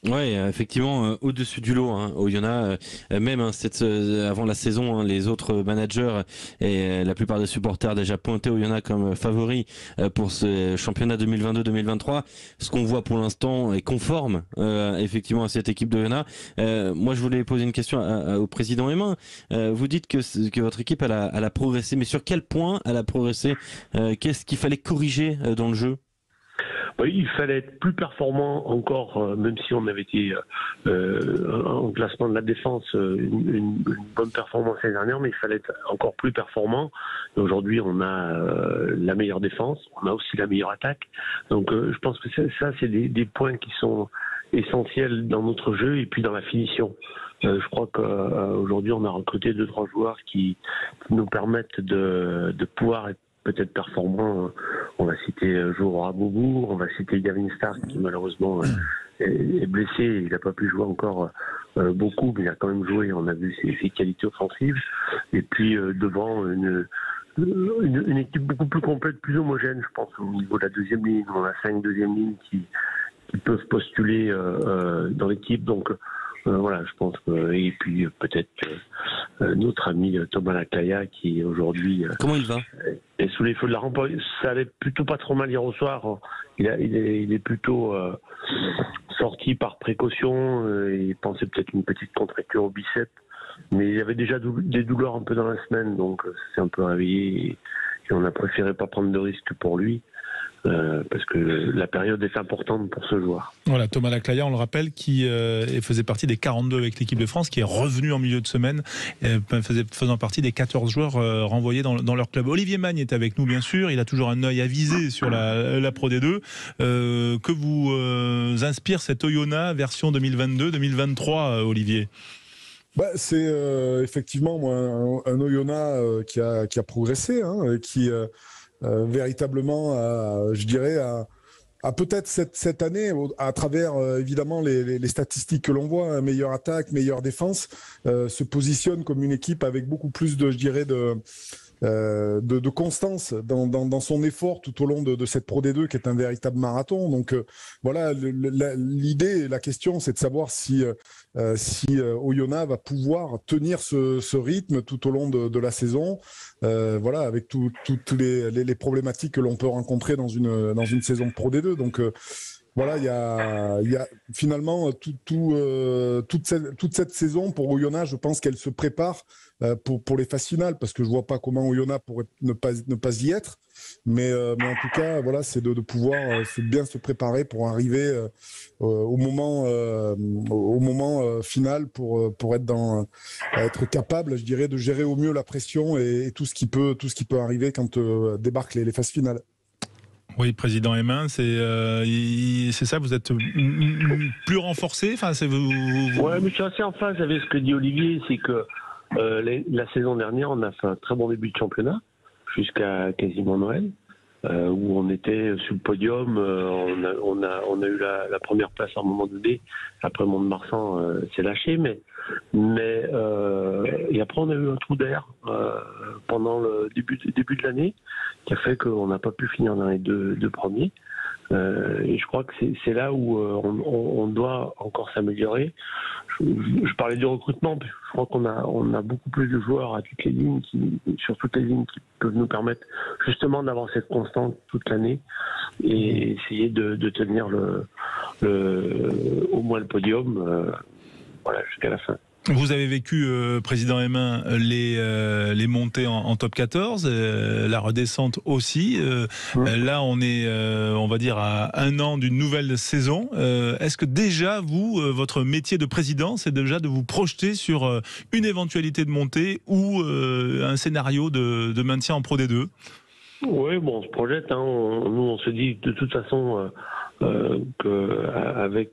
Ouais, effectivement, au-dessus du lot, Oyonnax, même avant la saison, les autres managers et la plupart des supporters déjà pointé Oyonnax comme favori pour ce championnat 2022-2023. Ce qu'on voit pour l'instant est conforme effectivement à cette équipe d'Oyonnax. Moi, je voulais poser une question au président Hémin. Vous dites que votre équipe elle a progressé, mais sur quel point elle a progressé? Qu'est-ce qu'il fallait corriger dans le jeu? Oui, il fallait être plus performant encore, même si on avait été en classement de la défense, une bonne performance l'année dernière, mais il fallait être encore plus performant. Et aujourd'hui, on a la meilleure défense, on a aussi la meilleure attaque. Donc je pense que ça, c'est des points qui sont essentiels dans notre jeu et puis dans la finition. Je crois qu'aujourd'hui, on a recruté 2-3 joueurs qui nous permettent de pouvoir être peut-être performant. On va citer Joe Raboubou, on va citer Gavin Stark qui malheureusement est blessé, il n'a pas pu jouer encore beaucoup, mais il a quand même joué, on a vu ses qualités offensives. Et puis devant une équipe beaucoup plus complète, plus homogène, je pense, au niveau de la deuxième ligne. On a 5 deuxièmes lignes qui peuvent postuler dans l'équipe. Donc voilà, je pense que, et puis peut-être notre ami Thomas Laclaya qui aujourd'hui comment il va est sous les feux de la rampe. Ça allait plutôt pas trop mal hier au soir. Il est plutôt sorti par précaution. Il pensait peut-être une petite contracture au biceps, mais il y avait déjà des douleurs un peu dans la semaine, donc c'est un peu réveillé et on a préféré pas prendre de risques pour lui. Parce que la période est importante pour ce joueur. Voilà, Thomas Laclaya, on le rappelle, qui faisait partie des 42 avec l'équipe de France, qui est revenu en milieu de semaine, faisant partie des 14 joueurs renvoyés dans leur club. Olivier Magne est avec nous, bien sûr. Il a toujours un œil avisé sur la Pro D2. Que vous inspire cette Oyonnax version 2022-2023, Olivier? C'est effectivement un Oyonnax qui a progressé, hein, qui véritablement, je dirais, a peut-être cette année, à travers évidemment les statistiques que l'on voit, meilleure attaque, meilleure défense, se positionne comme une équipe avec beaucoup plus de, je dirais, de constance dans son effort tout au long de cette Pro D2 qui est un véritable marathon. Donc voilà, l'idée, la question, c'est de savoir si Oyonnax va pouvoir tenir ce rythme tout au long de la saison, voilà, avec toutes les problématiques que l'on peut rencontrer dans une saison de Pro D2. Donc voilà, il y a finalement toute cette saison pour Oyonnax, je pense qu'elle se prépare pour les phases finales, parce que je vois pas comment Oyonnax pourrait ne pas y être, mais en tout cas, voilà, c'est de pouvoir bien se préparer pour arriver au moment final pour être capable, je dirais, de gérer au mieux la pression et tout ce qui peut arriver quand débarquent les phases finales. Oui, président Hémin, c'est ça, vous êtes plus renforcé, enfin, Ouais, mais je suis assez en phase avec ce que dit Olivier, c'est que la saison dernière, on a fait un très bon début de championnat, jusqu'à quasiment Noël, où on était sur le podium, on a eu la première place à un moment donné, après Mont-de-Marsan s'est lâché, mais et après on a eu un trou d'air pendant le début de l'année, qui a fait qu'on n'a pas pu finir dans les deux premiers. Et je crois que c'est là où on doit encore s'améliorer. Je parlais du recrutement, je crois qu'on a beaucoup plus de joueurs sur toutes les lignes qui peuvent nous permettre justement d'avoir cette constante toute l'année et essayer de tenir au moins le podium voilà, jusqu'à la fin. Vous avez vécu, président Hémin, les montées en top 14, la redescente aussi. Là, on est, on va dire, à un an d'une nouvelle saison. Est-ce que déjà, votre métier de président, c'est déjà de vous projeter sur une éventualité de montée ou un scénario de maintien en Pro D2? Oui, bon, on se projette. Hein. Nous, on se dit de toute façon qu'avec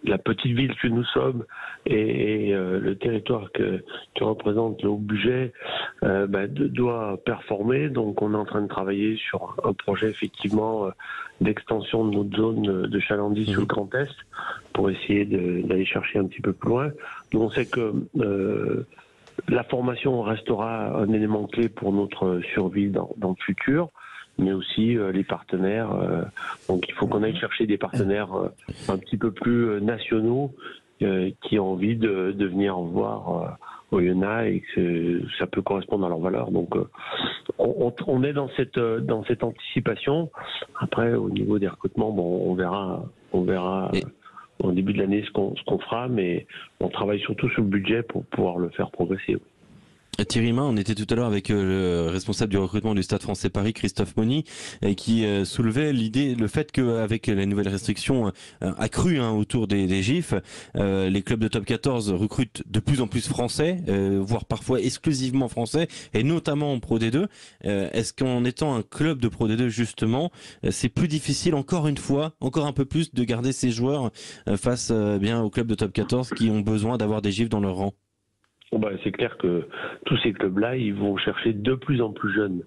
la petite ville que nous sommes et le territoire que représente le haut budget, doit performer. Donc, on est en train de travailler sur un projet effectivement d'extension de notre zone de chalandise sur le Grand Est pour essayer d'aller chercher un petit peu plus loin. Nous, on sait que la formation restera un élément clé pour notre survie dans le futur, mais aussi les partenaires. Donc il faut qu'on aille chercher des partenaires un petit peu plus nationaux qui ont envie de venir voir Oyonnax et que ça peut correspondre à leurs valeurs. Donc on est dans cette anticipation. Après, au niveau des recrutements, on verra au début de l'année ce qu'on fera, mais on travaille surtout sur le budget pour pouvoir le faire progresser. Thierry Main, on était tout à l'heure avec le responsable du recrutement du Stade Français Paris, Christophe Moni, qui soulevait le fait qu'avec les nouvelles restrictions accrues autour des GIF, les clubs de top 14 recrutent de plus en plus français, voire parfois exclusivement français, et notamment en Pro D2. Est-ce qu'en étant un club de Pro D2 justement, c'est plus difficile encore une fois, encore un peu plus, de garder ces joueurs face bien aux clubs de top 14 qui ont besoin d'avoir des GIF dans leur rang? C'est clair que tous ces clubs-là, ils vont chercher de plus en plus jeunes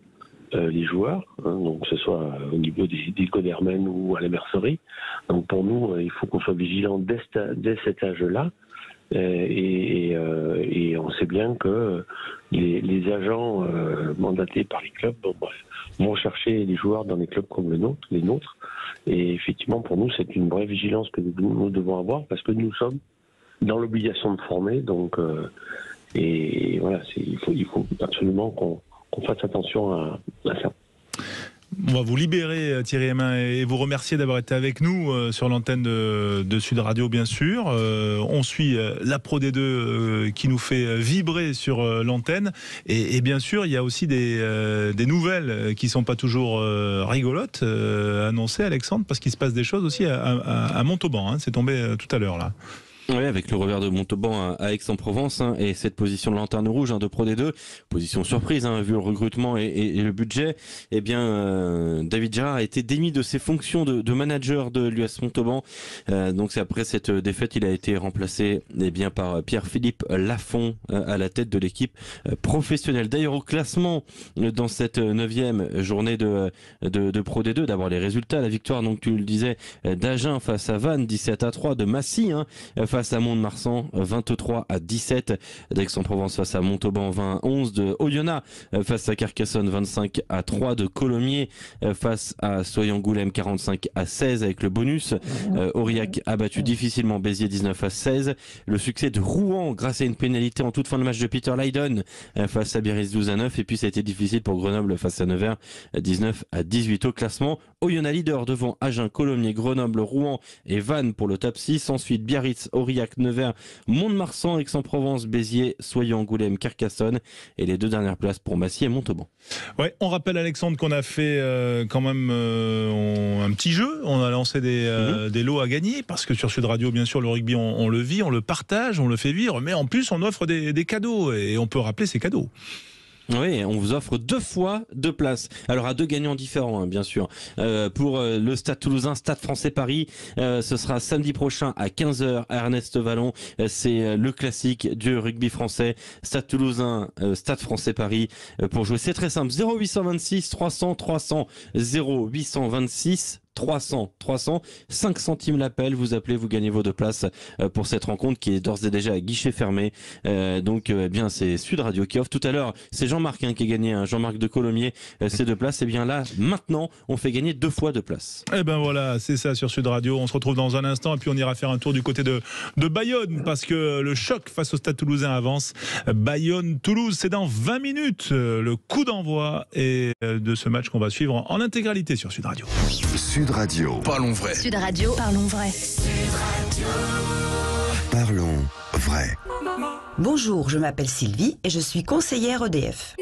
les joueurs, donc que ce soit au niveau des Codermen ou à la mercerie. Donc pour nous, il faut qu'on soit vigilant dès cet âge-là. Et on sait bien que les agents mandatés par les clubs vont chercher les joueurs dans des clubs comme les nôtres. Et effectivement, pour nous, c'est une vraie vigilance que nous devons avoir parce que nous sommes dans l'obligation de former. Donc, et voilà, il faut absolument qu'on fasse attention à ça. On va vous libérer, Thierry Hémin, et vous remercier d'avoir été avec nous sur l'antenne de Sud Radio, bien sûr. On suit la Pro D2 qui nous fait vibrer sur l'antenne. Et bien sûr, il y a aussi des nouvelles qui ne sont pas toujours rigolotes annoncées, Alexandre, parce qu'il se passe des choses aussi à Montauban. Hein. C'est tombé tout à l'heure, là. Oui, avec le revers de Montauban à Aix-en-Provence et cette position de lanterne rouge de Pro D2, position surprise vu le recrutement et le budget. Eh bien, David Gérard a été démis de ses fonctions de manager de l'US Montauban. Donc c'est après cette défaite, il a été remplacé par Pierre-Philippe Lafont à la tête de l'équipe professionnelle. D'ailleurs, au classement dans cette 9e journée de Pro D2, d'abord les résultats, la victoire, donc tu le disais, d'Agen face à Vannes 17-3, de Massy face à Mont-de-Marsan 23-17, d'Aix-en-Provence face à Montauban 20-11, de Oyonnax face à Carcassonne 25-3, de Colomiers face à Soyengoulême 45-16 avec le bonus. Aurillac a battu difficilement Béziers 19-16. Le succès de Rouen grâce à une pénalité en toute fin de match de Peter Leyden face à Biarritz 12-9, et puis ça a été difficile pour Grenoble face à Nevers 19-18. Au classement, Oyonnax leader devant Agen, Colomiers, Grenoble, Rouen et Vannes pour le top 6. Ensuite Biarritz, Aurillac, Nevers, Mont-de-Marsan, Aix-en-Provence, Béziers, Soyengoulême, Carcassonne, et les 2 dernières places pour Massy et Montauban. Ouais, on rappelle, Alexandre, qu'on a fait quand même un petit jeu. On a lancé des lots à gagner parce que sur Sud Radio, bien sûr, le rugby, on le vit, on le partage, on le fait vivre, mais en plus on offre des cadeaux et on peut rappeler ces cadeaux. Oui, on vous offre 2 fois 2 places. Alors à 2 gagnants différents, bien sûr. Pour le Stade Toulousain, Stade Français Paris, ce sera samedi prochain à 15h à Ernest Vallon. C'est le classique du rugby français. Stade Toulousain, Stade Français Paris. Pour jouer, c'est très simple. 0826 300 300 0826 300, 5 centimes l'appel, vous appelez, vous gagnez vos 2 places pour cette rencontre qui est d'ores et déjà à guichet fermé. Donc bien c'est Sud Radio qui offre. Tout à l'heure, c'est Jean-Marc qui a gagné, Jean-Marc de Colomiers, ces 2 places. Et bien là, maintenant, on fait gagner 2 fois 2 places. Et ben voilà, c'est ça sur Sud Radio. On se retrouve dans un instant et puis on ira faire un tour du côté de Bayonne parce que le choc face au Stade Toulousain avance. Bayonne-Toulouse, c'est dans 20 minutes le coup d'envoi et de ce match qu'on va suivre en intégralité sur Sud Radio. Sud Radio. Parlons vrai. Sud Radio, parlons vrai. Parlons vrai. Bonjour, je m'appelle Sylvie et je suis conseillère EDF.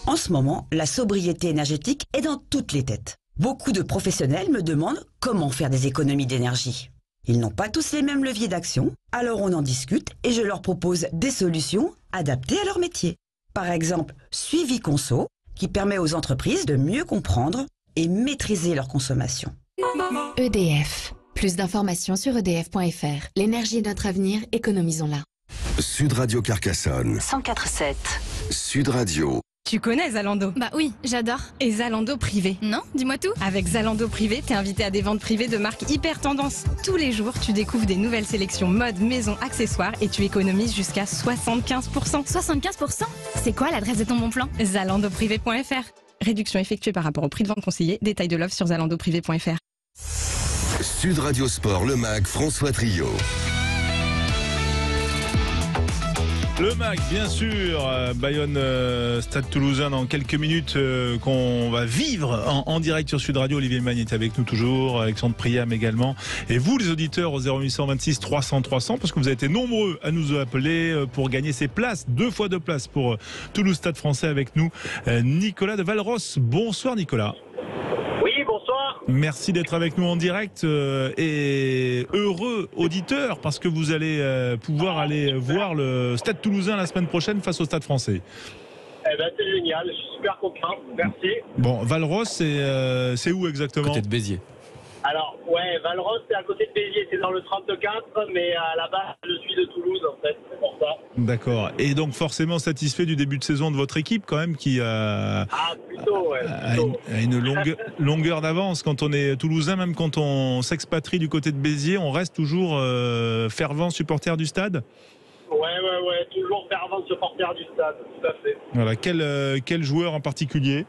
En ce moment, la sobriété énergétique est dans toutes les têtes. Beaucoup de professionnels me demandent comment faire des économies d'énergie. Ils n'ont pas tous les mêmes leviers d'action, alors on en discute et je leur propose des solutions adaptées à leur métier. Par exemple, Suivi Conso, qui permet aux entreprises de mieux comprendre et maîtriser leur consommation. EDF. Plus d'informations sur edf.fr. L'énergie est notre avenir, économisons-la. Sud Radio Carcassonne. 104.7. Sud Radio. Tu connais Zalando? Bah oui, j'adore. Et Zalando Privé? Non, dis-moi tout. Avec Zalando Privé, t'es invité à des ventes privées de marques hyper tendance. Tous les jours, tu découvres des nouvelles sélections mode, maison, accessoires et tu économises jusqu'à 75%. 75%? C'est quoi l'adresse de ton bon plan? ZalandoPrivé.fr. Réduction effectuée par rapport au prix de vente conseillé. Détail de l'offre sur ZalandoPrivé.fr. Sud Radio Sport, le MAG, François Trio. Le MAG, bien sûr, Bayonne, Stade Toulousain dans quelques minutes qu'on va vivre en direct sur Sud Radio. Olivier Magne est avec nous toujours, Alexandre Priam également. Et vous, les auditeurs, au 0826 300 300, parce que vous avez été nombreux à nous appeler pour gagner ces places, 2 fois 2 places pour Toulouse Stade Français avec nous. Nicolas de Valros. Bonsoir Nicolas. Oui, bonsoir. Merci d'être avec nous en direct et heureux auditeur parce que vous allez pouvoir aller voir le Stade Toulousain la semaine prochaine face au Stade Français. Eh ben, c'est génial, je suis super content, merci. Bon, Valros, c'est où exactement? Côté de Béziers. Alors, Ouais, Valros, c'est à côté de Béziers, c'est dans le 34, mais à la base, je suis de Toulouse, en fait, c'est pour ça. D'accord. Et donc forcément satisfait du début de saison de votre équipe quand même, qui a une longueur d'avance. Quand on est toulousain, même quand on s'expatrie du côté de Béziers, on reste toujours fervent supporter du stade. Ouais, toujours fervent supporter du stade, tout à fait. Voilà. Quel joueur en particulier ?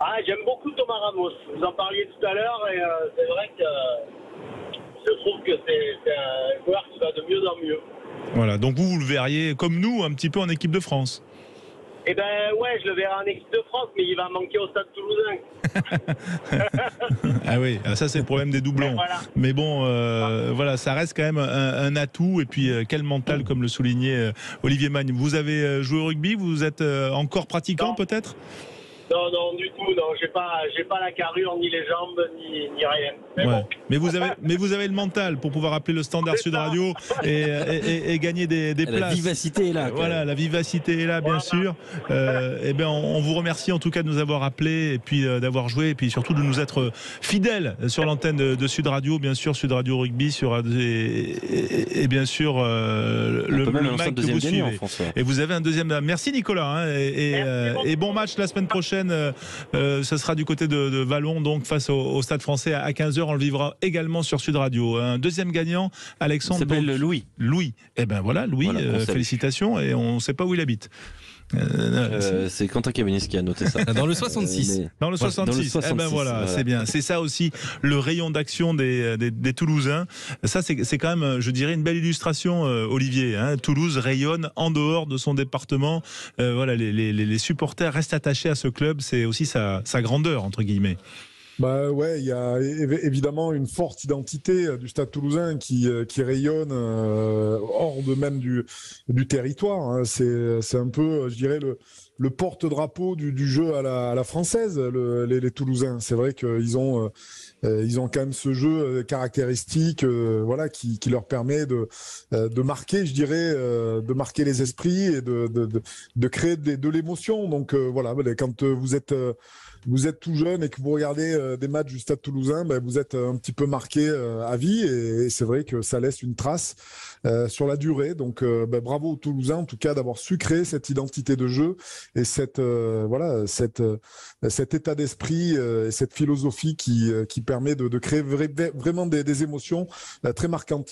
Ah, j'aime beaucoup Thomas Ramos. Vous en parliez tout à l'heure et c'est vrai que je trouve que c'est un joueur qui va de mieux en mieux. Voilà, donc vous le verriez comme nous un petit peu en équipe de France. Eh ben ouais, je le verrai en équipe de France, mais il va manquer au stade toulousain. Ah oui, ça c'est le problème des doublons. Mais bon, voilà, ça reste quand même un atout. Et puis quel mental, comme le soulignait Olivier Magne. Vous avez joué au rugby, vous êtes encore pratiquant peut-être ? Non, du tout, non. J'ai pas la carrure, ni les jambes, ni rien. Mais ouais. bon. Mais vous avez le mental pour pouvoir appeler le Standard Sud Radio et gagner des places. La vivacité est là. Voilà, la vivacité est là, bien sûr. Eh bien, on vous remercie en tout cas de nous avoir appelés et puis d'avoir joué et puis surtout de nous être fidèles sur l'antenne de Sud Radio, bien sûr, Sud Radio Rugby, et bien sûr le MAC que vous suivez. Et vous avez un deuxième. Merci Nicolas, et bon match la semaine prochaine. Ça sera du côté de Vallon, donc face au Stade Français à 15h. On le vivra également sur Sud Radio. Un deuxième gagnant, Alexandre. Il s'appelle Louis. Eh ben voilà, Louis, félicitations. Et on ne sait pas où il habite. C'est Quentin Cabanis qui a noté ça. Dans le 66. Dans le 66. Eh ben voilà, c'est bien. C'est ça aussi le rayon d'action des Toulousains. Ça, c'est quand même, je dirais, une belle illustration, Olivier. Toulouse rayonne en dehors de son département. Voilà, les supporters restent attachés à ce club. C'est aussi sa grandeur, entre guillemets. Bah ouais, il y a évidemment une forte identité du Stade Toulousain qui rayonne hors de même du territoire. C'est un peu, je dirais, le porte-drapeau du jeu à la française, les Toulousains. C'est vrai qu'ils ont quand même ce jeu caractéristique, voilà, qui leur permet de marquer, je dirais, de marquer les esprits et de créer de l'émotion. Donc voilà, quand vous êtes tout jeune et que vous regardez des matchs du Stade Toulousain, vous êtes un petit peu marqué à vie et c'est vrai que ça laisse une trace sur la durée. Donc bravo aux Toulousains en tout cas d'avoir su créer cette identité de jeu et cet état d'esprit et cette philosophie qui permet de créer vraiment des émotions très marquantes.